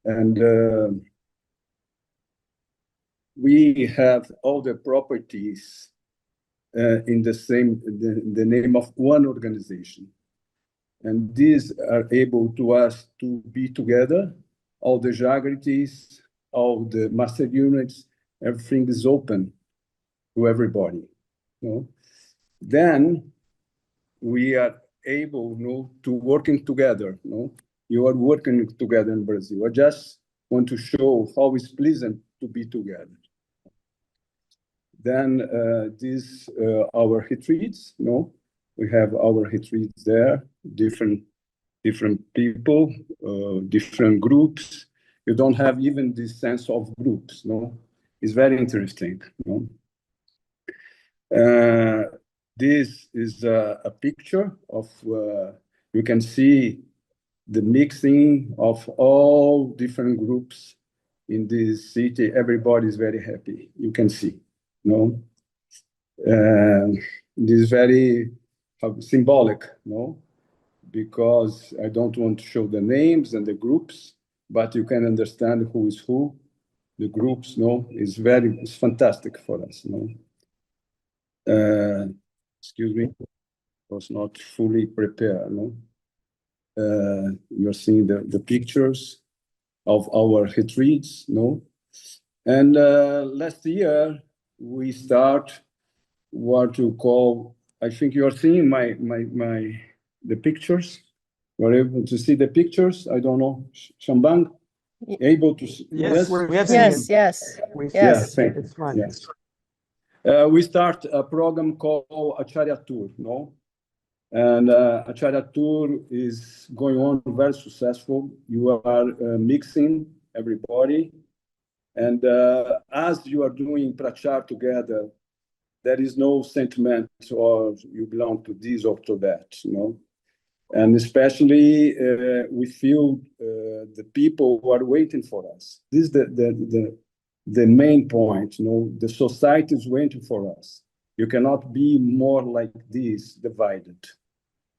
And we have all the properties in the name of one organization. And these are able to us to be together, all the geographies, all the master units, everything is open to everybody. You know? Then we are able, you know, to working together. You know? You are working together in Brazil. I just want to show how it's pleasant to be together. Then these our retreats, you know, we have our retreats there, different people, different groups. You don't have even this sense of groups, no? It's very interesting, no? This is a picture of, you can see the mixing of all different groups in this city. Everybody is very happy, you can see, no? This is very symbolic, no? Because I don't want to show the names and the groups, but you can understand who is who. The groups, no, it's fantastic for us, no. Excuse me, was not fully prepared, no. You're seeing the pictures of our retreats, no. And last year we start what you call, I think you are seeing the pictures. You're able to see the pictures. I don't know, Shambang, able to see? Yes, we have Yes, seen yes, Yeah, yes. thank you. Yes. We start a program called Acharya Tour, no? And Acharya Tour is going on very successful. You are mixing everybody. And as you are doing Prachar together, there is no sentiment or you belong to this or to that, you know. And especially we feel the people who are waiting for us. This is the main point, you know. The society is waiting for us. You cannot be more like this, divided.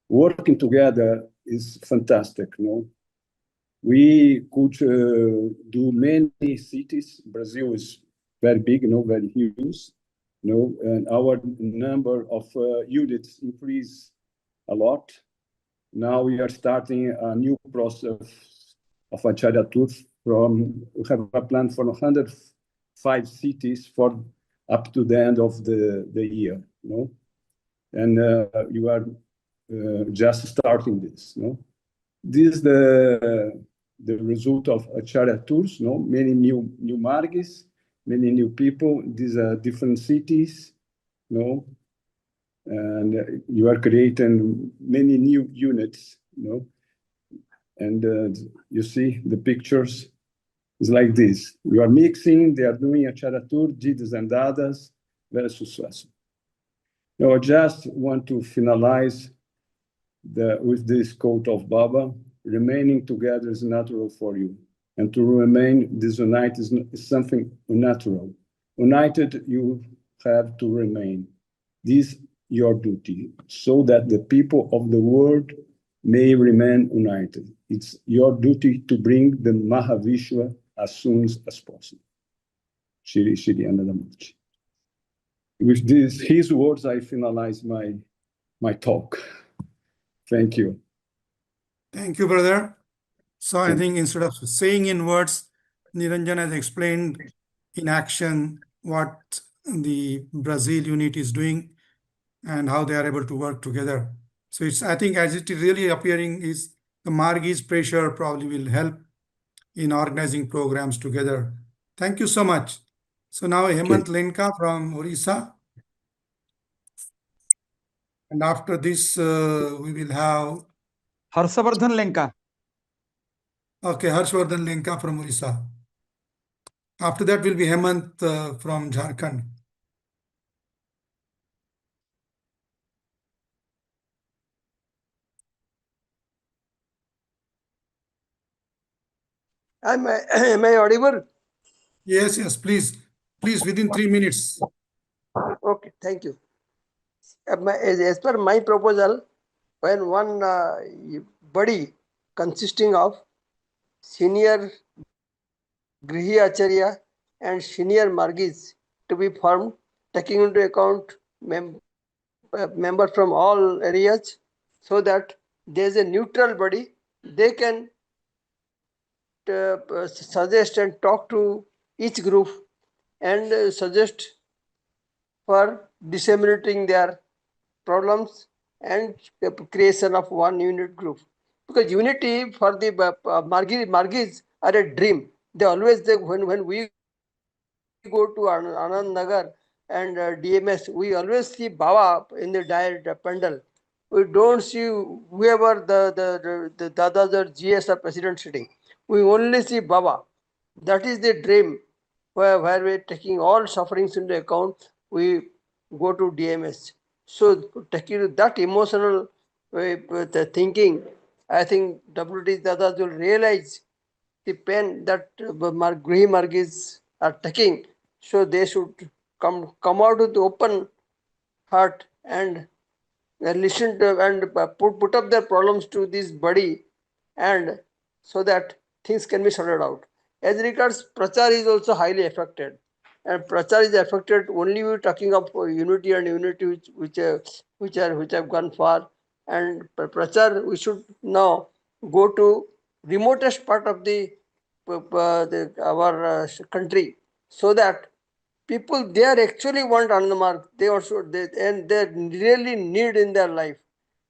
Working together is fantastic, you know. We could do many cities. Brazil is very big, you know, very huge. You know, and our number of units increase a lot. Now we are starting a new process of Acharya Tour from, we have a plan for 105 cities for up to the end of the year, you know? And you are just starting this, you know? This is the result of Acharya Tours, you know? Many new margis, many new people. These are different cities, you know, and you are creating many new units, you know, and you see the pictures. It's like this. You are mixing. They are doing Acharya Tour, Didas and Dadas, very successful. Now I just want to finalize with this quote of Baba: "Remaining together is natural for you. And to remain disunited is something unnatural. United, you have to remain. This your duty, so that the people of the world may remain united. It's your duty to bring the Mahavishwa as soon as possible." Shri Shri Anandamachi. With his words, I finalize my talk. Thank you. Thank you, brother. So I think instead of saying in words, Niranjan has explained in action what the Brazil unit is doing and how they are able to work together. So it's, I think as it is really appearing is the Margis pressure probably will help in organizing programs together. Thank you so much. So now Hemant Lenka from Orissa. And after this, we will have Harshavardhan Lenka. Okay, Harshvardhan Lenka from Orissa. After that will be Hemant from Jharkhand. Am I audible? Yes, yes, please. Please, within 3 minutes. Okay, thank you. As per my proposal, when one body consisting of senior Grihi Acharya and senior Margis to be formed, taking into account members from all areas, so that there is a neutral body, they can suggest and talk to each group and suggest for disseminating their problems and creation of one unit group. Because unity for the Margis are a dream. They always, when we go to Anand Nagar and DMS, we always see Baba in the pandal. We don't see whoever the Dadas or GS or president sitting. We only see Baba. That is the dream where we're taking all sufferings into account. We go to DMS. So taking that emotional the thinking, I think WT Dadas will realize the pain that Grihi Margis are taking. So they should come out with open heart and listen to and put up their problems to this body, and so that things can be sorted out. As regards Prachar is also highly affected, and Prachar is affected only we're talking of unity and unity which have gone far, and Prachar we should now go to remotest part of our country, so that people there actually want Anandmarg. They also and they really need in their life,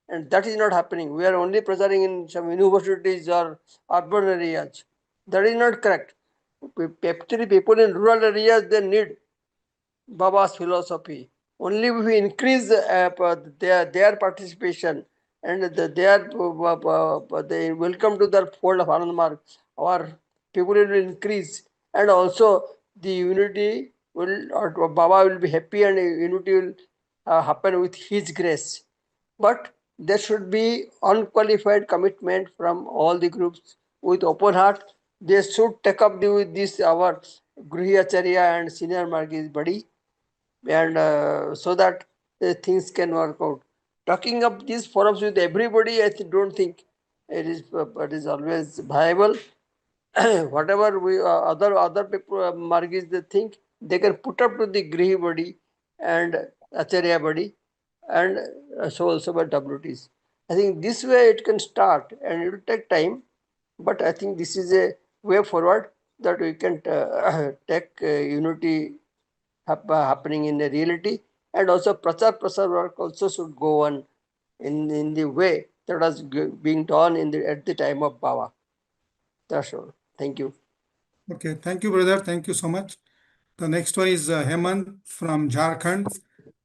and that is not happening. We are only preserving in some universities or urban areas. That is not correct. Actually, people in rural areas, they need Baba's philosophy. Only if we increase their participation and they welcome to the fold of Anandmarg, our people will increase, and also the unity will, or Baba will be happy, and unity will happen with his grace. But there should be unqualified commitment from all the groups with open heart. They should take up with this our Grihi Acharya and senior Margis body, and so that things can work out. Talking up these forums with everybody, I don't think it is always viable. Whatever we other people Margis they think, they can put up to the Grihi body and Acharya body, and so also by WTs. I think this way it can start, and it will take time, but I think this is a way forward that we can take unity happening in the reality, and also prasar work also should go on in the way that was being done at the time of Baba. That's all. Thank you. Okay, thank you, brother. Thank you so much. The next one is Hemant from Jharkhand.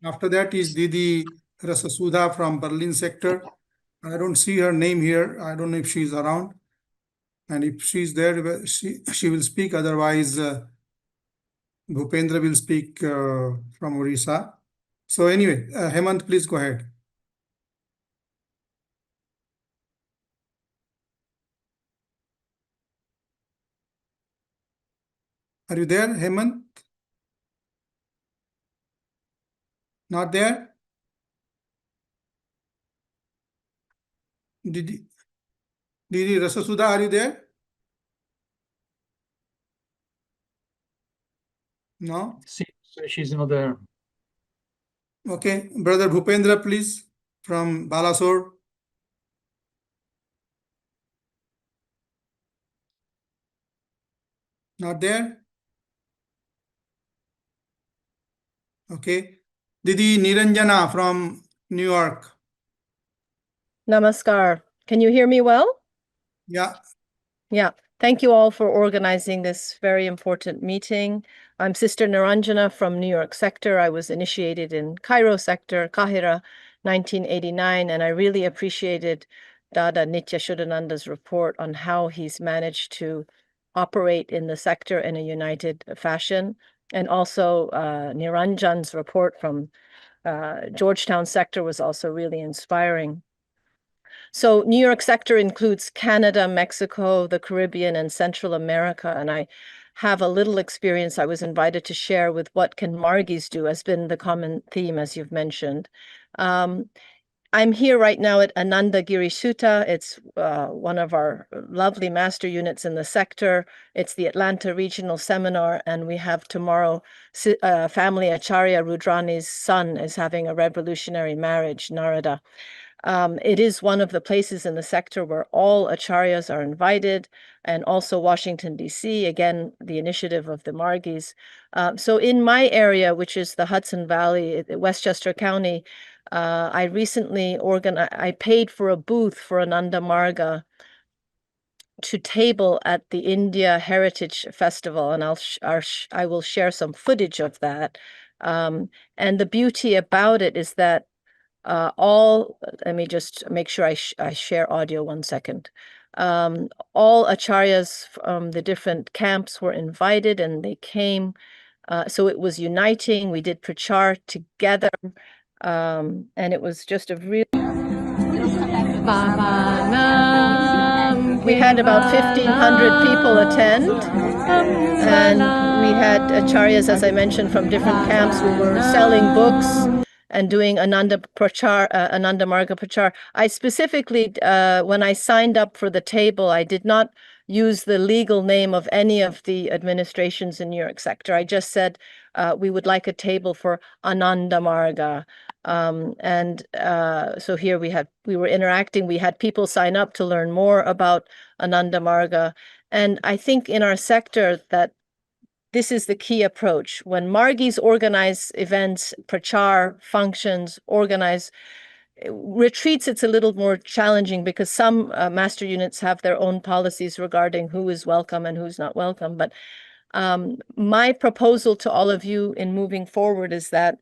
After that is Didi Rasasudha from Berlin sector. I don't see her name here. I don't know if she's around. And if she's there, she will speak. Otherwise, Bhupendra will speak from Orissa. So anyway, Hemant, please go ahead. Are you there, Hemant? Not there? Didi Rasasudha, are you there? No? She's not there. Okay, brother Bhupendra, please, from Balasore. Not there? Okay. Didi Niranjana from New York. Namaskar. Can you hear me well? Yeah. Yeah. Thank you all for organizing this very important meeting. I'm Sister Niranjana from New York sector. I was initiated in Cairo sector, Kahira, 1989, and I really appreciated Dada Nitya Shuddhananda's report on how he's managed to operate in the sector in a united fashion, and also Niranjan's report from Georgetown sector was also really inspiring. So New York sector includes Canada, Mexico, the Caribbean, and Central America, and I have a little experience I was invited to share with what can Margis do has been the common theme, as you've mentioned. I'm here right now at Ananda Giri Sutta. It's one of our lovely master units in the sector. It's the Atlanta Regional Seminar, and we have tomorrow family Acharya Rudrani's son is having a revolutionary marriage, Narada. It is one of the places in the sector where all acharyas are invited, and also Washington, D.C., again, the initiative of the Margis. So in my area, which is the Hudson Valley, Westchester County, I recently I paid for a booth for Ananda Marga to table at the India Heritage Festival, and I will share some footage of that. And the beauty about it is that let me just make sure I share audio 1 second. All acharyas from the different camps were invited, and they came. So it was uniting. We did prachar together. And it was just a real. We had about 1,500 people attend, and we had acharyas, as I mentioned, from different camps. We were selling books and doing Ananda Marga Prachar. I specifically, when I signed up for the table, I did not use the legal name of any of the administrations in New York sector. I just said we would like a table for Ananda Marga. So here we were interacting. We had people sign up to learn more about Ananda Marga. And I think in our sector that this is the key approach. When Margis organize events, prachar, functions, organize retreats, it's a little more challenging because some master units have their own policies regarding who is welcome and who's not welcome. But my proposal to all of you in moving forward is that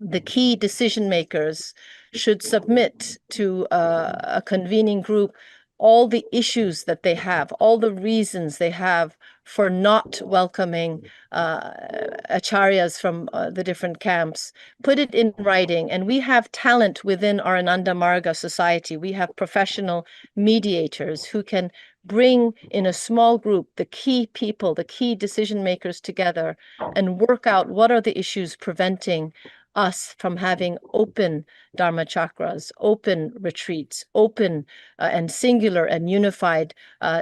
the key decision makers should submit to a convening group all the issues that they have, all the reasons they have for not welcoming acharyas from the different camps. Put it in writing. And we have talent within our Ananda Marga society. We have professional mediators who can bring in a small group the key people, the key decision makers together and work out what are the issues preventing us from having open Dharma chakras, open retreats, open and singular and unified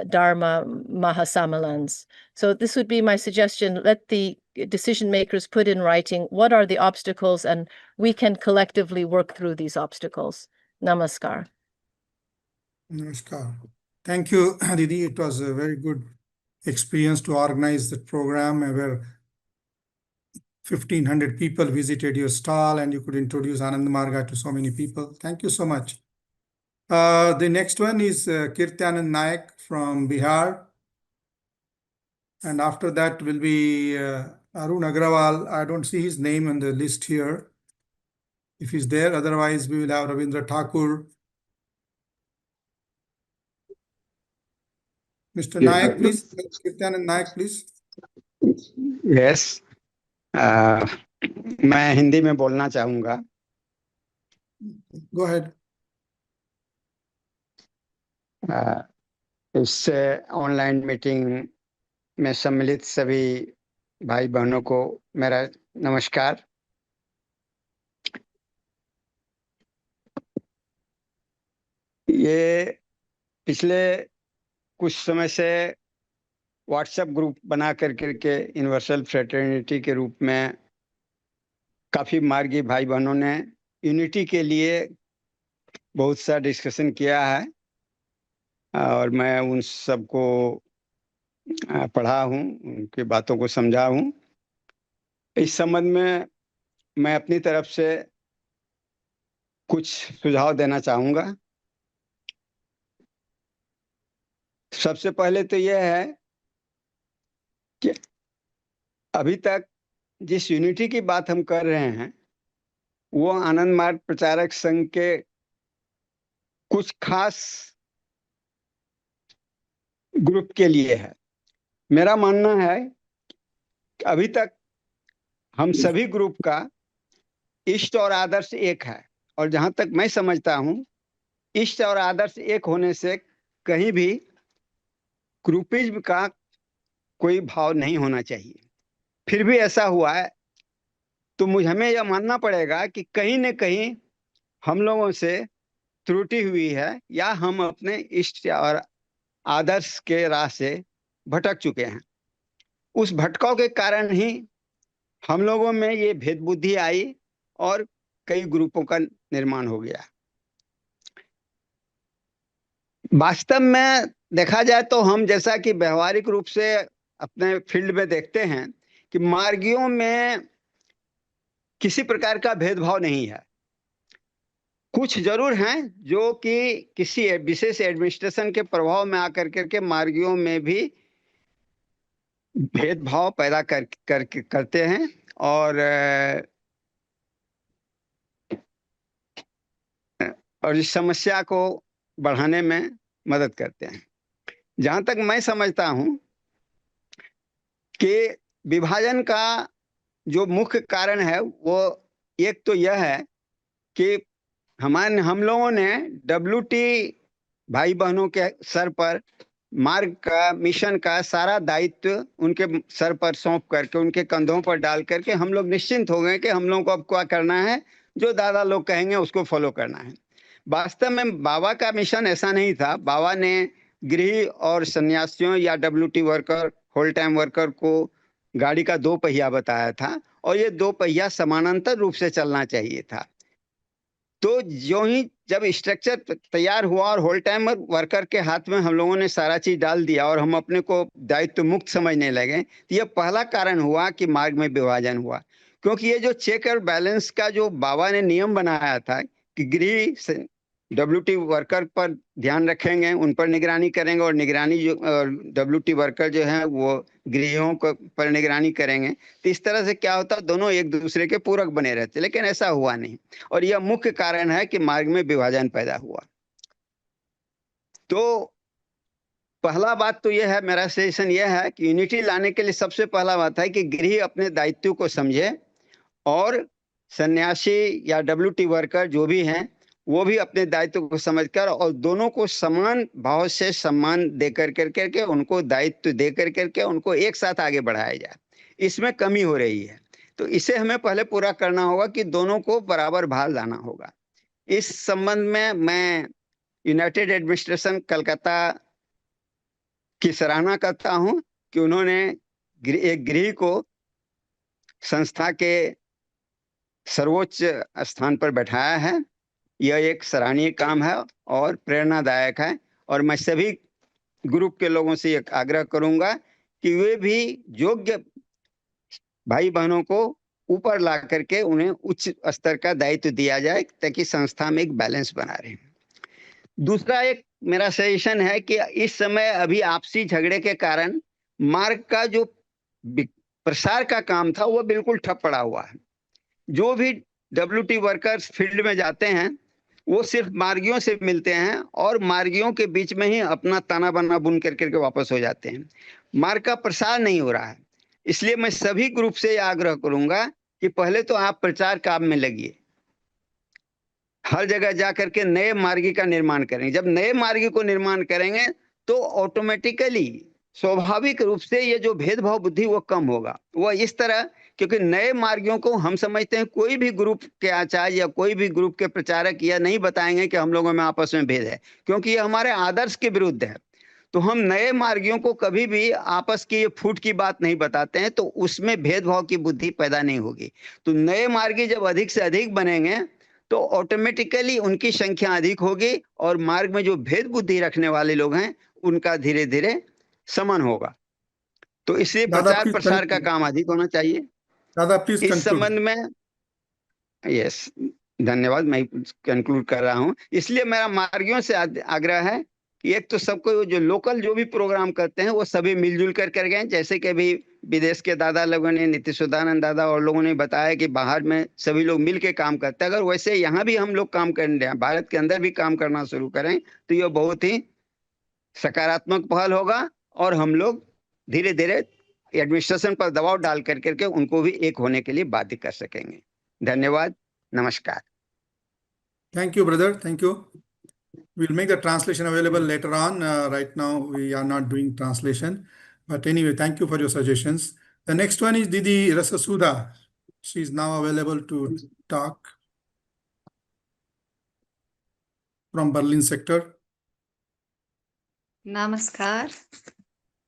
Dharma Mahasamalans. So this would be my suggestion. Let the decision makers put in writing what are the obstacles, and we can collectively work through these obstacles. Namaskar. Namaskar. Thank you, Didi. It was a very good experience to organize the program where 1,500 people visited your stall and you could introduce Anand Marga to so many people. Thank you so much. The next one is Kirtanand Naik from Bihar. And after that will be Arun Agrawal. I don't see his name on the list here. If he's there, otherwise we will have Ravindra Thakur. Mr. Naik, please. Kirtanand Naik, please. Yes. मैं हिंदी में बोलना चाहूँगा. Go ahead. इस online meeting में सम्मिलित सभी भाई बहनों को मेरा नमस्कार. ये पिछले कुछ समय से व्हाट्सएप ग्रुप बना करके यूनिवर्सल फ्रेटर्निटी के रूप में काफ़ी मार्गी भाई बहनों ने यूनिटी के लिए बहुत सा डिस्कशन किया है और मैं उन सबको पढ़ा हूँ, उनकी बातों को समझा हूँ. इस संबंध में मैं अपनी तरफ से कुछ सुझाव देना चाहूँगा. सबसे पहले तो यह है कि अभी तक जिस यूनिटी की बात हम कर रहे हैं वो आनंद मार्ग प्रचारक संघ के कुछ खास ग्रुप के लिए है। मेरा मानना है कि अभी तक हम सभी ग्रुप का इष्ट और आदर्श एक है, और जहां तक मैं समझता हूं इष्ट और आदर्श एक होने से कहीं भी ग्रुपिज्म का कोई भाव नहीं होना चाहिए। फिर भी ऐसा हुआ है तो हमें यह मानना पड़ेगा कि कहीं न कहीं हम लोगों से त्रुटि हुई है, या हम अपने इष्ट और आदर्श के राह से भटक चुके हैं। उस भटकाव के कारण ही हम लोगों में ये भेद बुद्धि आई और कई ग्रुपों का निर्माण हो गया। वास्तव में देखा जाए तो हम, जैसा कि व्यवहारिक रूप से अपने फील्ड में देखते हैं, कि मार्गियों में किसी प्रकार का भेदभाव नहीं है। कुछ जरूर हैं जो कि किसी विशेष एडमिनिस्ट्रेशन के प्रभाव में आकर करके मार्गियों में भी भेदभाव पैदा करते हैं और इस समस्या को बढ़ाने में मदद करते हैं। जहां तक मैं समझता हूं कि विभाजन का जो मुख्य कारण है वो एक तो यह है कि हम लोगों ने WT भाई बहनों के सर पर मार्ग का, मिशन का सारा दायित्व उनके सर पर सौंप करके, उनके कंधों पर डाल करके हम लोग निश्चिंत हो गए कि हम लोगों को अब क्या करना है, जो दादा लोग कहेंगे उसको फॉलो करना है। वास्तव में बाबा का मिशन ऐसा नहीं था। बाबा ने गृह और सन्यासियों या WT worker, whole time worker को गाड़ी का 2 पहिया बताया था, और ये 2 पहिया समानांतर रूप से चलना चाहिए था। तो जो ही जब स्ट्रक्चर तैयार हुआ और होल टाइम वर्कर के हाथ में हम लोगों ने सारा चीज डाल दिया और हम अपने को दायित्व मुक्त समझने लगे, तो यह पहला कारण हुआ कि मार्ग में विभाजन हुआ। क्योंकि ये जो चेक और बैलेंस का जो बाबा ने नियम बनाया था कि गृह WT वर्कर पर ध्यान रखेंगे, उन पर निगरानी करेंगे, और निगरानी जो WT वर्कर जो है वो गृहों पर निगरानी करेंगे, तो इस तरह से क्या होता, दोनों एक दूसरे के पूरक बने रहते। लेकिन ऐसा हुआ नहीं, और यह मुख्य कारण है कि मार्ग में विभाजन पैदा हुआ। तो पहला बात तो यह है, मेरा सजेशन यह है कि यूनिटी लाने के लिए सबसे पहला बात है कि गृह अपने दायित्व को समझे, और सन्यासी या WT वर्कर जो भी हैं वो भी अपने दायित्व को समझकर, और दोनों को समान भाव से सम्मान दे करके उनको दायित्व दे करके उनको एक साथ आगे बढ़ाया जाए। इसमें कमी हो रही है, तो इसे हमें पहले पूरा करना होगा कि दोनों को बराबर भार लाना होगा। इस संबंध में मैं यूनाइटेड एडमिनिस्ट्रेशन कलकत्ता की सराहना करता हूं कि उन्होंने एक गृह को संस्था के सर्वोच्च स्थान पर बैठाया है। यह एक सराहनीय काम है और प्रेरणादायक है, और मैं सभी ग्रुप के लोगों से एक आग्रह करूंगा कि वे भी योग्य भाई बहनों को ऊपर ला करके उन्हें उच्च स्तर का दायित्व दिया जाए, ताकि संस्था में एक बैलेंस बना रहे। दूसरा एक मेरा सजेशन है कि इस समय अभी आपसी झगड़े के कारण मार्ग का जो प्रसार का काम था वो बिल्कुल ठप पड़ा हुआ है। जो भी WT वर्कर्स फील्ड में जाते हैं वो सिर्फ मार्गियों से मिलते हैं, और मार्गियों के बीच में ही अपना ताना बाना बुन करके वापस हो जाते हैं। मार्ग का प्रसार नहीं हो रहा है। इसलिए मैं सभी ग्रुप से आग्रह करूंगा कि पहले तो आप प्रचार काम में लगिए, हर जगह जा करके नए मार्गी का निर्माण करेंगे। जब नए मार्गी को निर्माण करेंगे तो ऑटोमेटिकली, स्वाभाविक रूप से ये जो भेदभाव बुद्धि वो कम होगा। वो इस तरह, क्योंकि नए मार्गियों को हम समझते हैं कोई भी ग्रुप के आचार्य या कोई भी ग्रुप के प्रचारक यह नहीं बताएंगे कि हम लोगों में आपस में भेद है, क्योंकि ये हमारे आदर्श के विरुद्ध है। तो हम नए मार्गियों को कभी भी आपस की फूट की बात नहीं बताते हैं, तो उसमें भेदभाव की बुद्धि पैदा नहीं होगी। तो नए मार्गी जब अधिक से अधिक बनेंगे तो ऑटोमेटिकली उनकी संख्या अधिक होगी, और मार्ग में जो भेद बुद्धि रखने वाले लोग हैं उनका धीरे धीरे समन होगा। तो इसलिए प्रचार प्रसार का काम अधिक होना चाहिए। दादा प्लीज इस संबंध में यस, धन्यवाद, मैं कंक्लूड कर रहा हूं। इसलिए मेरा मार्गियों से आग्रह है कि एक तो सबको जो लोकल जो भी प्रोग्राम करते हैं वो सभी मिलजुल कर गए, जैसे कि अभी विदेश के दादा लोगों ने, नित्य दादा और लोगों ने बताया कि बाहर में सभी लोग मिल के काम करते हैं, अगर वैसे यहाँ भी हम लोग काम करने हैं, भारत के अंदर भी काम करना शुरू करें तो ये बहुत ही सकारात्मक पहल होगा और हम लोग धीरे धीरे एडमिनिस्ट्रेशन पर दबाव डाल करके उनको भी एक होने के लिए बाध्य कर सकेंगे। धन्यवाद, नमस्कार। Thank you, brother. Thank you. We'll make the translation available later on. Right now, we are not doing translation. But anyway, thank you for your suggestions. The next one is Didi Rasasuda. She is now available to talk from Berlin sector. Namaskar.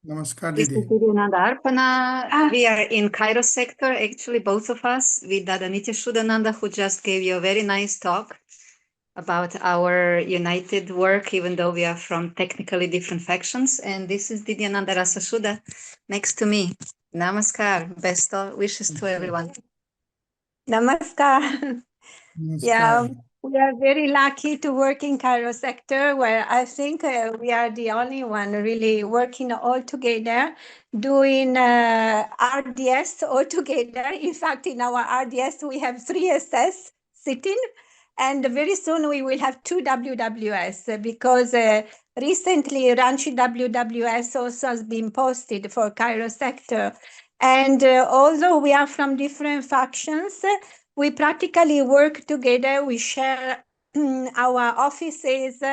Namaskar, This Didi. is Didi Arpana. We are in Cairo sector, actually, both of us, with Dada Nitya Shuddhananda, who just gave you a very nice talk about our united work, even though we are from technically different factions. And this is Didi Ananda Rasasuda next to me. Namaskar. Best wishes to everyone. Namaskar. Yeah, we are very lucky to work in Cairo sector, where I think we are the only one really working all together, doing RDS all together. In fact, in our RDS, we have 3 SS sitting, and very soon we will have 2 WWS, because recently Ranchi WWS also has been posted for Cairo sector. And although we are from different factions, we practically work together. We share our offices,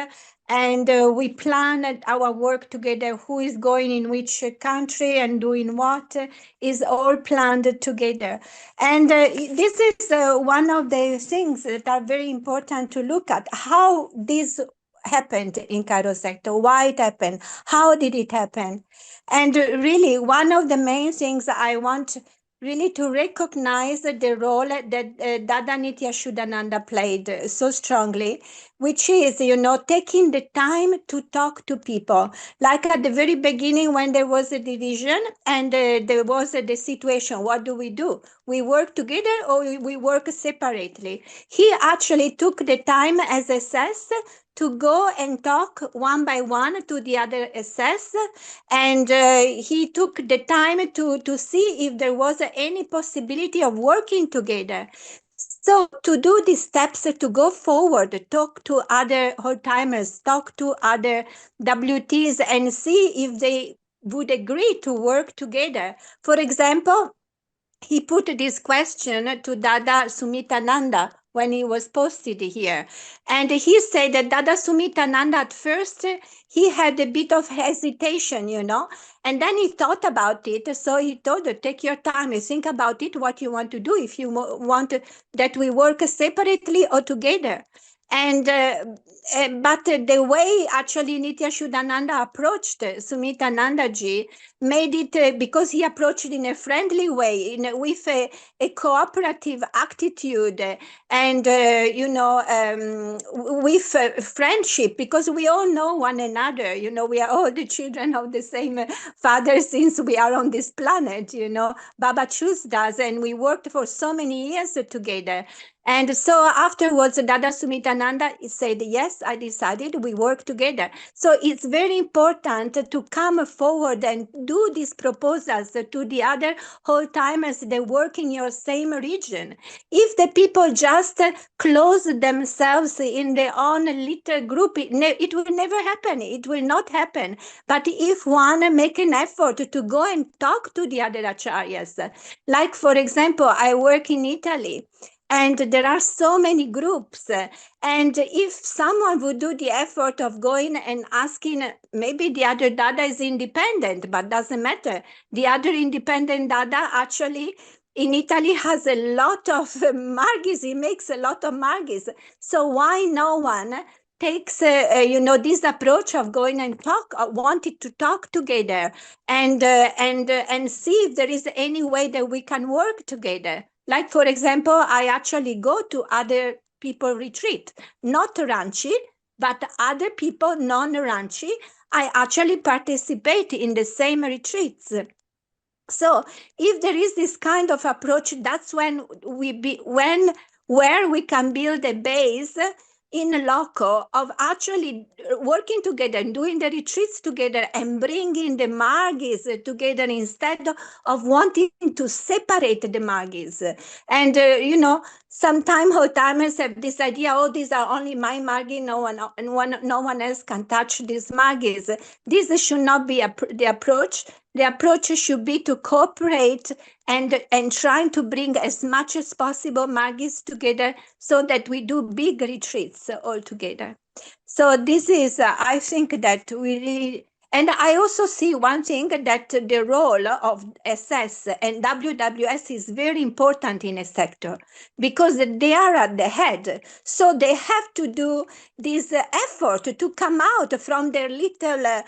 and we plan our work together. Who is going in which country and doing what is all planned together. And this is one of the things that are very important to look at. How this happened in Cairo sector, why it happened, how did it happen? And really, one of the main things I want really to recognize the role that Dada Nitya Shuddhananda played so strongly, which is, taking the time to talk to people. Like at the very beginning when there was a division and there was the situation, what do? We work together or we work separately? He actually took the time as SS to go and talk one by one to the other SS, and he took the time to see if there was any possibility of working together. So to do these steps, to go forward, talk to other old-timers, talk to other WTs, and see if they would agree to work together. For example, he put this question to Dada Sumitananda when he was posted here. And he said that Dada Sumitananda, at first, he had a bit of hesitation, and then he thought about it. So he told her, take your time, think about it, what you want to do, if you want that we work separately or together. And but the way actually Nitya Shuddhananda approached Sumitananda ji made it, because he approached it in a friendly way, with a cooperative attitude, and with friendship, because we all know one another. We are all the children of the same father since we are on this planet. Baba chose us, and we worked for so many years together. And so afterwards, Dada Sumitananda said, yes, I decided we work together. So it's very important to come forward and do these proposals to the other whole-timers that work in your same region. If the people just close themselves in their own little group, it will never happen. It will not happen. But if one make an effort to go and talk to the other acharyas, like, for example, I work in Italy, and there are so many groups. And if someone would do the effort of going and asking, maybe the other Dada is independent, but doesn't matter. The other independent Dada actually in Italy has a lot of margis. He makes a lot of margis. So why no one takes this approach of going and wanted to talk together and see if there is any way that we can work together. Like, for example, I actually go to other people retreat, not Ranchi, but other people non-Ranchi. I actually participate in the same retreats. So if there is this kind of approach, that's when where we can build a base in loco of actually working together and doing the retreats together and bringing the Margis together instead of wanting to separate the Margis. And, sometimes old-timers have this idea, oh, these are only my Margis, no one else can touch these Margis. This should not be the approach. The approach should be to cooperate and trying to bring as much as possible Margis together so that we do big retreats all together. So this is, I think that we really, and I also see one thing that the role of SS and WWS is very important in a sector because they are at the head. So they have to do this effort to come out from their little,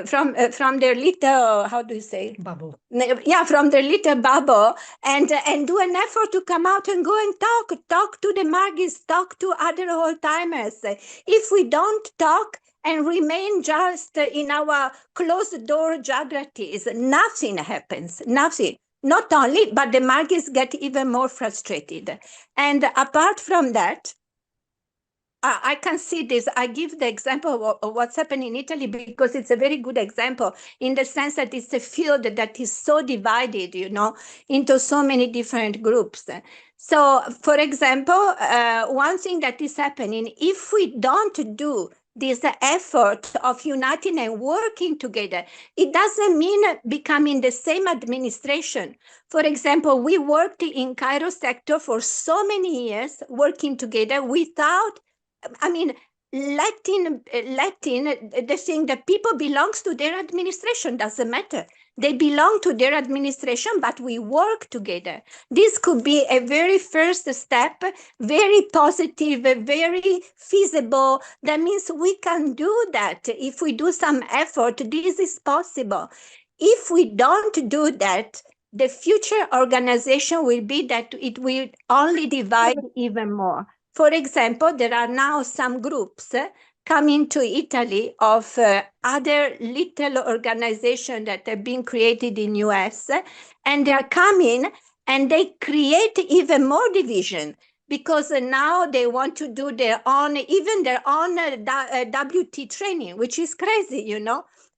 from their little, how do you say? Bubble. Yeah, from their little bubble and do an effort to come out and go and talk to the Margis, talk to other old-timers. If we don't talk and remain just in our closed door geographies, nothing happens, nothing. Not only, but the Margis get even more frustrated. And apart from that, I can see this. I give the example of what's happening in Italy because it's a very good example in the sense that it's a field that is so divided, into so many different groups. So, for example, one thing that is happening, if we don't do this effort of uniting and working together, it doesn't mean becoming the same administration. For example, we worked in Cairo sector for so many years, working together without letting the thing that people belongs to their administration doesn't matter. They belong to their administration, but we work together. This could be a very first step, very positive, very feasible. That means we can do that. If we do some effort, this is possible. If we don't do that, the future organization will be that it will only divide even more. For example, there are now some groups coming to Italy of other little organizations that have been created in US, and they are coming and they create even more division because now they want to do their own WT training, which is crazy,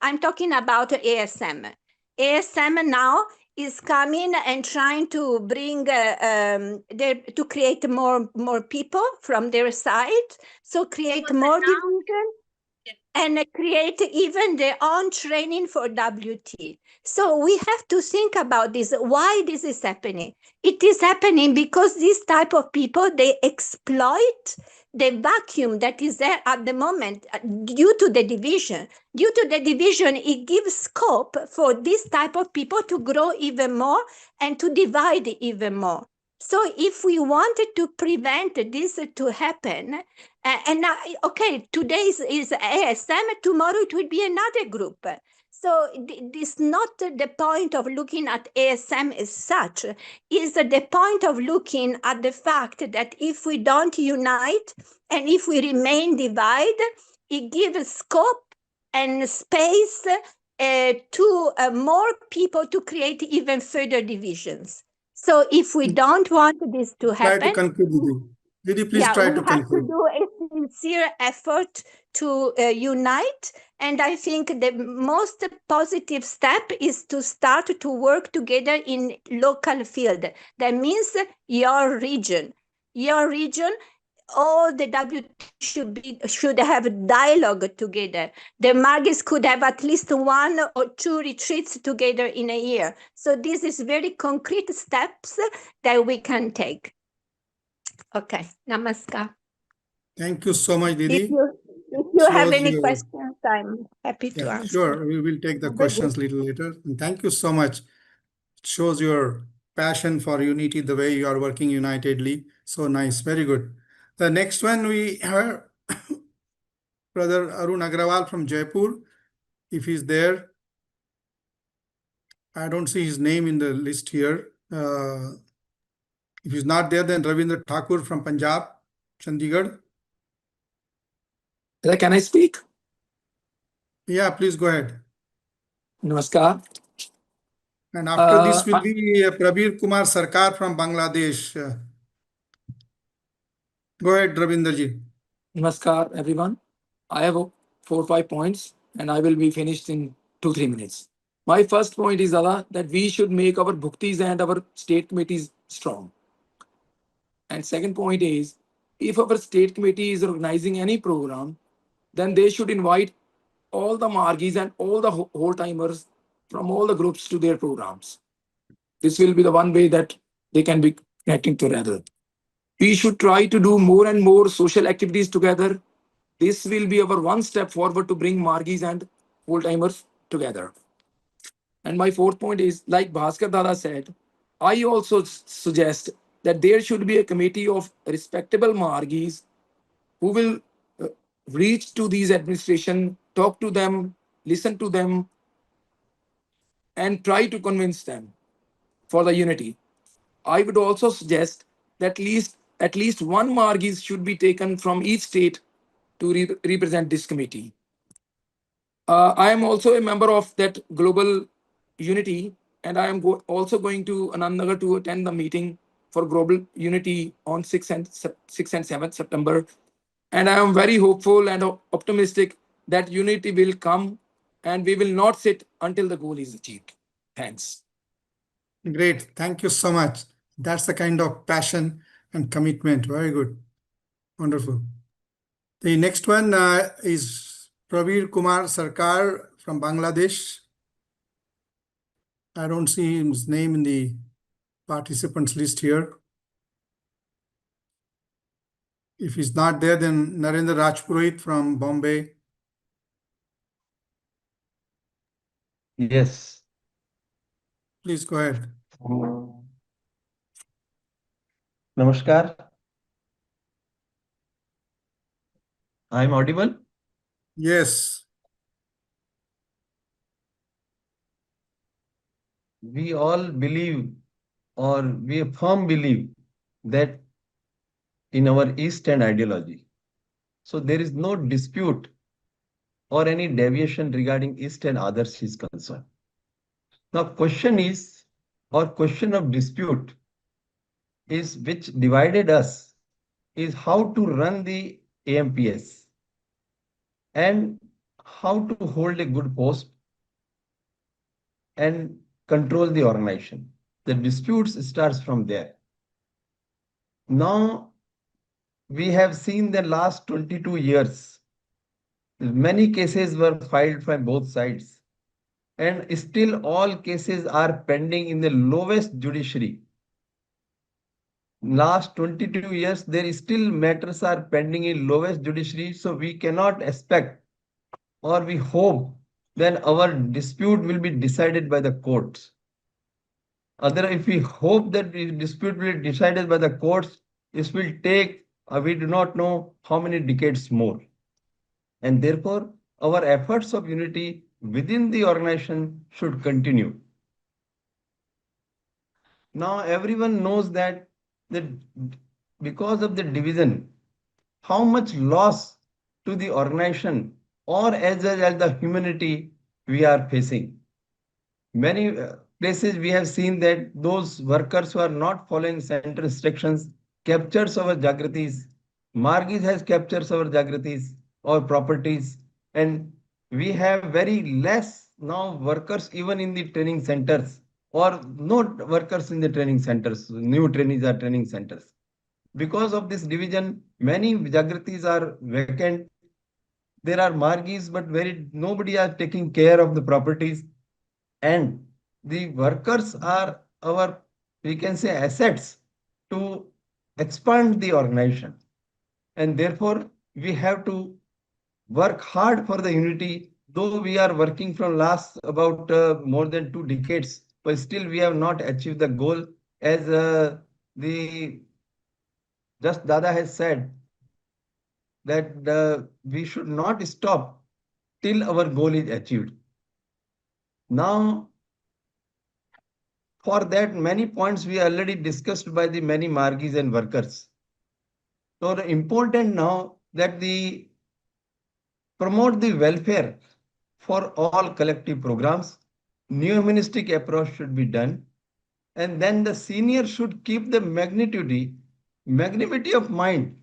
I'm talking about ASM. ASM now is coming and trying to bring to create more people from their side, so create more division and create even their own training for WT. So we have to think about this, why this is happening. It is happening because this type of people, they exploit the vacuum that is there at the moment due to the division. Due to the division, it gives scope for this type of people to grow even more and to divide even more. So if we wanted to prevent this to happen, and now, okay, today is ASM, tomorrow it will be another group. So this not the point of looking at ASM as such, is the point of looking at the fact that if we don't unite and if we remain divided, it gives scope and space to more people to create even further divisions. So if we don't want this to happen, try to conclude, Didi. Didi, please try to conclude. We have to do a sincere effort to unite. And I think the most positive step is to start to work together in local field. That means your region. All the WT should have dialogue together. The Margis could have at least 1 or 2 retreats together in a year. So this is very concrete steps that we can take. Okay, namaskar. Thank you so much, Didi. If you have any questions, I'm happy to answer. Sure, we will take the questions a little later. And thank you so much. It shows your passion for unity, the way you are working unitedly. So nice, very good. The next one we have Brother Arun Agrawal from Jaipur. If he's there, I don't see his name in the list here. If he's not there, then Ravindra Thakur from Punjab, Chandigarh. Can I speak? Yeah, please go ahead. Namaskar. And after this will be Prabir Kumar Sarkar from Bangladesh. Go ahead, Ravinderji. Namaskar, everyone. I have 4 or 5 points, and I will be finished in 2 or 3 minutes. My first point is Dada, that we should make our bhuktis and our state committees strong. And second point is, if our state committee is organizing any program, then they should invite all the margis and all the whole timers from all the groups to their programs. This will be the one way that they can be connecting together. We should try to do more and more social activities together. This will be our one step forward to bring margis and whole timers together. And my fourth point is, like Bhaskar Dada said, I also suggest that there should be a committee of respectable margis who will uh, reach to these administration, talk to them, listen to them, and try to convince them for the unity. I would also suggest that at least one margis should be taken from each state to represent this committee. I am also a member of that global unity, and I am also going to Anandnagar to attend the meeting for global unity on 6th and 7th September. And I am very hopeful and optimistic that unity will come, and we will not sit until the goal is achieved. Thanks. Great. Thank you so much. That's the kind of passion and commitment. Very good. Wonderful. The next one is Pravir Kumar Sarkar from Bangladesh. I don't see his name in the participants list here. If he's not there, then Narendra Rajpurohit from Bombay. Yes. Please go ahead. Namaskar. I'm audible? Yes. We all believe, or we firm believe, that in our Eastern ideology. So there is no dispute or any deviation regarding East and others is concerned. Now question is, or question of dispute is, which divided us, is how to run the AMPS and how to hold a good post and control the organization. The disputes starts from there. Now we have seen the last 22 years, many cases were filed by both sides, and still all cases are pending in the lowest judiciary. Last 22 years, there is still matters are pending in lowest judiciary, so we cannot expect or we hope then our dispute will be decided by the courts. Other, if we hope that the dispute will be decided by the courts, this will take, we do not know how many decades more. And therefore, our efforts of unity within the organization should continue. Now, everyone knows that because of the division, how much loss to the organization or as well as the humanity we are facing. Many places we have seen that those workers who are not following center instructions captures our Jagritis. Margis has captures our Jagritis or properties, and we have very less now workers even in the training centers, or not workers in the training centers. New trainees are training centers. Because of this division, many Jagritis are vacant. There are Margis, but nobody are taking care of the properties. And the workers are our, we can say, assets to expand the organization. And therefore, we have to work hard for the unity, though we are working from last about more than 2 decades, but still we have not achieved the goal as the just Dada has said that we should not stop till our goal is achieved. Now, for that, many points we already discussed by the many margis and workers. So the important now that the promote the welfare for all collective programs, new humanistic approach should be done, and then the senior should keep the magnanimity of mind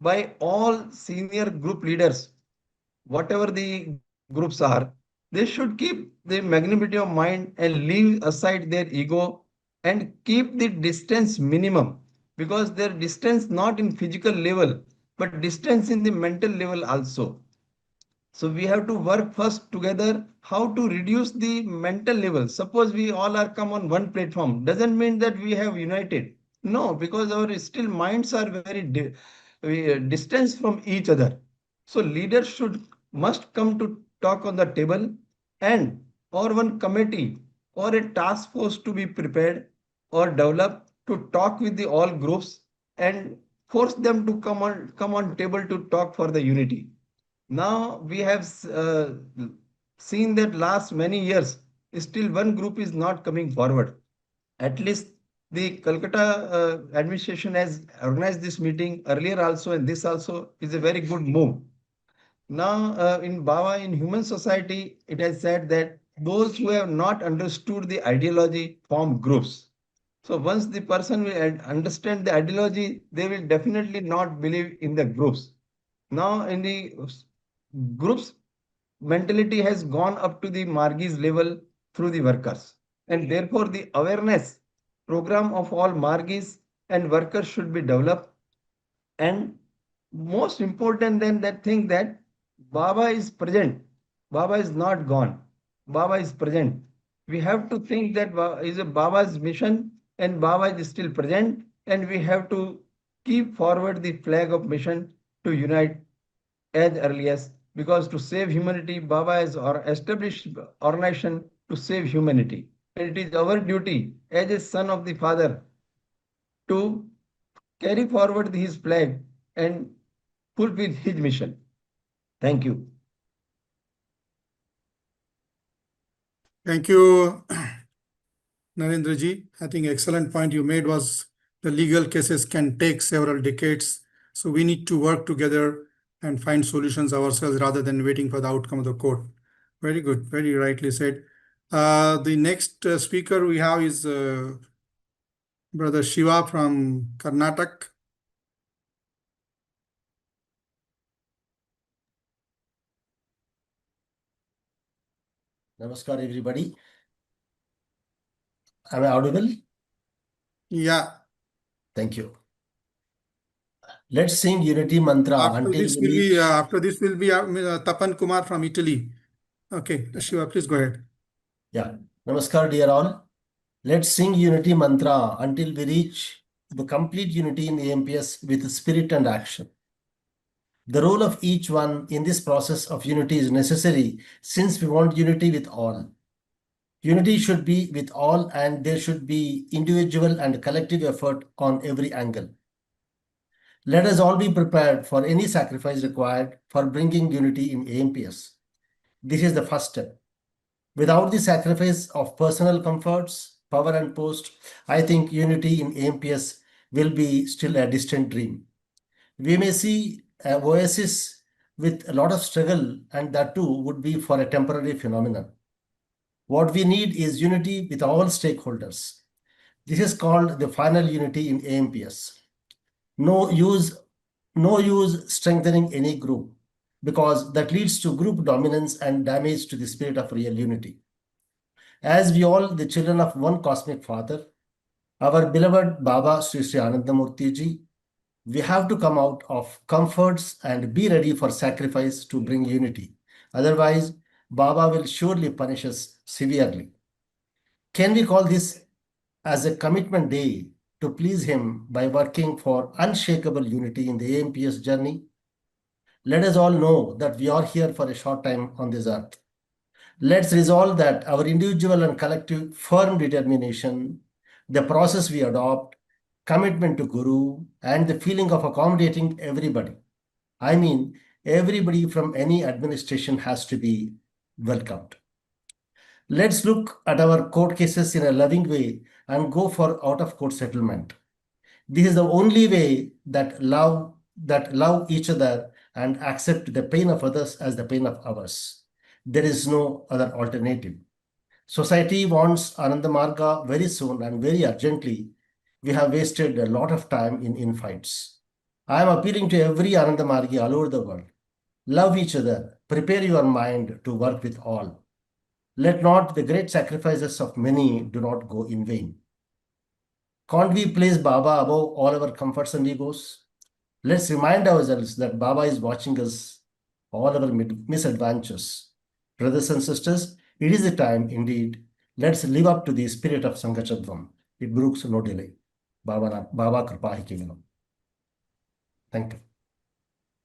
by all senior group leaders, whatever the groups are, they should keep the magnanimity of mind and leave aside their ego and keep the distance minimum, because their distance not in physical level but distance in the mental level also. So we have to work first together how to reduce the mental level. Suppose we all are come on one platform, doesn't mean that we have united. No, because our still minds are very distance from each other. So leaders must come to talk on the table, and or one committee or a task force to be prepared or developed to talk with the all groups and force them to come on table to talk for the unity. Now we have seen that last many years, still one group is not coming forward. At least the Calcutta administration has organized this meeting earlier also, and this also is a very good move. Now, in Baba, in human society, it has said that those who have not understood the ideology form groups. So once the person will understand the ideology, they will definitely not believe in the groups. Now, in the groups, mentality has gone up to the Margis level through the workers. And therefore, the awareness program of all Margis and workers should be developed. And most important than that thing that Baba is present. Baba is not gone. Baba is present. We have to think that is a Baba's mission and Baba is still present, and we have to keep forward the flag of mission to unite as early as, because to save humanity, Baba has established organization to save humanity. And it is our duty as a son of the Father to carry forward his flag and fulfill his mission. Thank you. Thank you, Narendra ji. I think excellent point you made was the legal cases can take several decades. So we need to work together and find solutions ourselves rather than waiting for the outcome of the court. Very good, very rightly said. The next speaker we have is Brother Shiva from Karnataka. Namaskar, everybody. Am I audible? Yeah. Thank you. Let's sing Unity Mantra After until this will be Tapan Kumar from Italy. Okay, Shiva, please go ahead. Yeah. Namaskar, dear all. Let's sing Unity Mantra until we reach the complete unity in AMPS with spirit and action. The role of each one in this process of unity is necessary since we want unity with all. Unity should be with all, and there should be individual and collective effort on every angle. Let us all be prepared for any sacrifice required for bringing unity in AMPS. This is the first step. Without the sacrifice of personal comforts, power and post, I think unity in AMPS will be still a distant dream. We may see a oasis with a lot of struggle, and that too would be for a temporary phenomenon. What we need is unity with all stakeholders. This is called the final unity in AMPS. No use strengthening any group, because that leads to group dominance and damage to the spirit of real unity. As we all the children of one cosmic father, our beloved Baba Sri Sri Anandamurti ji, we have to come out of comforts and be ready for sacrifice to bring unity. Otherwise, Baba will surely punish us severely. Can we call this as a commitment day to please him by working for unshakable unity in the AMPS journey? Let us all know that we are here for a short time on this earth. Let's resolve that our individual and collective firm determination, the process we adopt, commitment to Guru, and the feeling of accommodating everybody. I mean, everybody from any administration has to be welcomed. Let's look at our court cases in a loving way and go for out-of-court settlement. This is the only way that love each other and accept the pain of others as the pain of ours. There is no other alternative. Society wants Ananda Marga very soon and very urgently. We have wasted a lot of time in fights. I am appealing to every Ananda Margi all over the world. Love each other. Prepare your mind to work with all. Let not the great sacrifices of many do not go in vain. Can't we place Baba above all our comforts and egos? Let's remind ourselves that Baba is watching us, all our misadventures. Brothers and sisters, it is the time indeed. Let's live up to the spirit of Sankachadvam. It brooks no delay. Baba Kripa hi kevalam. Thank you.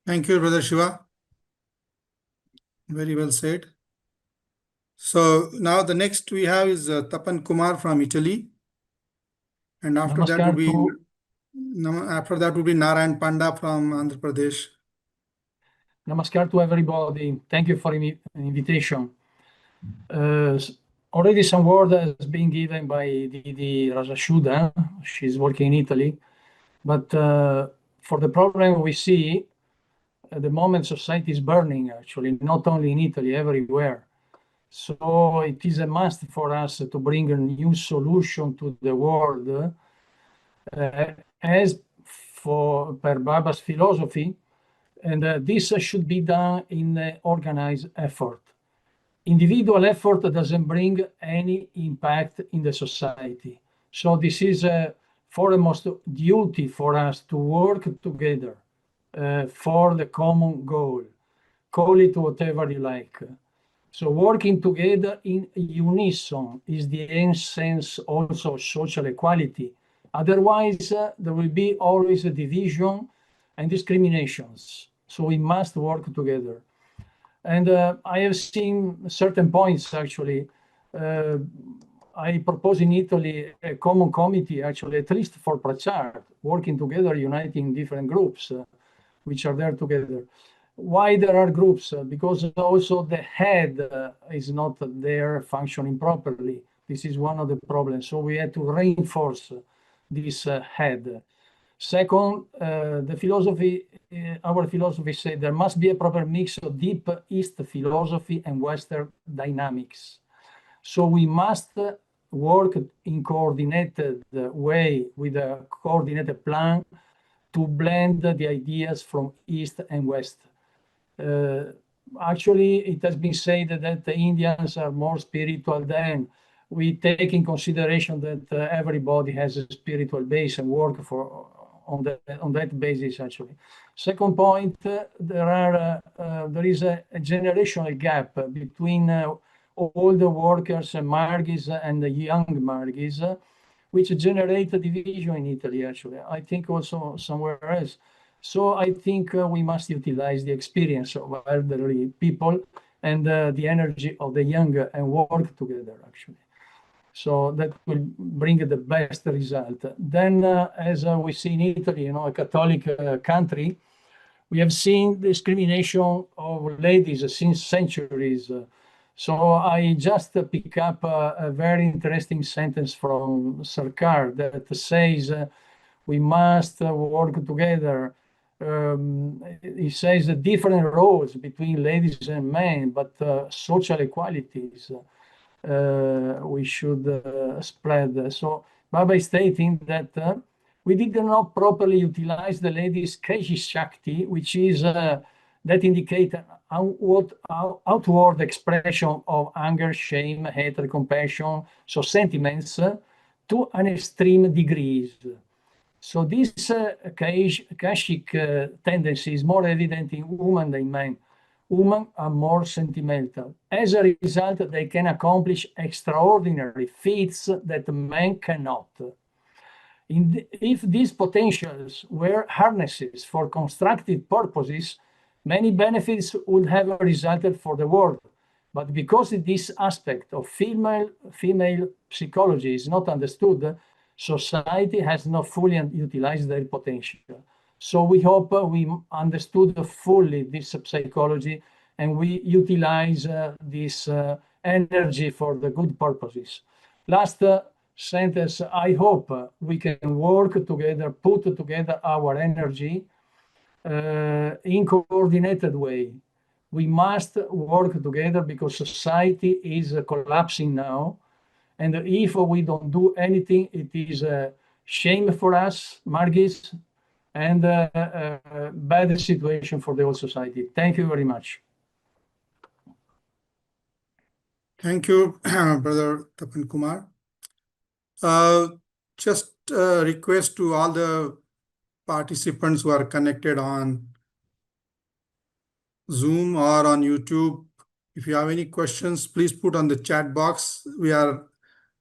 Thank you, Brother Shiva. Very well said. So now the next we have is Tapan Kumar from Italy. And after that would be Narayan Panda from Andhra Pradesh. Namaskar to everybody. Thank you for the invitation. Already some word has been given by Didi Rajashuda. She's working in Italy. But for the problem we see, at the moment society is burning, actually, not only in Italy, everywhere. So it is a must for us to bring a new solution to the world as for per Baba's philosophy. And this should be done in organized effort. Individual effort doesn't bring any impact in the society. So this is a foremost duty for us to work together for the common goal. Call it whatever you like. So working together in unison is the essence also of social equality. Otherwise, there will be always a division and discriminations. So we must work together. And I have seen certain points, actually. I propose in Italy a common committee, actually, at least for Prachar, working together, uniting different groups which are there together. Why there are groups? Because also the head is not there functioning properly. This is one of the problems. So we had to reinforce this head. Second, the philosophy, our philosophy said there must be a proper mix of deep East philosophy and Western dynamics. So we must work in coordinated way with a coordinated plan to blend the ideas from East and West. Actually, it has been said that the Indians are more spiritual than we take in consideration that everybody has a spiritual base and work for on that basis, actually. Second point, there is a generational gap between all the workers and Margis and the young Margis, which generate a division in Italy, actually. I think also somewhere else. So I think we must utilize the experience of elderly people and the energy of the young and work together, actually. So that will bring the best result. Then, as we see in Italy, a Catholic country, we have seen discrimination of ladies since centuries. So I just pick up a very interesting sentence from Sarkar that says we must work together. He says different roles between ladies and men, but social equalities we should spread. So Baba is stating that we did not properly utilize the ladies' Keshi Shakti, which is that indicate outward expression of anger, shame, hatred, compassion, so sentiments to an extreme degrees. So this Kashic tendency is more evident in women than men. Women are more sentimental. As a result, they can accomplish extraordinary feats that men cannot. If these potentials were harnessed for constructive purposes, many benefits would have resulted for the world. But because this aspect of female psychology is not understood, society has not fully utilized their potential. So we hope we understood fully this psychology and we utilize this energy for the good purposes. Last sentence, I hope we can work together, put together our energy in coordinated way. We must work together because society is collapsing now. And if we don't do anything, it is a shame for us, Margis, and bad situation for the whole society. Thank you very much. Thank you, Brother Tapan Kumar. Just a request to all the participants who are connected on Zoom or on YouTube. If you have any questions, please put on the chat box. We are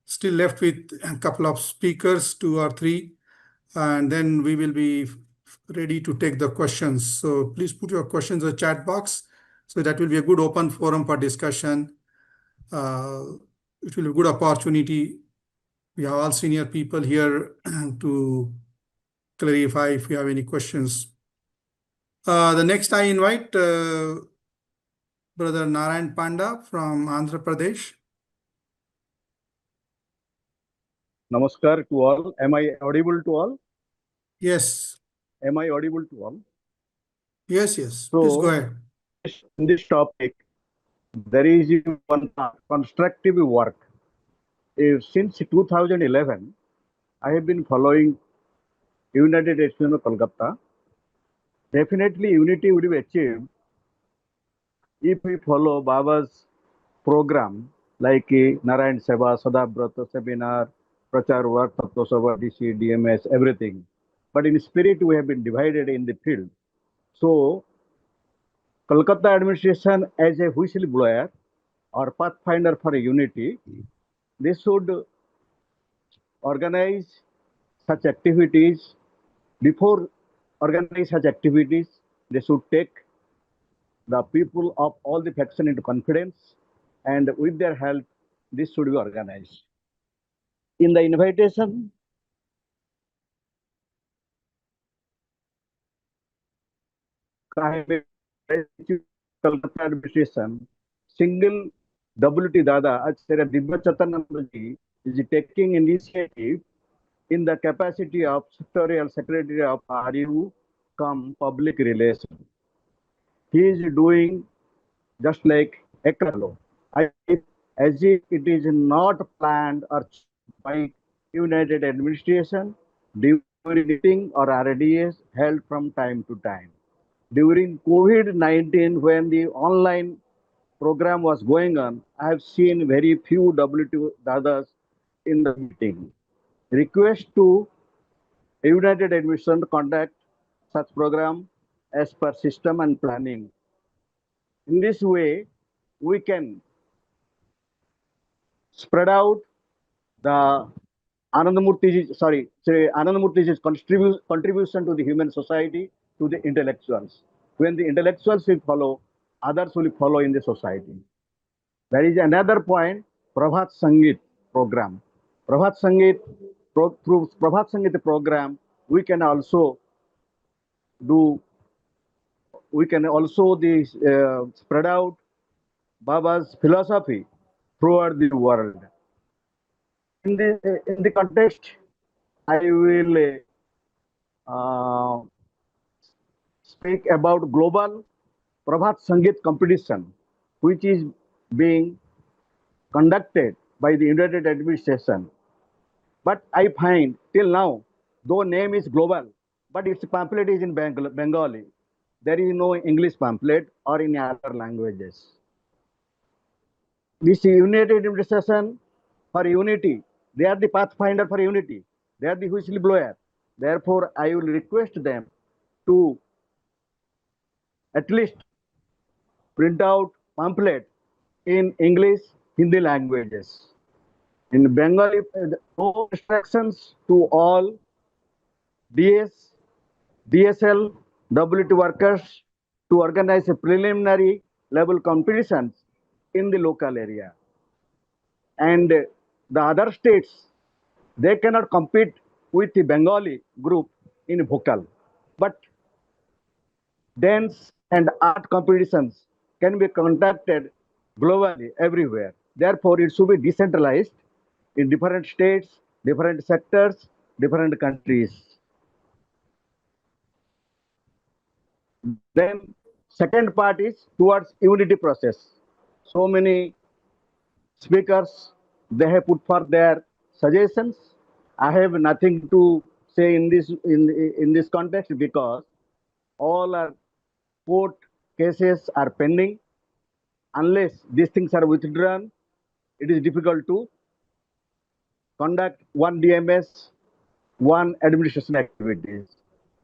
still left with a couple of speakers, 2 or 3, and then we will be ready to take the questions. So please put your questions in the chat box. So that will be a good open forum for discussion. It will be a good opportunity. We have all senior people here to clarify if you have any questions. The next I invite Brother Narayan Panda from Andhra Pradesh. Namaskar to all. Am I audible to all? Yes. Am I audible to all? Yes, yes. So, please go ahead. In this topic, there is one constructive work. Since 2011, I have been following United Nations of Kolkata. Definitely, unity would be achieved if we follow Baba's program like Narayan Seva, Sadabrata seminar, Prachar work, Tattva Sabha, DC, DMS, everything. But in spirit, we have been divided in the field. So, Kolkata administration as a whistleblower or pathfinder for unity, they should organize such activities. Before organize such activities, they should take the people of all the faction into confidence, and with their help, this should be organized. In the invitation, I have made Kolkata administration, single WT Dada, Acharya Dibya Chatanandaji is taking initiative in the capacity of sectorial secretary of RU come public relations. He is doing just like Ekalo, as if it is not planned or by United Administration during meeting or RDS held from time to time. During COVID-19, when the online program was going on, I have seen very few WT Dadas in the meeting. Request to United Administration to conduct such program as per system and planning. In this way, we can spread out the Anandamurti's contribution to the human society, to the intellectuals. When the intellectuals will follow, others will follow in the society. There is another point, Prabhat Sangeet program. Prabhat Sangeet, through Prabhat Sangeet program, we can also spread out Baba's philosophy throughout the world. In the context, I will speak about global Prabhat Sangeet competition, which is being conducted by the United Administration. But I find till now, though name is global, but its pamphlet is in Bengali. There is no English pamphlet or in other languages. This United Administration for unity, they are the pathfinder for unity. They are the whistleblower. Therefore, I will request them to at least print out pamphlet in English, Hindi languages. In Bengali, no instructions to all DS, DSL, WT workers to organize a preliminary level competitions in the local area. And the other states, they cannot compete with the Bengali group in vocal. But dance and art competitions can be conducted globally everywhere. Therefore, it should be decentralized in different states, different sectors, different countries. Then second part is towards unity process. So many speakers, they have put for their suggestions. I have nothing to say in this context because all our court cases are pending. Unless these things are withdrawn, it is difficult to conduct one DMS, one administration activities.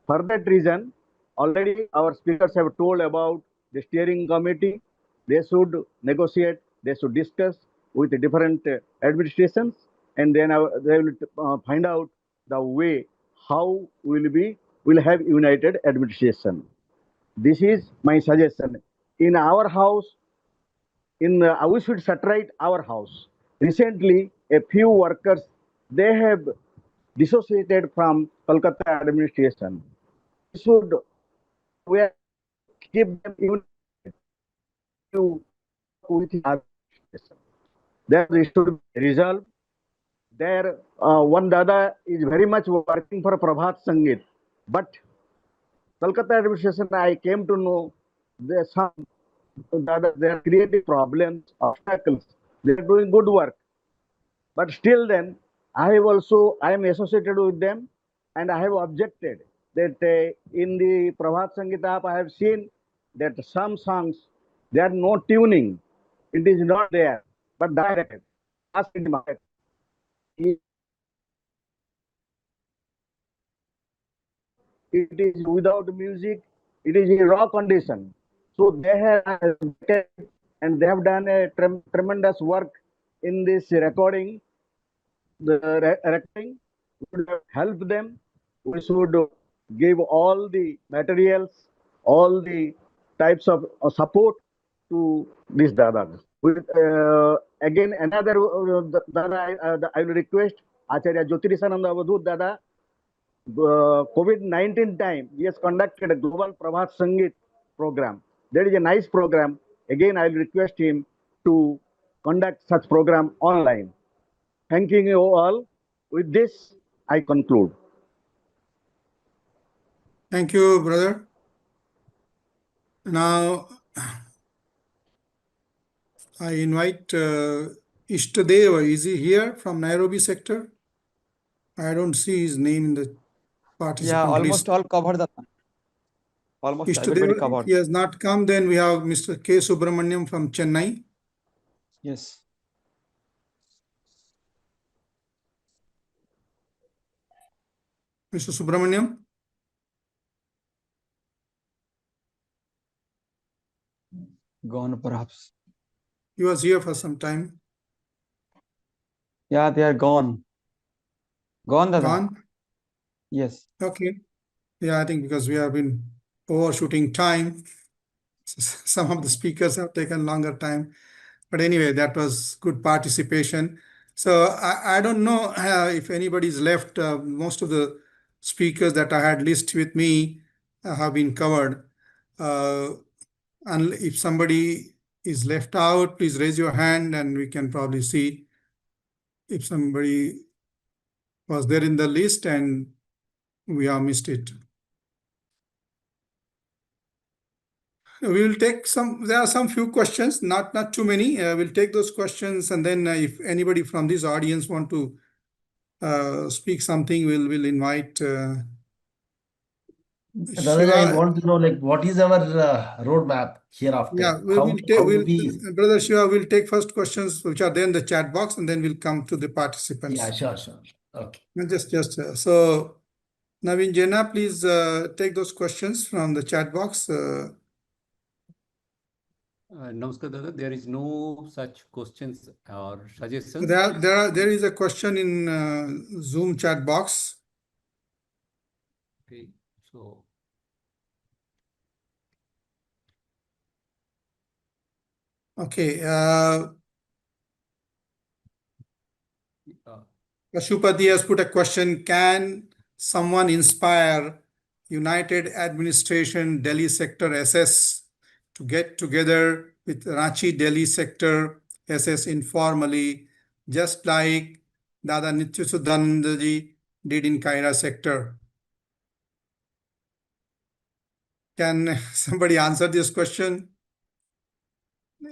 For that reason, already our speakers have told about the steering committee. They should negotiate, they should discuss with the different administrations, and then they will find out the way how will have united administration. This is my suggestion. In our house, we should saturate our house. Recently, a few workers, they have dissociated from Kolkata administration. We have to keep them united to with other administration. That it should be resolved. There, one Dada is very much working for Prabhat Sangeet, but Kolkata administration, I came to know there some Dada, they are creating problems, obstacles. They are doing good work. But still then, I am associated with them, and I have objected that in the Prabhat Sangeeta, I have seen that some songs, they are no tuning. It is not there, but direct. Ask in the market. It is without music. It is in raw condition. So they have and they have done a tremendous work in this recording. The recording would help them. We should give all the materials, all the types of support to these dadas. Again, another dada, I will request Acharya Jyotirishananda Avadhut Dada. COVID-19 time, he has conducted a global Prabhat Sangeet program. That is a nice program. Again, I will request him to conduct such program online. Thanking you all. With this, I conclude. Thank you, brother. Now, I invite Ishtadeva. Is he here from Nairobi sector? I don't see his name in the participant almost list. all covered. Almost everybody Ishtadeva, covered. if he has not come, then we have Mr. K. Subramaniam from Chennai. Yes. Mr. Subramaniam? Gone perhaps. He was here for some time. Yeah, they are gone. Gone, Dada. Gone? Yes. Okay. Yeah, I think because we have been overshooting time, some of the speakers have taken longer time. But anyway, that was good participation. So I don't know if anybody's left. Most of the speakers that I had listed with me have been covered. And if somebody is left out, please raise your hand and we can probably see if somebody was there in the list and we have missed it. We will take some, there are some few questions, not too many. We'll take those questions, and then if anybody from this audience want to speak something, we'll invite Dada, Shiva. I want to know, like, what is our roadmap hereafter? Yeah, Brother Shiva, we'll take first questions which are there in the chat box, and then we'll come to the participants. Yeah, sure. Okay. So Naveen Jena, please take those questions from the chat box. Namaskar, Dada. There is no such questions or suggestions. There is a question in Zoom chat box. Okay, so okay. Pashupati has put a question: can someone inspire United Administration Delhi Sector SS to get together with Ranchi Delhi Sector SS informally, just like Dada Nityasudanandaji did in Kaira Sector? Can somebody answer this question?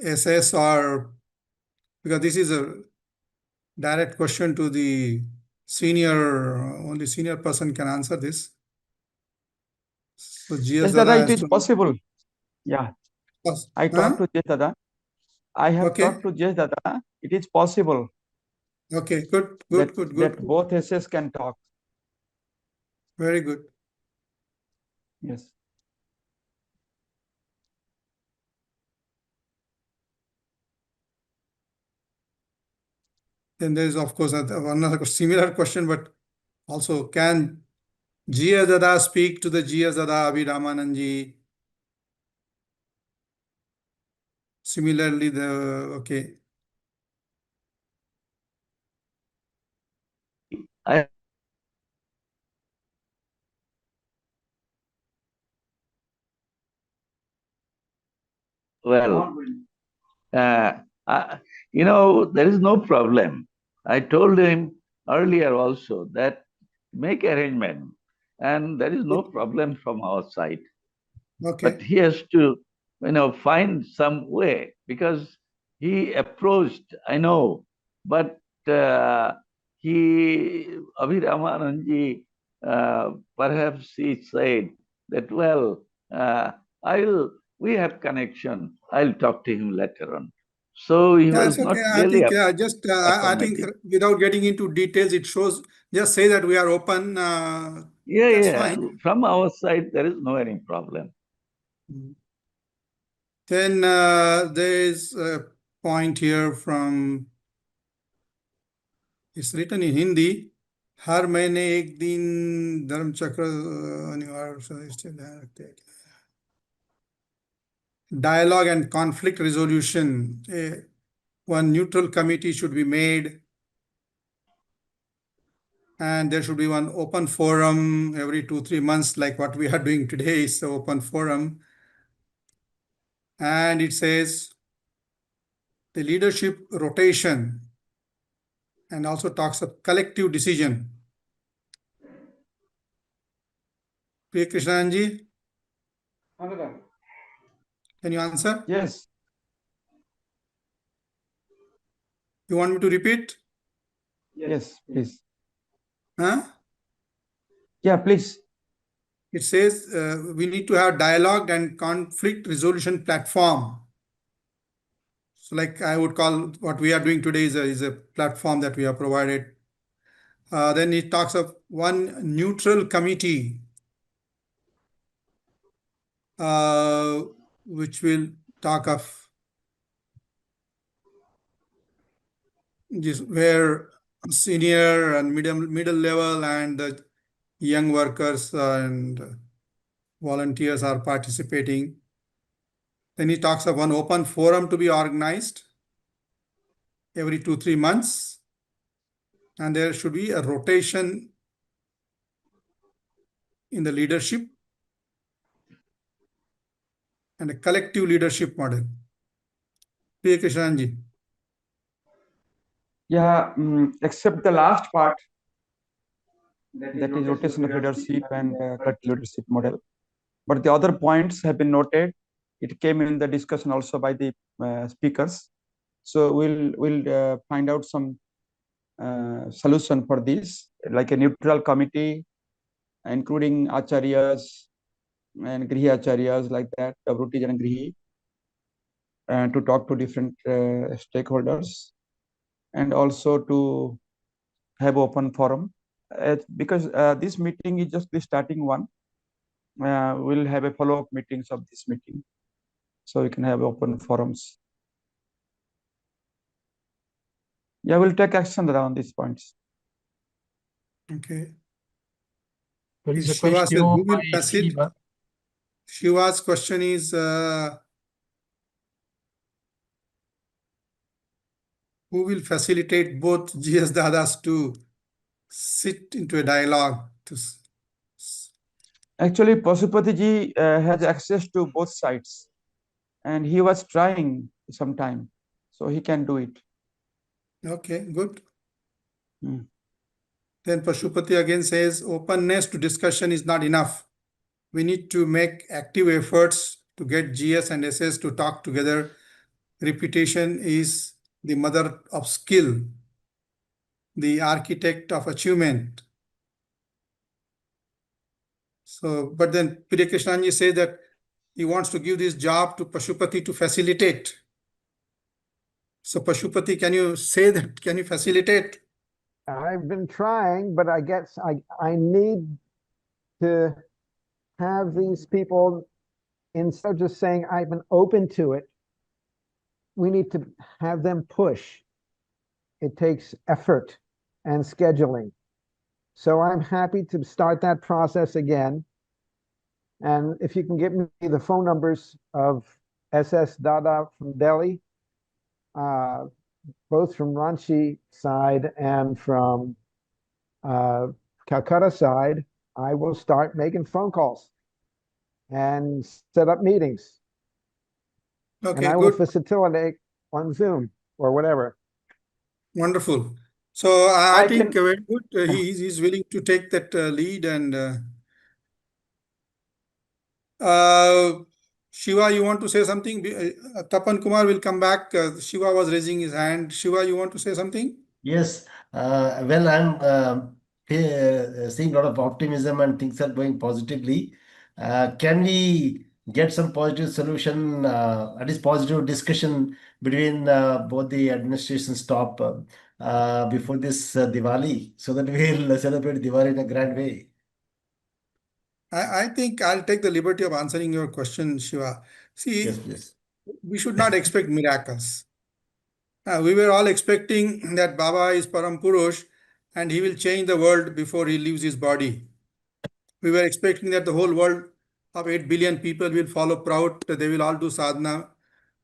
SS, or because this is a direct question to the only senior person can answer this. So GS Yes, Dada Dada, it has is to possible. Yeah, I talked to J Dada. I have Okay. talked to J Dada. It is possible Okay, good, that, good, good, that good. both SS can talk. Very good. Yes. Then there is, of course, another similar question, but also, can GS Dada speak to the GS Dada Abhiramananji? Similarly, okay. Well, uh, there is no problem. I told him earlier also that make arrangement, and there is no problem from our side. Okay. But he has to, find some way, because he approached, I know, but Abhiramananji, perhaps he said that, well, we have connection. I'll talk to him later on. So he was That's okay. not I really think I think affirmative. without getting into details, it shows, just say that we are open. That's fine. From our side, there is no any problem. Then there is a point here from, it's written in Hindi. हर महीने एक दिन धर्म चक्र अनिवार्य dialogue and conflict resolution. One neutral committee should be made, and there should be one open forum every 2-3 months, like what we are doing today is the open forum. And it says the leadership rotation, and also talks of collective decision. Priya Krishnanji, can you answer? Yes. You want me to repeat? Yes, please. Huh? Yeah, please. It says we need to have dialogue and conflict resolution platform. So like I would call what we are doing today is a platform that we have provided. Then it talks of one neutral committee, which will talk of just where senior and middle level and the young workers and volunteers are participating. Then he talks of one open forum to be organized every 2-3 months, and there should be a rotation in the leadership and a collective leadership model. Priya Krishnanji. Yeah, except the last part, that is rotation of leadership and collective leadership model. But the other points have been noted. It came in the discussion also by the speakers. So we'll find out some solution for this, like a neutral committee, including acharyas and grihi acharyas like that, WT and grihi, to talk to different stakeholders, and also to have open forum. Because this meeting is just the starting one. We'll have a follow-up meetings of this meeting, so we can have open forums. Yeah, we'll take action around these points. Okay. There is a Shiva says, question who will by facilitate? Shiva. Shiva's question is, who will facilitate both GS Dadas to sit into a dialogue? Actually, Pasupati ji has access to both sides, and he was trying sometime, so he can do it. Okay, good. Then Pashupati again says, openness to discussion is not enough. We need to make active efforts to get GS and SS to talk together. Repetition is the mother of skill. the architect of achievement. So, but then Priya Krishnanji says that he wants to give this job to Pashupati to facilitate. So Pashupati, can you say that? Can you facilitate? I've been trying, but I guess I need to have these people, instead of just saying I've been open to it, we need to have them push. It takes effort and scheduling. So I'm happy to start that process again. And if you can give me the phone numbers of SS Dada from Delhi, both from Ranchi side and from Calcutta side, I will start making phone calls and set up meetings. Okay, and I will good. facilitate on Zoom or whatever. Wonderful. So I I think can- very good. He's willing to take that lead. And Shiva, you want to say something? Tapan Kumar will come back. Shiva was raising his hand. Shiva, you want to say something? Yes, well, I'm seeing a lot of optimism and things are going positively. Can we get some positive solution, at least positive discussion between both the administrations top before this Diwali, so that we'll celebrate Diwali in a grand way? I think I'll take the liberty of answering your question, Shiva. See, Yes, please. we should not expect miracles. We were all expecting that Baba is Param Purush and he will change the world before he leaves his body. We were expecting that the whole world of 8 billion people will follow proud, that they will all do sadhana,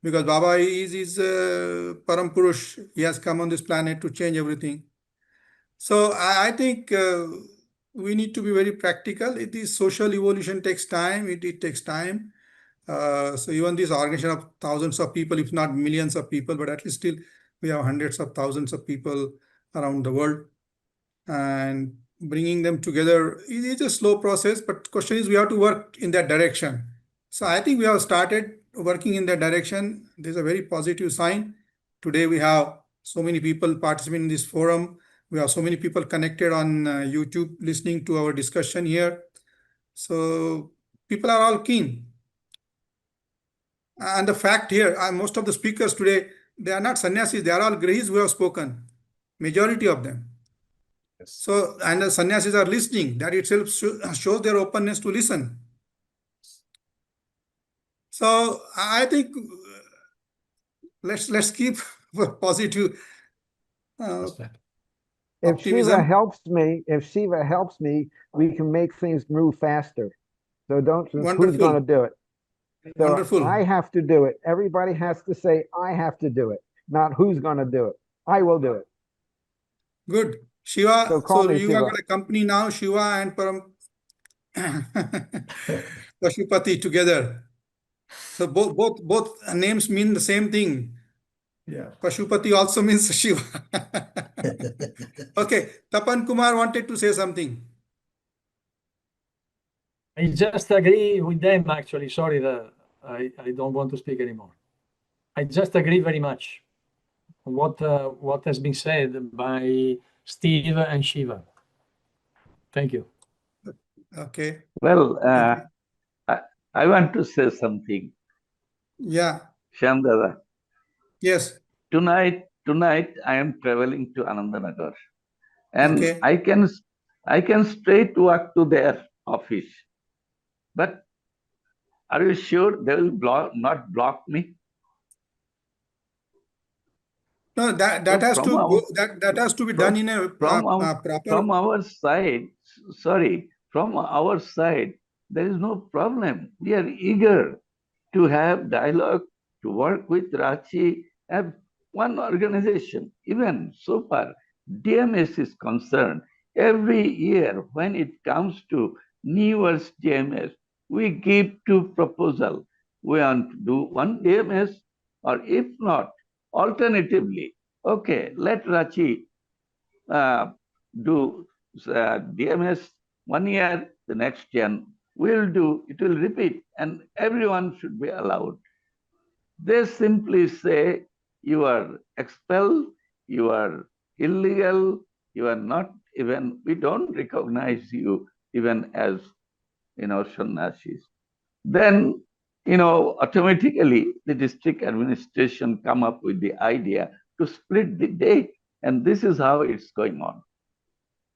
because Baba is Param Purush. He has come on this planet to change everything. So I think we need to be very practical. It is social evolution takes time. It takes time. So even this organization of thousands of people, if not millions of people, but at least still we have hundreds of thousands of people around the world, and bringing them together is a slow process. But question is, we have to work in that direction. So I think we have started working in that direction. There's a very positive sign. Today we have so many people participating in this forum. We have so many people connected on YouTube listening to our discussion here. So people are all keen. And the fact here, most of the speakers today, they are not sannyasis, they are all grihis who have spoken, majority of them. So, and the sannyasis are listening, that itself shows their openness to listen. So I think let's keep positive If Shiva optimism. helps me, we can make things move faster. So who's Wonderful. going to do it? So Wonderful. I have to do it. Everybody has to say, I have to do it, not who's going to do it. I will do it. Good. Shiva, So call me, you Shiva. have got a company now, Shiva and Param Pashupati together. So both names mean the same thing. Yeah. Pashupati also means Shiva. Okay, Tapan Kumar wanted to say something. I just agree with them, actually. Sorry that I don't want to speak anymore. I just agree very much on what has been said by Steve and Shiva. Thank you. Okay. Well, I want to say something. Yeah. Shyam. Yes. Tonight I am traveling to Anandanagar, and Okay. I can straight walk to their office. But are you sure they will not block me? No, that has to go. That has to be done in a proper. From our side. Sorry, from our side, there is no problem. We are eager to have dialogue, to work with Rachi, have one organization. Even so far, DMS is concerned. Every year, when it comes to New Year's DMS, we give two proposals. We want to do one DMS, or if not, alternatively, okay, let Rachi do DMS 1 year, the next year will do, it will repeat, and everyone should be allowed. They simply say you are expelled, you are illegal, You are not even, we don't recognize you even as, sannyasis. Then, automatically the district administration come up with the idea to split the date. And this is how it's going on.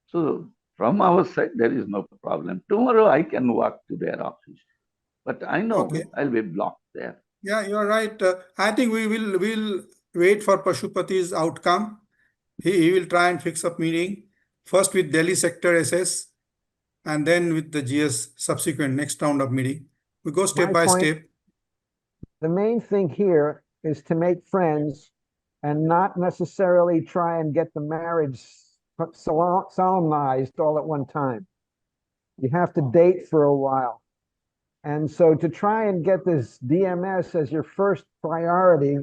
So from our side, there is no problem. Tomorrow I can walk to their office, but I know I'll be blocked there. Yeah, you're right. I think we'll wait for Pashupati's outcome. He will try and fix up meeting first with Delhi sector SS and then with the GS subsequent next round of meeting. We go step by step. The main thing here is to make friends and not necessarily try and get the marriage solemnized all at one time. You have to date for a while. And so to try and get this DMS as your first priority,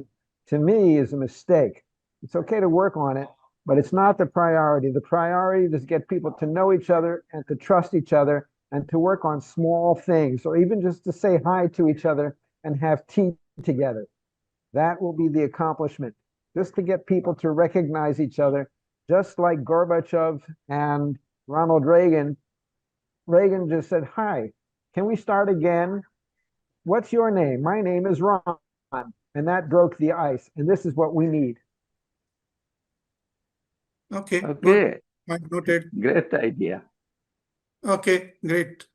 to me, is a mistake. It's okay to work on it, but it's not the priority. The priority is to get people to know each other and to trust each other and to work on small things, or even just to say hi to each other and have tea together. That will be the accomplishment. Just to get people to recognize each other, just like Gorbachev and Ronald Reagan. Reagan just said, "Hi, can we start again? What's your name?" "My name is Ron." And that broke the ice. And this is what we need. Okay. Okay. Noted. Great idea. Okay, great.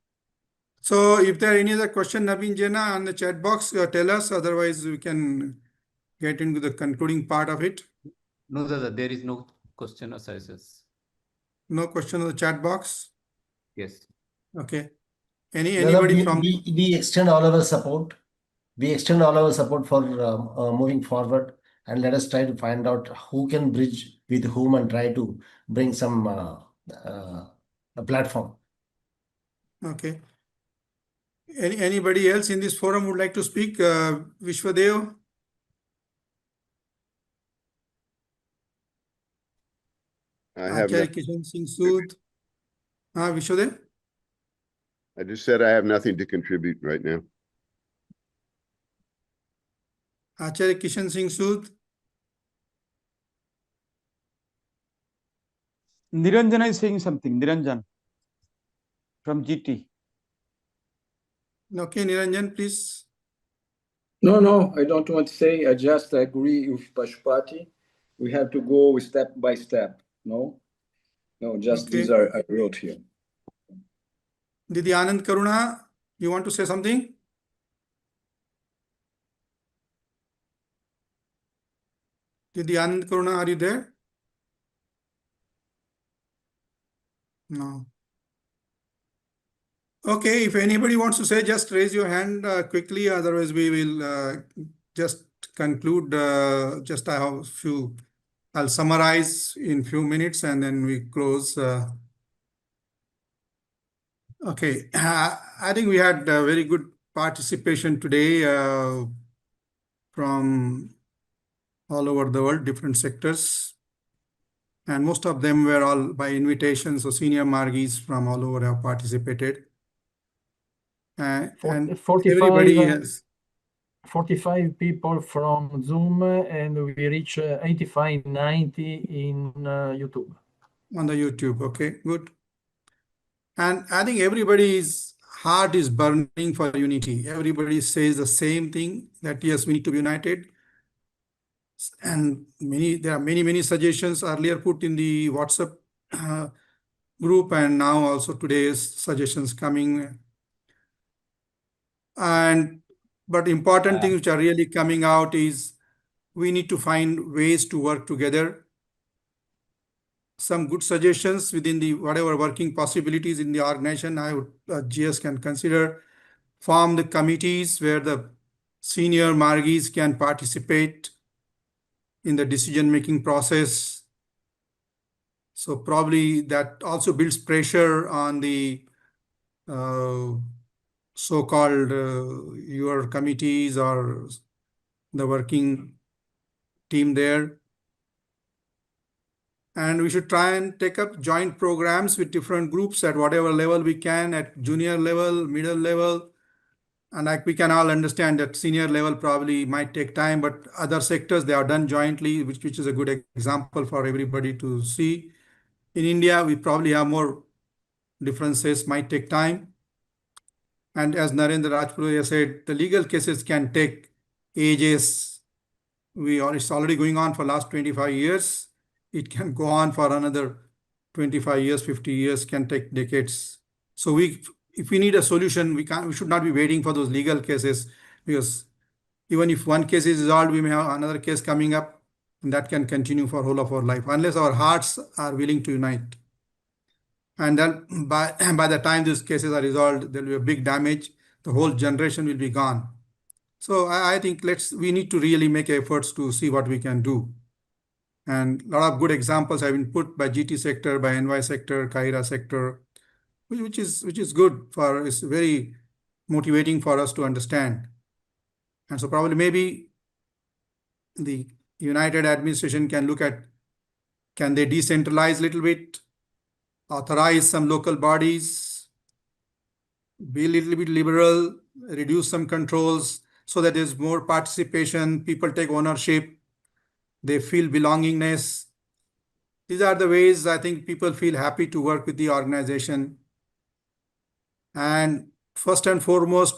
So if there are any other question, Naveen Jena on the chat box, tell us. Otherwise, we can get into the concluding part of it. No, Dada, there is no question or suggestions. No question on the chat box? Yes. Okay. Dada, Anybody from... We extend all our support. We extend all our support for moving forward, and let us try to find out who can bridge with whom and try to bring some a platform. Okay. Anybody else in this forum would like to speak? Vishwadev? I have Acharya nothing. Kishan Singh Sood. Vishwadev? I just said I have nothing to contribute right now. Acharya Kishan Singh Sood. Niranjan is saying something. Niranjan from GT. Okay, Niranjan, please. No, I don't want to say. I just agree with Pashupati. We have to go step by step. No, just okay. These are I wrote here. Didi Anand Karuna, you want to say something? Didi Anand Karuna, are you there? No. Okay, if anybody wants to say, just raise your hand quickly. Otherwise, we will just conclude. Just I have a few. I'll summarize in few minutes and then we close. Okay, I think we had very good participation today from all over the world, different sectors. And most of them were all by invitation. So senior Margis from all over have participated. And 45, everybody has 45 people from Zoom, and we reach 85, 90 in YouTube. On the YouTube, okay, good. And I think everybody's heart is burning for unity. Everybody says the same thing, that yes, we need to be united. And there are many suggestions earlier put in the WhatsApp group, and now also today's suggestions coming. But important things which are really coming out is we need to find ways to work together. Some good suggestions within the whatever working possibilities in the organization, I would GS can consider form the committees where the senior Margis can participate in the decision-making process. So probably that also builds pressure on the so-called your committees or the working team there. And we should try and take up joint programs with different groups at whatever level we can, at junior level, middle level. And like we can all understand that senior level probably might take time, but other sectors, they are done jointly, which is a good example for everybody to see. In India, we probably have more differences, might take time. And as Narendra Rajpuria said, the legal cases can take ages. It's already going on for last 25 years. It can go on for another 25 years, 50 years, can take decades. So if we need a solution, we should not be waiting for those legal cases, because even if one case is resolved, we may have another case coming up, and that can continue for whole of our life unless our hearts are willing to unite. And then by the time these cases are resolved, there will be a big damage. The whole generation will be gone. So I think we need to really make efforts to see what we can do. And a lot of good examples have been put by GT sector, by NY sector, Kaira sector, which is good for, it's very motivating for us to understand. And so probably maybe the United administration can look at, can they decentralize a little bit, authorize some local bodies, be a little bit liberal, reduce some controls so that there's more participation, people take ownership, they feel belongingness. These are the ways I think people feel happy to work with the organization. And first and foremost,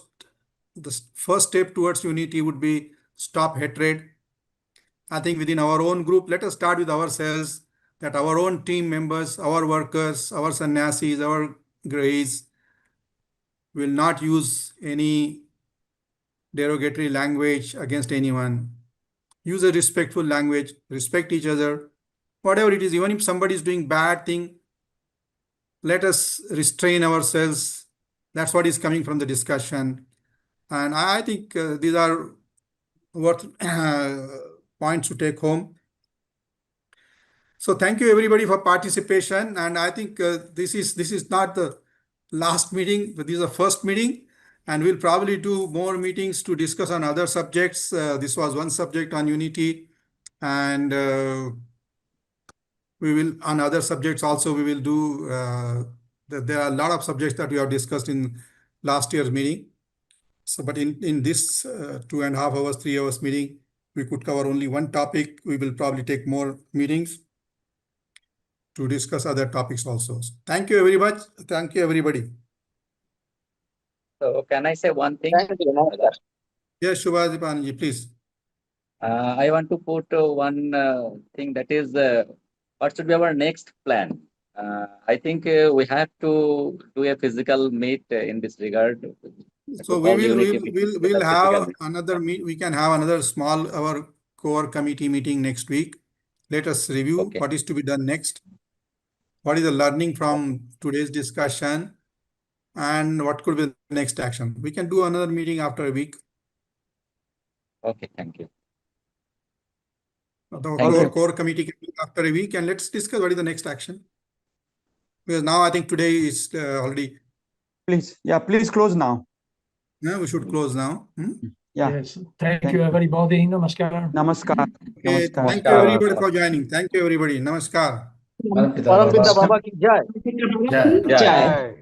the first step towards unity would be stop hatred. I think within our own group, let us start with ourselves, that our own team members, our workers, our sannyasis, our grays will not use any derogatory language against anyone. Use a respectful language, respect each other, whatever it is. Even if somebody is doing bad thing, let us restrain ourselves. That's what is coming from the discussion. And I think these are worth points to take home. So thank you everybody for participation. And I think this is not the last meeting, but this is the first meeting. And we'll probably do more meetings to discuss on other subjects. This was one subject on unity. And we will, on other subjects also, we will do, there are a lot of subjects that we have discussed in last year's meeting. So, but in this 2.5 hours, 3 hours meeting, we could cover only one topic. We will probably take more meetings to discuss other topics also. Thank you very much. Thank you, everybody. So can I say one thing? Thank you. Yes, Shubhadip, please. I want to put one thing, that is what should be our next plan. I think we have to do a physical meet in this regard. So we'll have another meet. We can have another small our core committee meeting next week. Let us review what is to be done next. What is the learning from today's discussion, and what could be the next action? We can do another meeting after a week. Okay, thank you. The core committee can do after a week, and let's discuss what is the next action. Because now I think today is already. Please close now. Yeah, we should close now. Yes. Thank you, everybody. Namaskar. Namaskar. Okay, thank you everybody for joining. Thank you everybody. Namaskar. Param Pitta Baba ki jai. Jai. Jai.